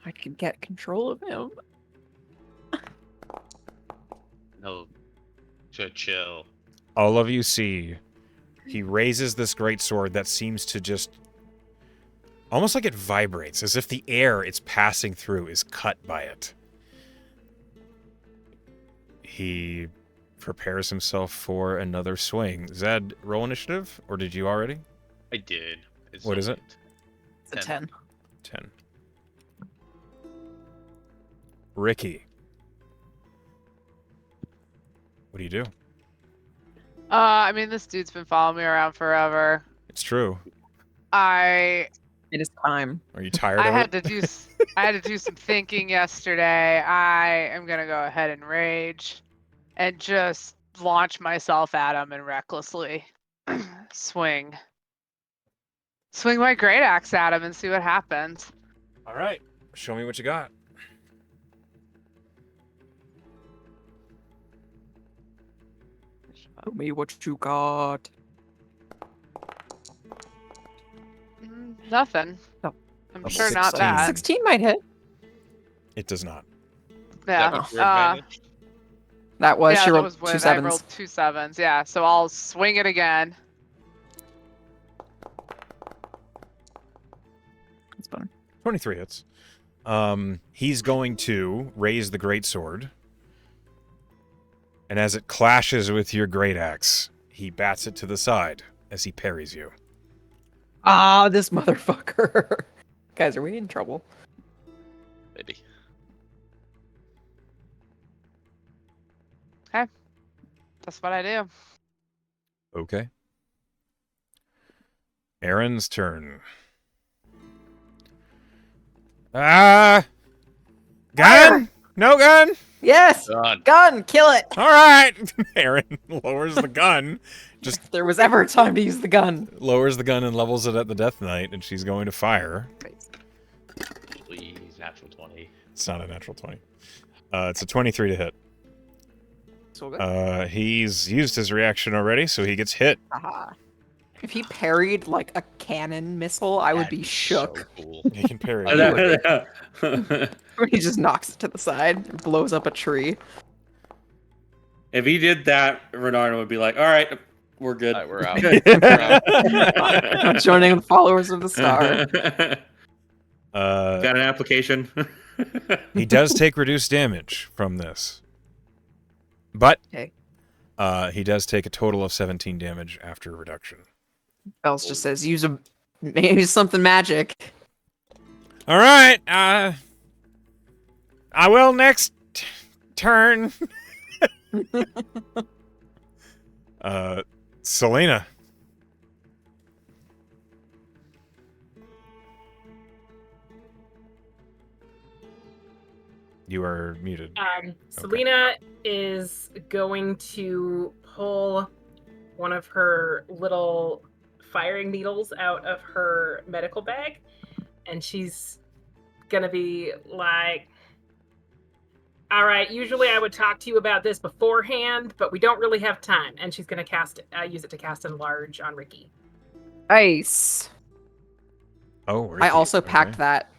I could get control of him. No, chill. All of you see he raises this great sword that seems to just almost like it vibrates, as if the air it's passing through is cut by it. He prepares himself for another swing. Zed, roll initiative, or did you already? I did. It's What so is it? late. It's a 10. 10. Ricky. What do you do? I mean, this dude's been following me around forever. It's true. I It is time. Are you tired I of had it? to do I had to do some thinking yesterday. I am gonna go ahead and rage, and just launch myself at him and recklessly swing my great axe at him and see what happens. All right. Show me what you got. Show me what you got. Nothing. Oh. I'm A sure not 16. that. 16 might hit. It does not. Yeah. That was your advantage? That was, yeah, she that rolled was 2 when I sevens. rolled 2 7s. Yeah, so I'll swing it again. That's fun. 23 hits. He's going to raise the greatsword. And as it clashes with your great axe, he bats it to the side as he parries you. Ah, this motherfucker. Guys, are we in trouble? Maybe. That's what I do. Okay. Aaron's turn. Gun? Fire! No gun? Yes! Done. Gun! Kill it! All right. Aaron lowers the gun. Just If there was ever a time to use the gun. lowers the gun and levels it at the Death Knight, and she's going to fire. Please, natural 20. It's not a natural 20. It's a 23 to hit. So good. He's used his reaction already, so he gets hit. Aha. If he parried like a cannon missile, I would That'd be shook. So cool. He can parry. He just knocks it to the side and blows up a tree. If he did that, Renardo would be like, "All right, we're good. All right, we're out. I'm joining the followers of the star. Got an application. He does take reduced damage from this. But Okay. he does take a total of 17 damage after reduction. Bells just says, use something magic. All right. I will next turn. Selena. You are muted. Selena is going to pull one of her little firing needles out of her medical bag, and she's gonna be like, all right, usually I would talk to you about this beforehand, but we don't really have time. And she's gonna use it to cast Enlarge on Ricky. Nice. Oh, I Ricky, also okay. packed that.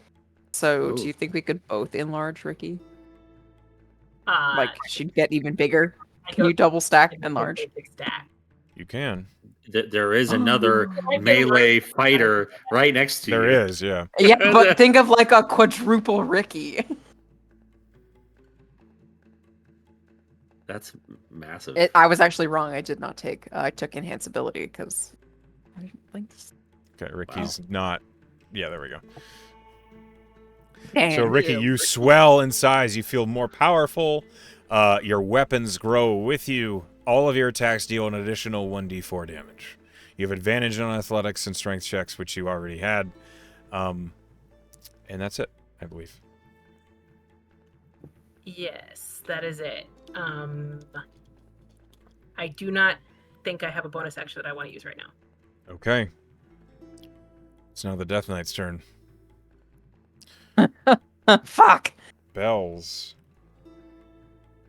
So Ooh. do you think we could both enlarge Ricky? Uh, Like, she'd get even bigger? I Can you don't- double stack I don't enlarge? think it's stack. You can. There is another Oh. melee fighter right next to There you. is, yeah. Yeah, but think of like a quadruple Ricky. That's massive. I was actually wrong. I did not take. I took enhanceability because I didn't think this. Okay, Ricky's not. Yeah, there we go. Damn. So, Ricky, you swell in size. You feel more powerful. Your weapons grow with you. All of your attacks deal an additional 1d4 damage. You have advantage on athletics and strength checks, which you already had. And that's it, I believe. Yes, that is it. I do not think I have a bonus action that I want to use right now. Okay. It's now the Death Knight's turn. Fuck. Bells.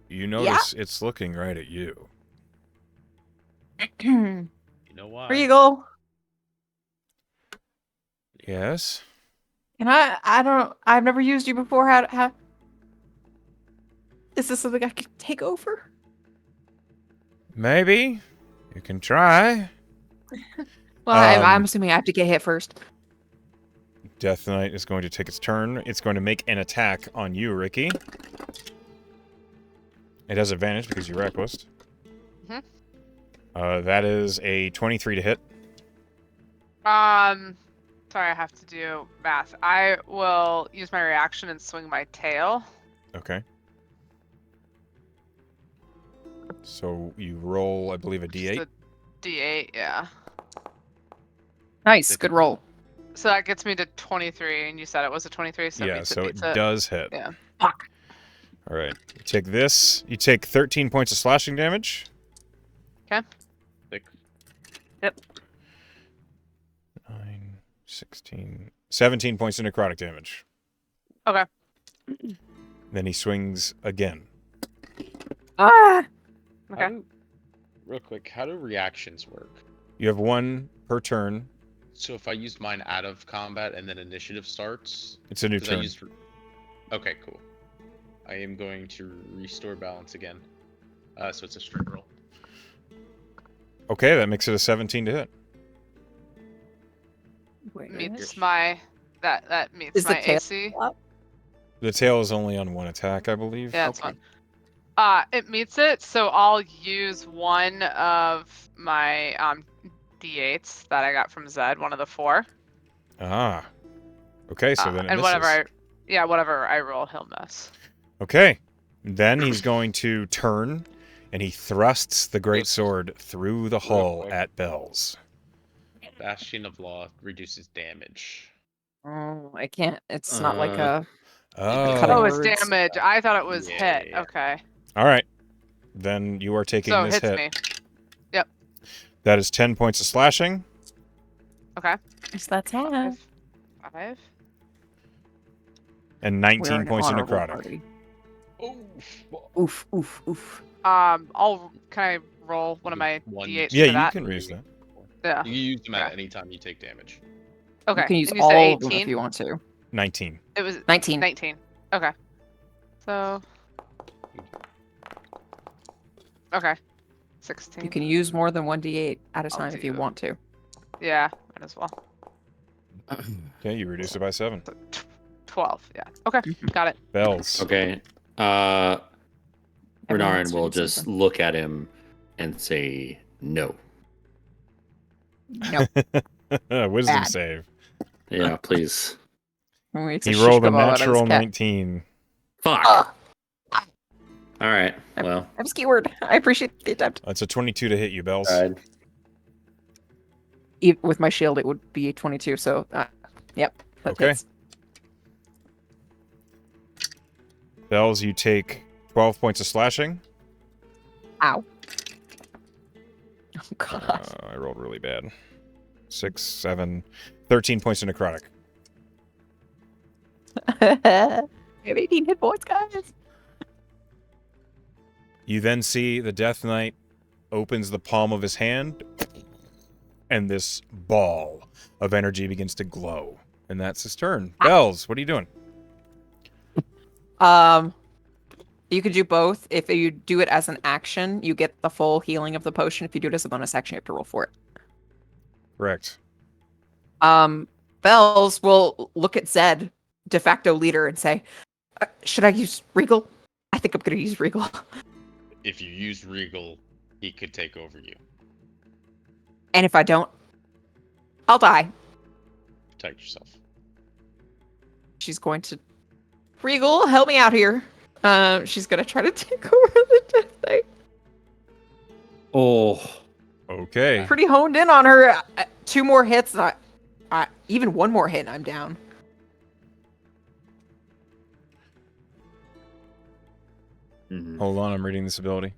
You notice it's looking right at you. You know why? Regal. Yes? And I've never used you before. How is this something I could take over? Maybe. You can try. Well, I'm assuming I have to get hit first. Death Knight is going to take its turn. It's going to make an attack on you, Ricky. It has advantage because you're reckless. That is a 23 to hit. Sorry, I have to do math. I will use my reaction and swing my tail. Okay. So you roll, I believe, a d8. Just a D8, yeah. Nice, good roll. So that gets me to 23, and you said it was a 23, so Yeah, so it does hit. Yeah. Fuck. All right. You take this. You take 13 points of slashing damage. Okay. 9, 16, 17 points of necrotic damage. Okay. Then he swings again. Ah! Okay. Real quick, how do reactions work? You have one per turn. So if I used mine out of combat and then initiative starts, It's a new 'cause turn. Okay, cool. I am going to restore balance again. So it's a straight roll. Okay, that makes it a 17 to hit. Meets my that meets Is the my tail AC. up? The tail is only on one attack, I believe. Yeah, that's Okay. fine. It meets it, so I'll use one of my D8s that I got from Zed, one of the 4. Ah. Okay, so then it and misses. whatever I roll, he'll miss. Okay. Then he's going to turn, and he thrusts the great sword through the hull quick. at Bells. Bastion of Law reduces damage. Oh, I can't. It's not like a. Oh. Cutting Oh, it's words. damage. I thought it was hit. Yeah. Okay. All right. Then you are taking So this hits hit. me. Yep. That is 10 points of slashing. Okay. Is that 10? 5. And We're 19 an points of honorable necrotic. party. Oh, Oof, oof, oof. Can I roll one of my One. D8s Yeah, for you that? can use that. Yeah. You use them at Okay. any time you take damage. Okay. You can use and you said all of them 18? if you want to. 19. It was 19. 19. Okay. So. Okay. 16. You can use more than 1d8 at a I'll time if you do- want to. Yeah, might as well. Okay, you reduce it by 7. So 12. Yeah. Okay. Got it. Bells. Okay. Everyone Renarin wants to will do just something. look at him and say no. Nope. Wisdom Bad. save. Yeah, please. He rolled a natural 19. Fuck. Ugh. All right. Well, I'm skewered. I appreciate the attempt. That's a 22 to hit you, Bells. tried. With my shield, it would be 22. So, yep. That Okay. hits. Bells, you take 12 points of slashing. Ow. Oh god. I rolled really bad. 6, 7, 13 points of necrotic. I have 18 hit points, guys. You then see the Death Knight opens the palm of his hand, and this ball of energy begins to glow. And that's his turn. Bells, what are you doing? You could do both. If you do it as an action, you get the full healing of the potion. If you do it as a bonus action, you have to roll for it. Correct. Bells will look at Zed, de facto leader, and say, should I use Regal? I think I'm going to use Regal. If you use Regal, he could take over you. And if I don't, I'll die. Protect yourself. She's going to... Regal, help me out here. She's going to try to take over the Death Knight. Oh. Okay. Pretty honed in on her. 2 more hits. Even 1 more hit, and I'm down. Mhm. Hold on, I'm reading this ability.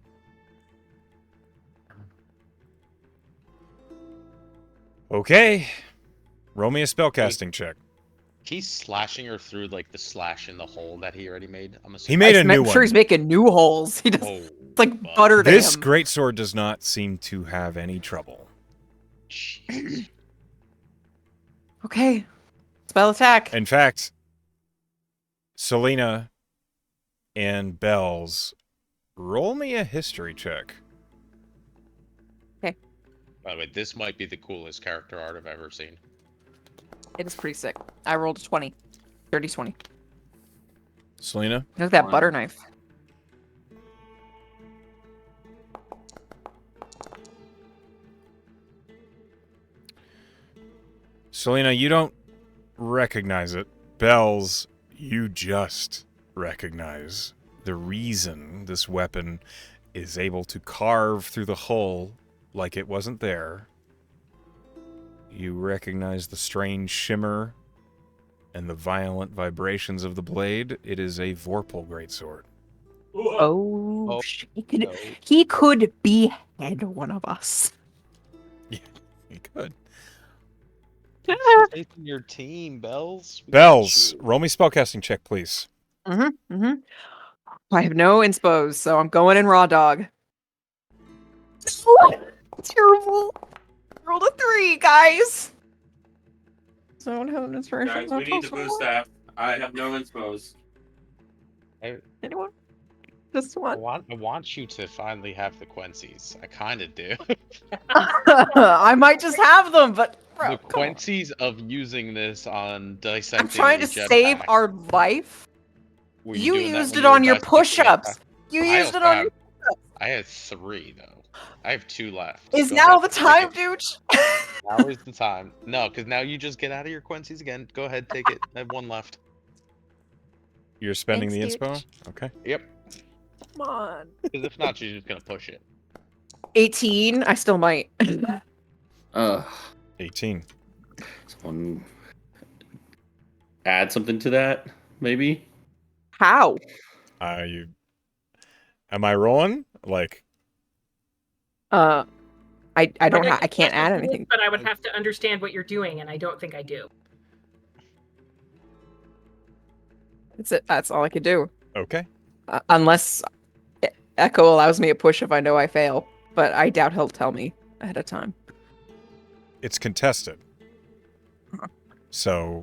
Okay. Roll me a spellcasting check. He's slashing her through like the slash in the hole that he already made. I'm He assuming. made a I'm new sure one. he's making new holes. He does. Oh, It's like fuck. butter to This him. greatsword does not seem to have any trouble. Jesus. Okay. Spell attack. In fact, Selena and Bells, roll me a history check. By the way, this might be the coolest character art I've ever seen. It is pretty sick. I rolled a 20. 30-20. Selena? Look at that One. butter knife. Selena, you don't recognize it. Bells, you just recognize the reason this weapon is able to carve through the hull like it wasn't there. You recognize the strange shimmer and the violent vibrations of the blade. It is a Vorpal greatsword. Oh, Oh, no. he could behead one of us. You could. Faith in your team, Bells. We got Bells, you. roll me spellcasting check, please. I have no inspos, so I'm going in raw dog. Terrible. Rolled a 3, guys. So I don't have an inspiration. Guys, we need to boost that. I have no inspos. Anyone? Just I one. want you to finally have the Quincy's. I kind of do. I might just have them, but bro, The come on. Quincy's of using this on dissecting. I'm trying to a jetpack. save our life. Were You doing that used when it you were on your dissecting a push-ups. jetpack? You I used it also on have- your push-ups. I had 3 though. I have 2 left. Is Go now ahead, the take time, it. dude? Now is the time. No, because now you just get out of your Quincy's again. Go ahead, take it. I have 1 left. You're spending Thanks, the inspo? dude. Okay. Yep. Come on. Because if not, she's just gonna push it. 18. I still might. 18. Someone add something to that, maybe? How? Am I rolling? Like, I don't. Like, I can't add yes, anything. but I would have to understand what you're doing, and I don't think I do. That's it. That's all I could do. okay. Unless Echo allows me a push if I know I fail, but I doubt he'll tell me ahead of time. It's contested. So,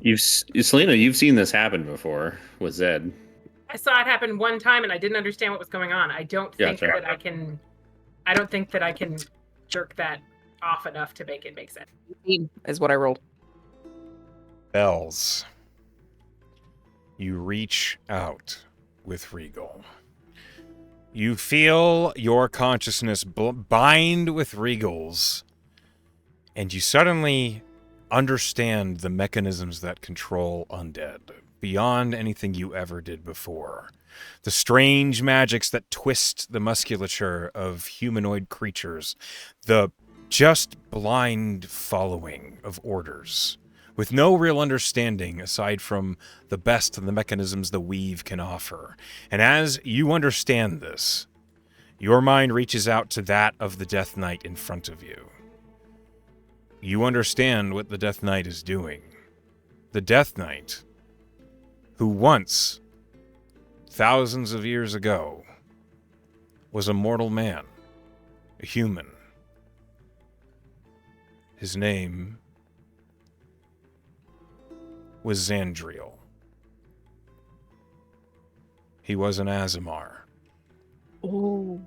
Selena, you've seen this happen before with Zed. I saw it happen one time, and I didn't understand what was going on. I don't think Gotcha. that I can. I don't think that I can jerk that off enough to make it make sense. 18 is what I rolled. Bells, you reach out with Regal. You feel your consciousness bind with Regal's, and you suddenly understand the mechanisms that control undead beyond anything you ever did before. The strange magics that twist the musculature of humanoid creatures, the just blind following of orders, with no real understanding aside from the best of the mechanisms the weave can offer. And as you understand this, your mind reaches out to that of the Death Knight in front of you. You understand what the Death Knight is doing. The Death Knight, who once, thousands of years ago, was a mortal man, a human. His name was Zandriel. He was an Azamar. Oh.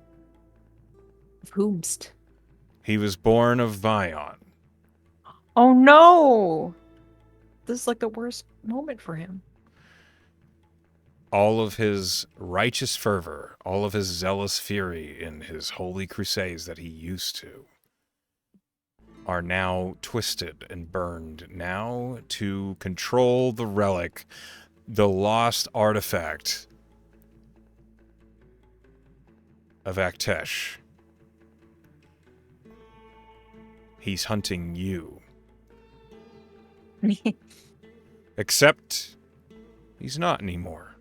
Of whomst? He was born of Vion. Oh no! This is like the worst moment for him. All of his righteous fervor, all of his zealous fury in his holy crusades that he used to, are now twisted and burned now to control the relic, the lost artifact of Aktesh. He's hunting you. Except he's not anymore.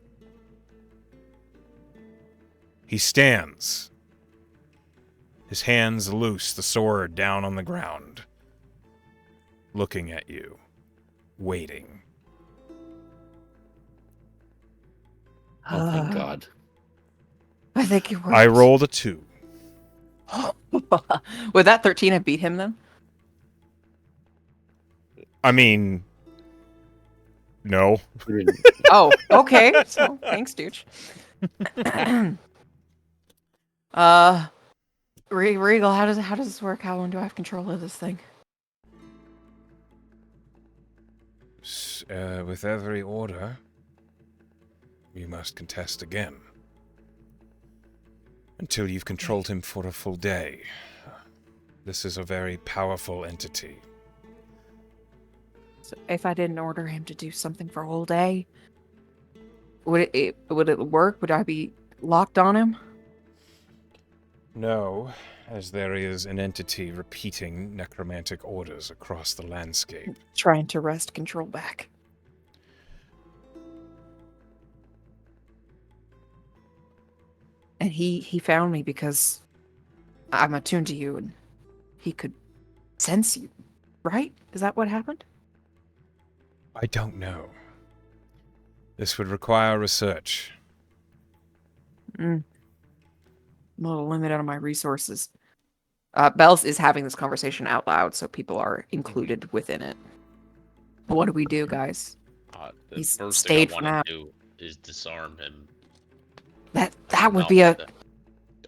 He stands, his hands loose, the sword down on the ground, looking at you. waiting. Oh, thank God. I think it works. I rolled a 2. Would that 13 have beat him then? I mean, no. Oh, okay. So thanks, Dooch. Regal, how does this work? How long do I have control of this thing? With every order, you must contest again. Until you've controlled him for a full day. This is a very powerful entity. So if I didn't order him to do something for a whole day, would it work? Would I be locked on him? No, as there is an entity repeating necromantic orders across the landscape. Trying to wrest control back. And he found me because I'm attuned to you and he could sense you, right? Is that what happened? I don't know. This would require research. I'm a little limited on my resources. Bells is having this conversation out loud, so people are included within it. What do we do, guys? The He's first stayed thing for I now. want to do is disarm him. That would be a...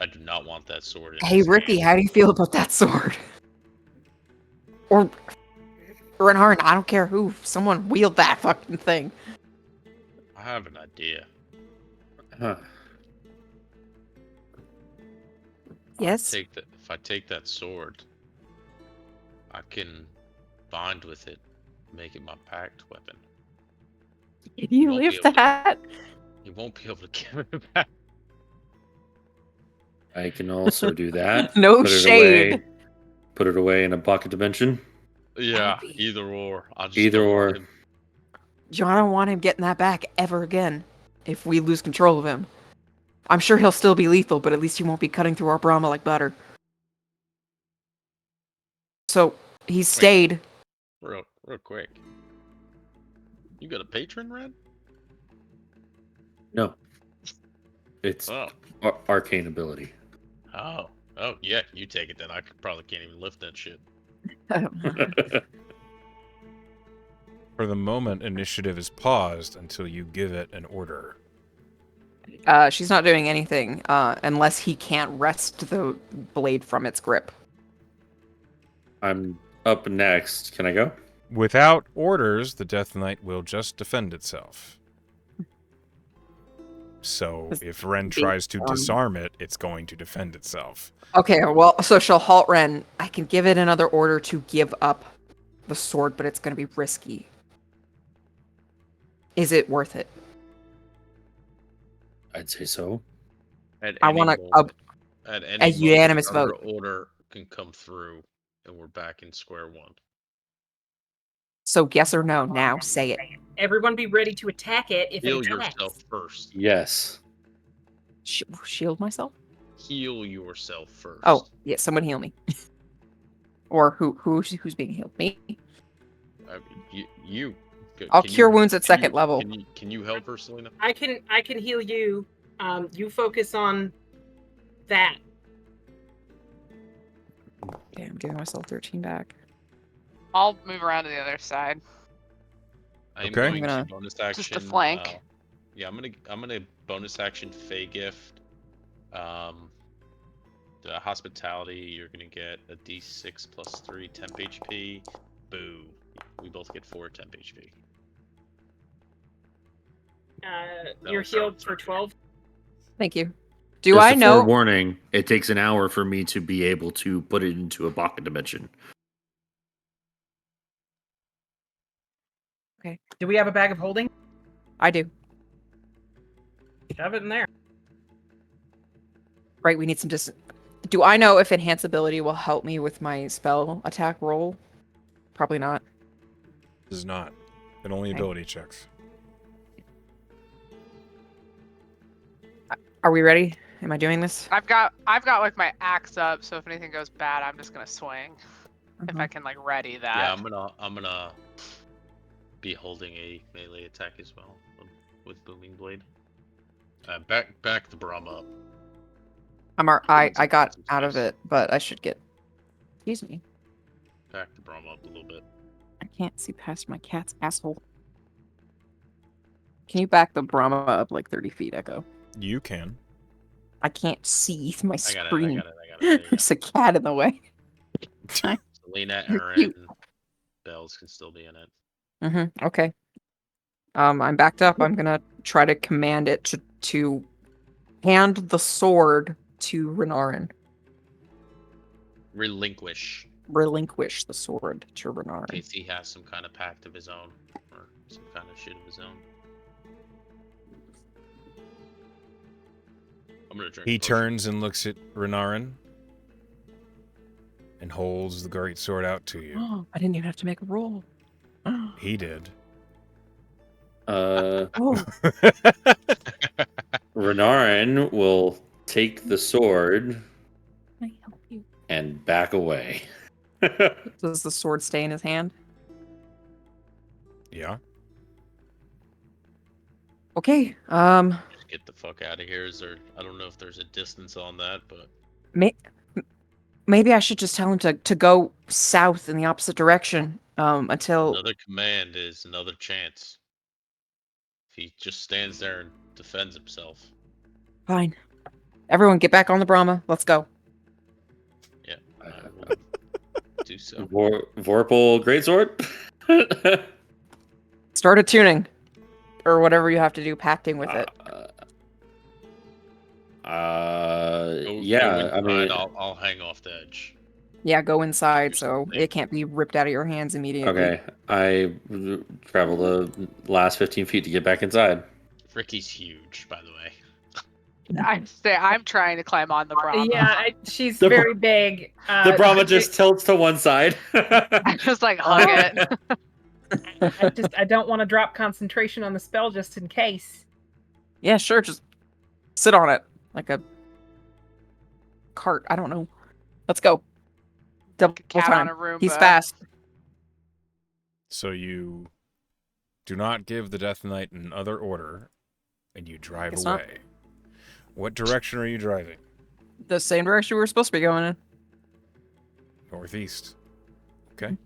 I do not want that sword in Hey, his Ricky, hand. how do you feel about that sword? Or Renhard, I don't care who. Someone wield that fucking thing. I have an idea. Huh. Yes? If I take that sword, I can bind with it, make it my pact weapon. Can you won't be lift able to- that? You won't be able to give it back. I can also do that. No Put it shade. away. Put it away in a pocket dimension. Yeah, be- either or. I just Either don't or. want him. John, I don't want him getting that back ever again if we lose control of him. I'm sure he'll still be lethal, but at least he won't be cutting through our Brahma like butter. So, he's stayed. Real quick. You got a patron, Red? No. It's Oh. arcane ability. Oh, yeah, you take it then. I probably can't even lift that shit. I don't know. For the moment, initiative is paused until you give it an order. She's not doing anything unless he can't wrest the blade from its grip. I'm up next. Can I go? Without orders, the Death Knight will just defend itself. So if Ren tries to disarm it, it's going to defend itself. Okay, well, so she'll halt Ren. I can give it another order to give up the sword, but it's going to be risky. Is it worth it? I'd say so. I want a unanimous vote. Order can come through, and we're back in square one. So yes or no? Now say it. Everyone be ready to attack it if Heal it attacks. yourself first. Yes. Shield myself? Heal yourself first. Oh, yeah, someone heal me. Or who's being healed? Me? You. I'll cure wounds at second level. Can you help her, Selena? I can heal you. You focus on that. Okay, I'm giving myself 13 back. I'll move around to the other side. I'm Okay. going I'm to bonus action. Just a flank. Yeah, I'm gonna bonus action Fey Gift. The hospitality, you're gonna get a D6 plus 3 temp HP. Boo. We both get 4 temp HP. You're healed for 12. Thank you. Do Just I a know? forewarning, it takes an hour for me to be able to put it into a pocket dimension. Do we have a bag of holding? I do. Shove it in there. Right, we need some Do I know if enhance ability will help me with my spell attack roll? Probably not. Does not. It only Okay. ability checks. Are we ready? Am I doing this? I've got like my axe up, so if anything goes bad, I'm just gonna swing. If I can like ready that. Yeah, I'm gonna be holding a melee attack as well with Booming Blade. Back the Brahma up. I got out of it, but I should get. Excuse me. Back the Brahma up a little bit. I can't see past my cat's asshole. Can you back the Brahma up like 30 feet, Echo? You can. I can't see my I got screen. it. There you go. There's a cat in the way. Selena, You're Aaron, cute. Bells can still be in it. Mm-hmm. Okay. I'm backed up. I'm gonna try to command it to hand the sword to Renarin. Relinquish. Relinquish the sword to In Renarin. case he has some kind of pact of his own. Or some kind of shit of his own. I'm gonna drink He a potion. turns and looks at Renarin and holds the great sword out to you. Oh, I didn't even have to make a roll. He did. Oh, Renarin will take the sword can I help you? and back away. Does the sword stay in his hand? Yeah. Okay. Just get the fuck out of here. I don't know if there's a distance on that, but Maybe I should just tell him to go south in the opposite direction. Until another command is another chance. If he just stands there and defends himself. fine. Everyone, get back on the Brahma. Let's go. Yeah, I will do so. Vorpal greatsword. Start attuning, or whatever you have to do, pacting with it. Yeah. I mean, I'll hang off the edge. Yeah, go inside do so something. it can't be ripped out of your hands immediately. okay. I travel the last 15 feet to get back inside. Ricky's huge, by the way. I'm trying to climb on the Brahma. Yeah, she's The very big. The Brahma just tilts to one side. I just like hug it. I don't want to drop concentration on the spell just in case. Yeah, sure. Just sit on it like a cart. I don't know. Let's go. Double Cat time. on a Roomba. He's fast. So you do not give the Death Knight another order, and you drive Guess not. away. What direction are you driving? The same direction we were supposed to be going in. Northeast. Okay.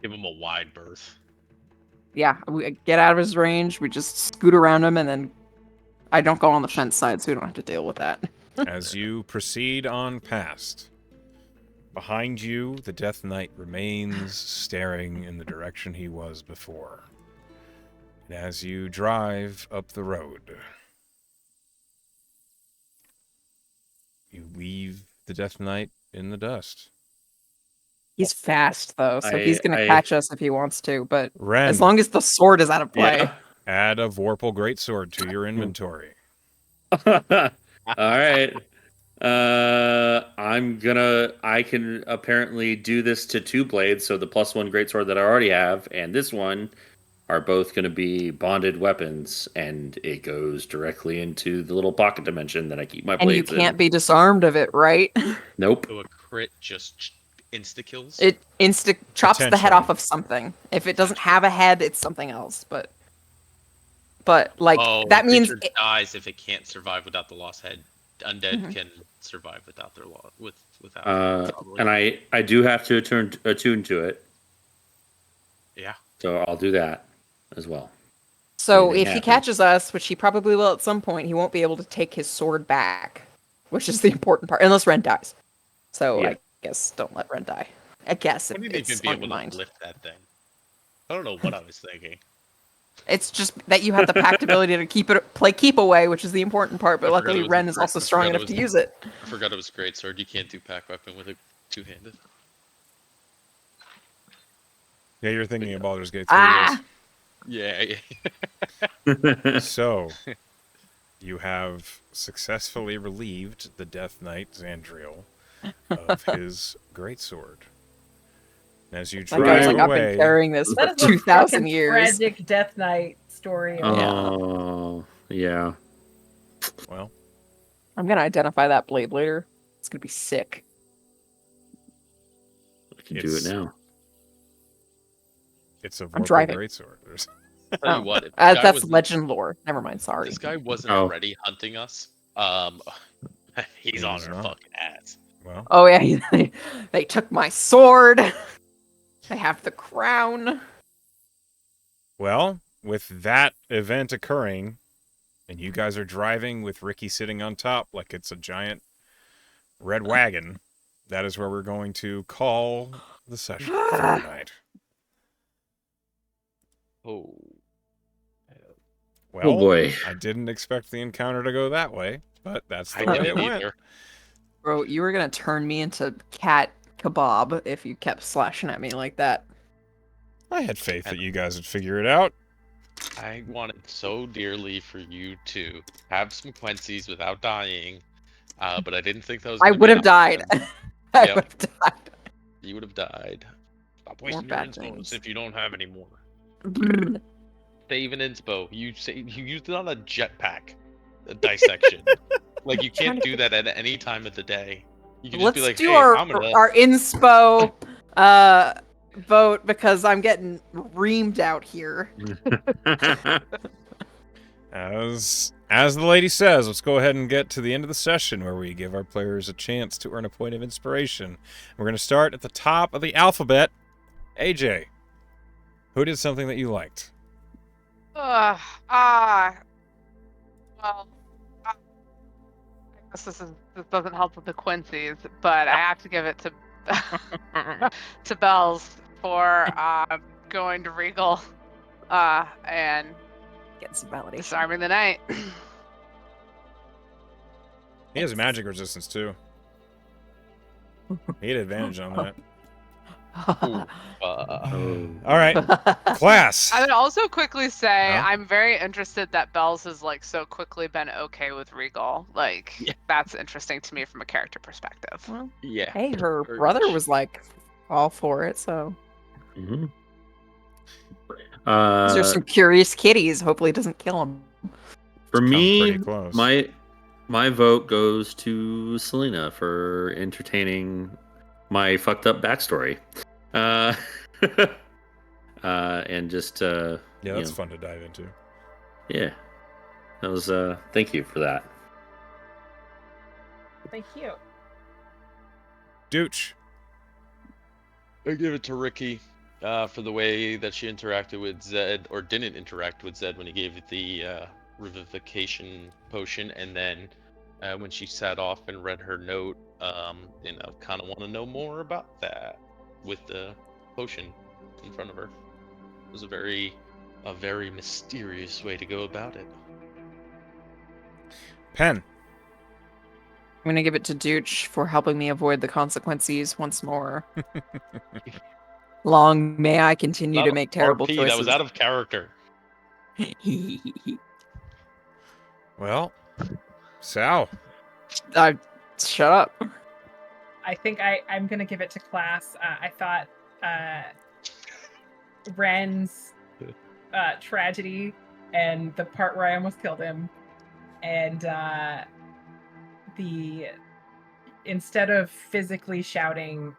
Give him a wide berth. Yeah, we get out of his range. We just scoot around him, and then I don't go on the fence side, so we don't have to deal with that. As you proceed on past, behind you, the Death Knight remains staring in the direction he was before. And as you drive up the road, you leave the Death Knight in the dust. He's fast, though, so he's going to I- catch us if he wants to, but Ren, as long as the sword is out of play. Yeah. add a Vorpal Greatsword to your inventory. All right. I can apparently do this to 2 blades, so the +1 greatsword that I already have and this one are both going to be bonded weapons, and it goes directly into the little pocket dimension that I keep my And you blades can't in. be disarmed of it, right? Nope. So a crit just insta kills. It chops the head Potentially. off of something. If it doesn't have a head, it's something else. But like that the means creature dies if it can't survive without the lost head. Undead can survive without their without. probably. And I do have to attune to it, Yeah. so I'll do that as well. so. anything If he happens. catches us, which he probably will at some point, he won't be able to take his sword back, which is the important part, unless Ren dies. So Yeah. I guess don't let Ren die. I guess if Wouldn't even it's be on able your mind. to lift that thing. I don't know what I was thinking. It's just that you have the pact ability to play keep away, which is the important part. But I forgot luckily, it was Ren is I also forgot strong it enough was- to use it. I forgot it was a great sword. You can't do pack weapon with a two-handed. Yeah, you're thinking of Baldur's Gate 3. Ah! Yeah. So, you have successfully relieved the Death Knight Xandriel of his greatsword. As you That guy's drive like, I've away, been carrying this for That is a 2,000 fucking years. tragic Death Knight story. Oh, yeah. well, I'm gonna identify that blade later. It's gonna be sick. I can do it It's- now. It's a I'm Vorpal driving. greatsword. There's... Tell you what, if this guy That's was- legend lore. Never mind. Sorry. This guy wasn't Oh. already hunting us. He's He on was our not. fucking ass. Well, Oh yeah, they took my sword. They have the crown. well, with that event occurring, and you guys are driving with Ricky sitting on top like it's a giant red wagon, that is where we're going to call the session for the night. Oh. Well, boy. I didn't expect the encounter to go that way, but that's the I way it didn't went. either. Bro, you were gonna turn me into cat kebab if you kept slashing at me like that. I had faith that you guys would figure it out. I wanted so dearly for you to have some Quincy's without dying, but I didn't think that was. I gonna would be have an died. option. I Yep. would have died. You would have died. Stop More wasting your bad inspos things. if you don't have any more. Save an inspo. You used it on a jetpack dissection. Like you Trying can't to do that at any time of the day. You can just Let's be like, do hey, I'm gonna. our inspo vote because I'm getting reamed out here. As the lady says, let's go ahead and get to the end of the session where we give our players a chance to earn a point of inspiration. We're going to start at the top of the alphabet. AJ, who did something that you liked? Well, I guess this doesn't help with the Quincy's, but I have to give it to to Bells for going to Regal and Get some validation. disarming the night. He has magic resistance too. He had advantage on that. Ooh, Oh. All right, class. I would also quickly say Huh? I'm very interested that Bells has like so quickly been okay with Regal. Like Yeah. that's interesting to me from a character perspective. Well, yeah. hey, her Very brother much. was like all for it, so Mm-hmm. these are some curious kitties. Hopefully, it doesn't kill them. For Come me, pretty close. my vote goes to Selena for entertaining my fucked up backstory, and just Yeah, you that's know, fun to dive into. yeah, that was thank you for that. Thank you. Dooch. I give it to Ricky for the way that she interacted with Zed, or didn't interact with Zed when he gave the revivification potion, and then when she sat off and read her note, kind of want to know more about that with the potion in front of her. It was a very mysterious way to go about it. Pen. I'm gonna give it to Dooch for helping me avoid the consequences once more. Long may I continue to make terrible RP, choices. that was out of character. Well, Sal. Shut up. I think I'm gonna give it to class. I thought Ren's tragedy and the part where I almost killed him, and instead of physically shouting,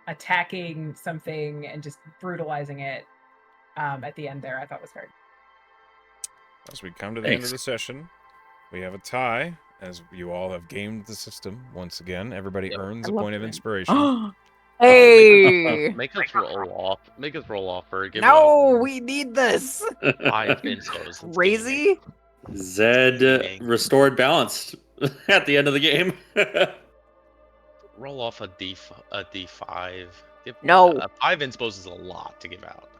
attacking something and just brutalizing it at the end there, I thought was very. As we come to the end of Thanks. the session, we have a tie, as you all have gamed the system once again. Everybody Yep. earns I a love point of it. inspiration. Hey! Make us roll off. Make us roll off for give No, we need this. 5 instos. Crazy. Zed Gaming. restored balance at the end of the game. Roll off a D5. No. 5 inspos is a lot to give out.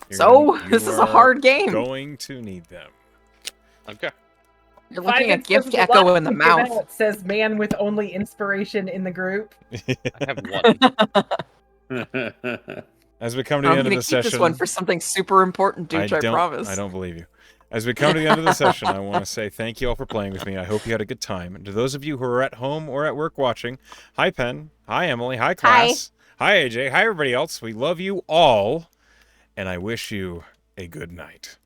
This is a hard game. Going to need them. Okay. You're looking at Five gift inspos is a echo lot in the to give mouth. out, says man with only inspiration in the group. I have 1. As we come to the I'm end of gonna the keep session, this one for something super important, Dooch, I promise. I don't believe you. As we come to the end of the session, I want to say thank you all for playing with me. I hope you had a good time. And to those of you who are at home or at work watching, hi Pen, hi Emily, hi class, hi AJ, hi everybody else. We love you all, and I wish you a good night.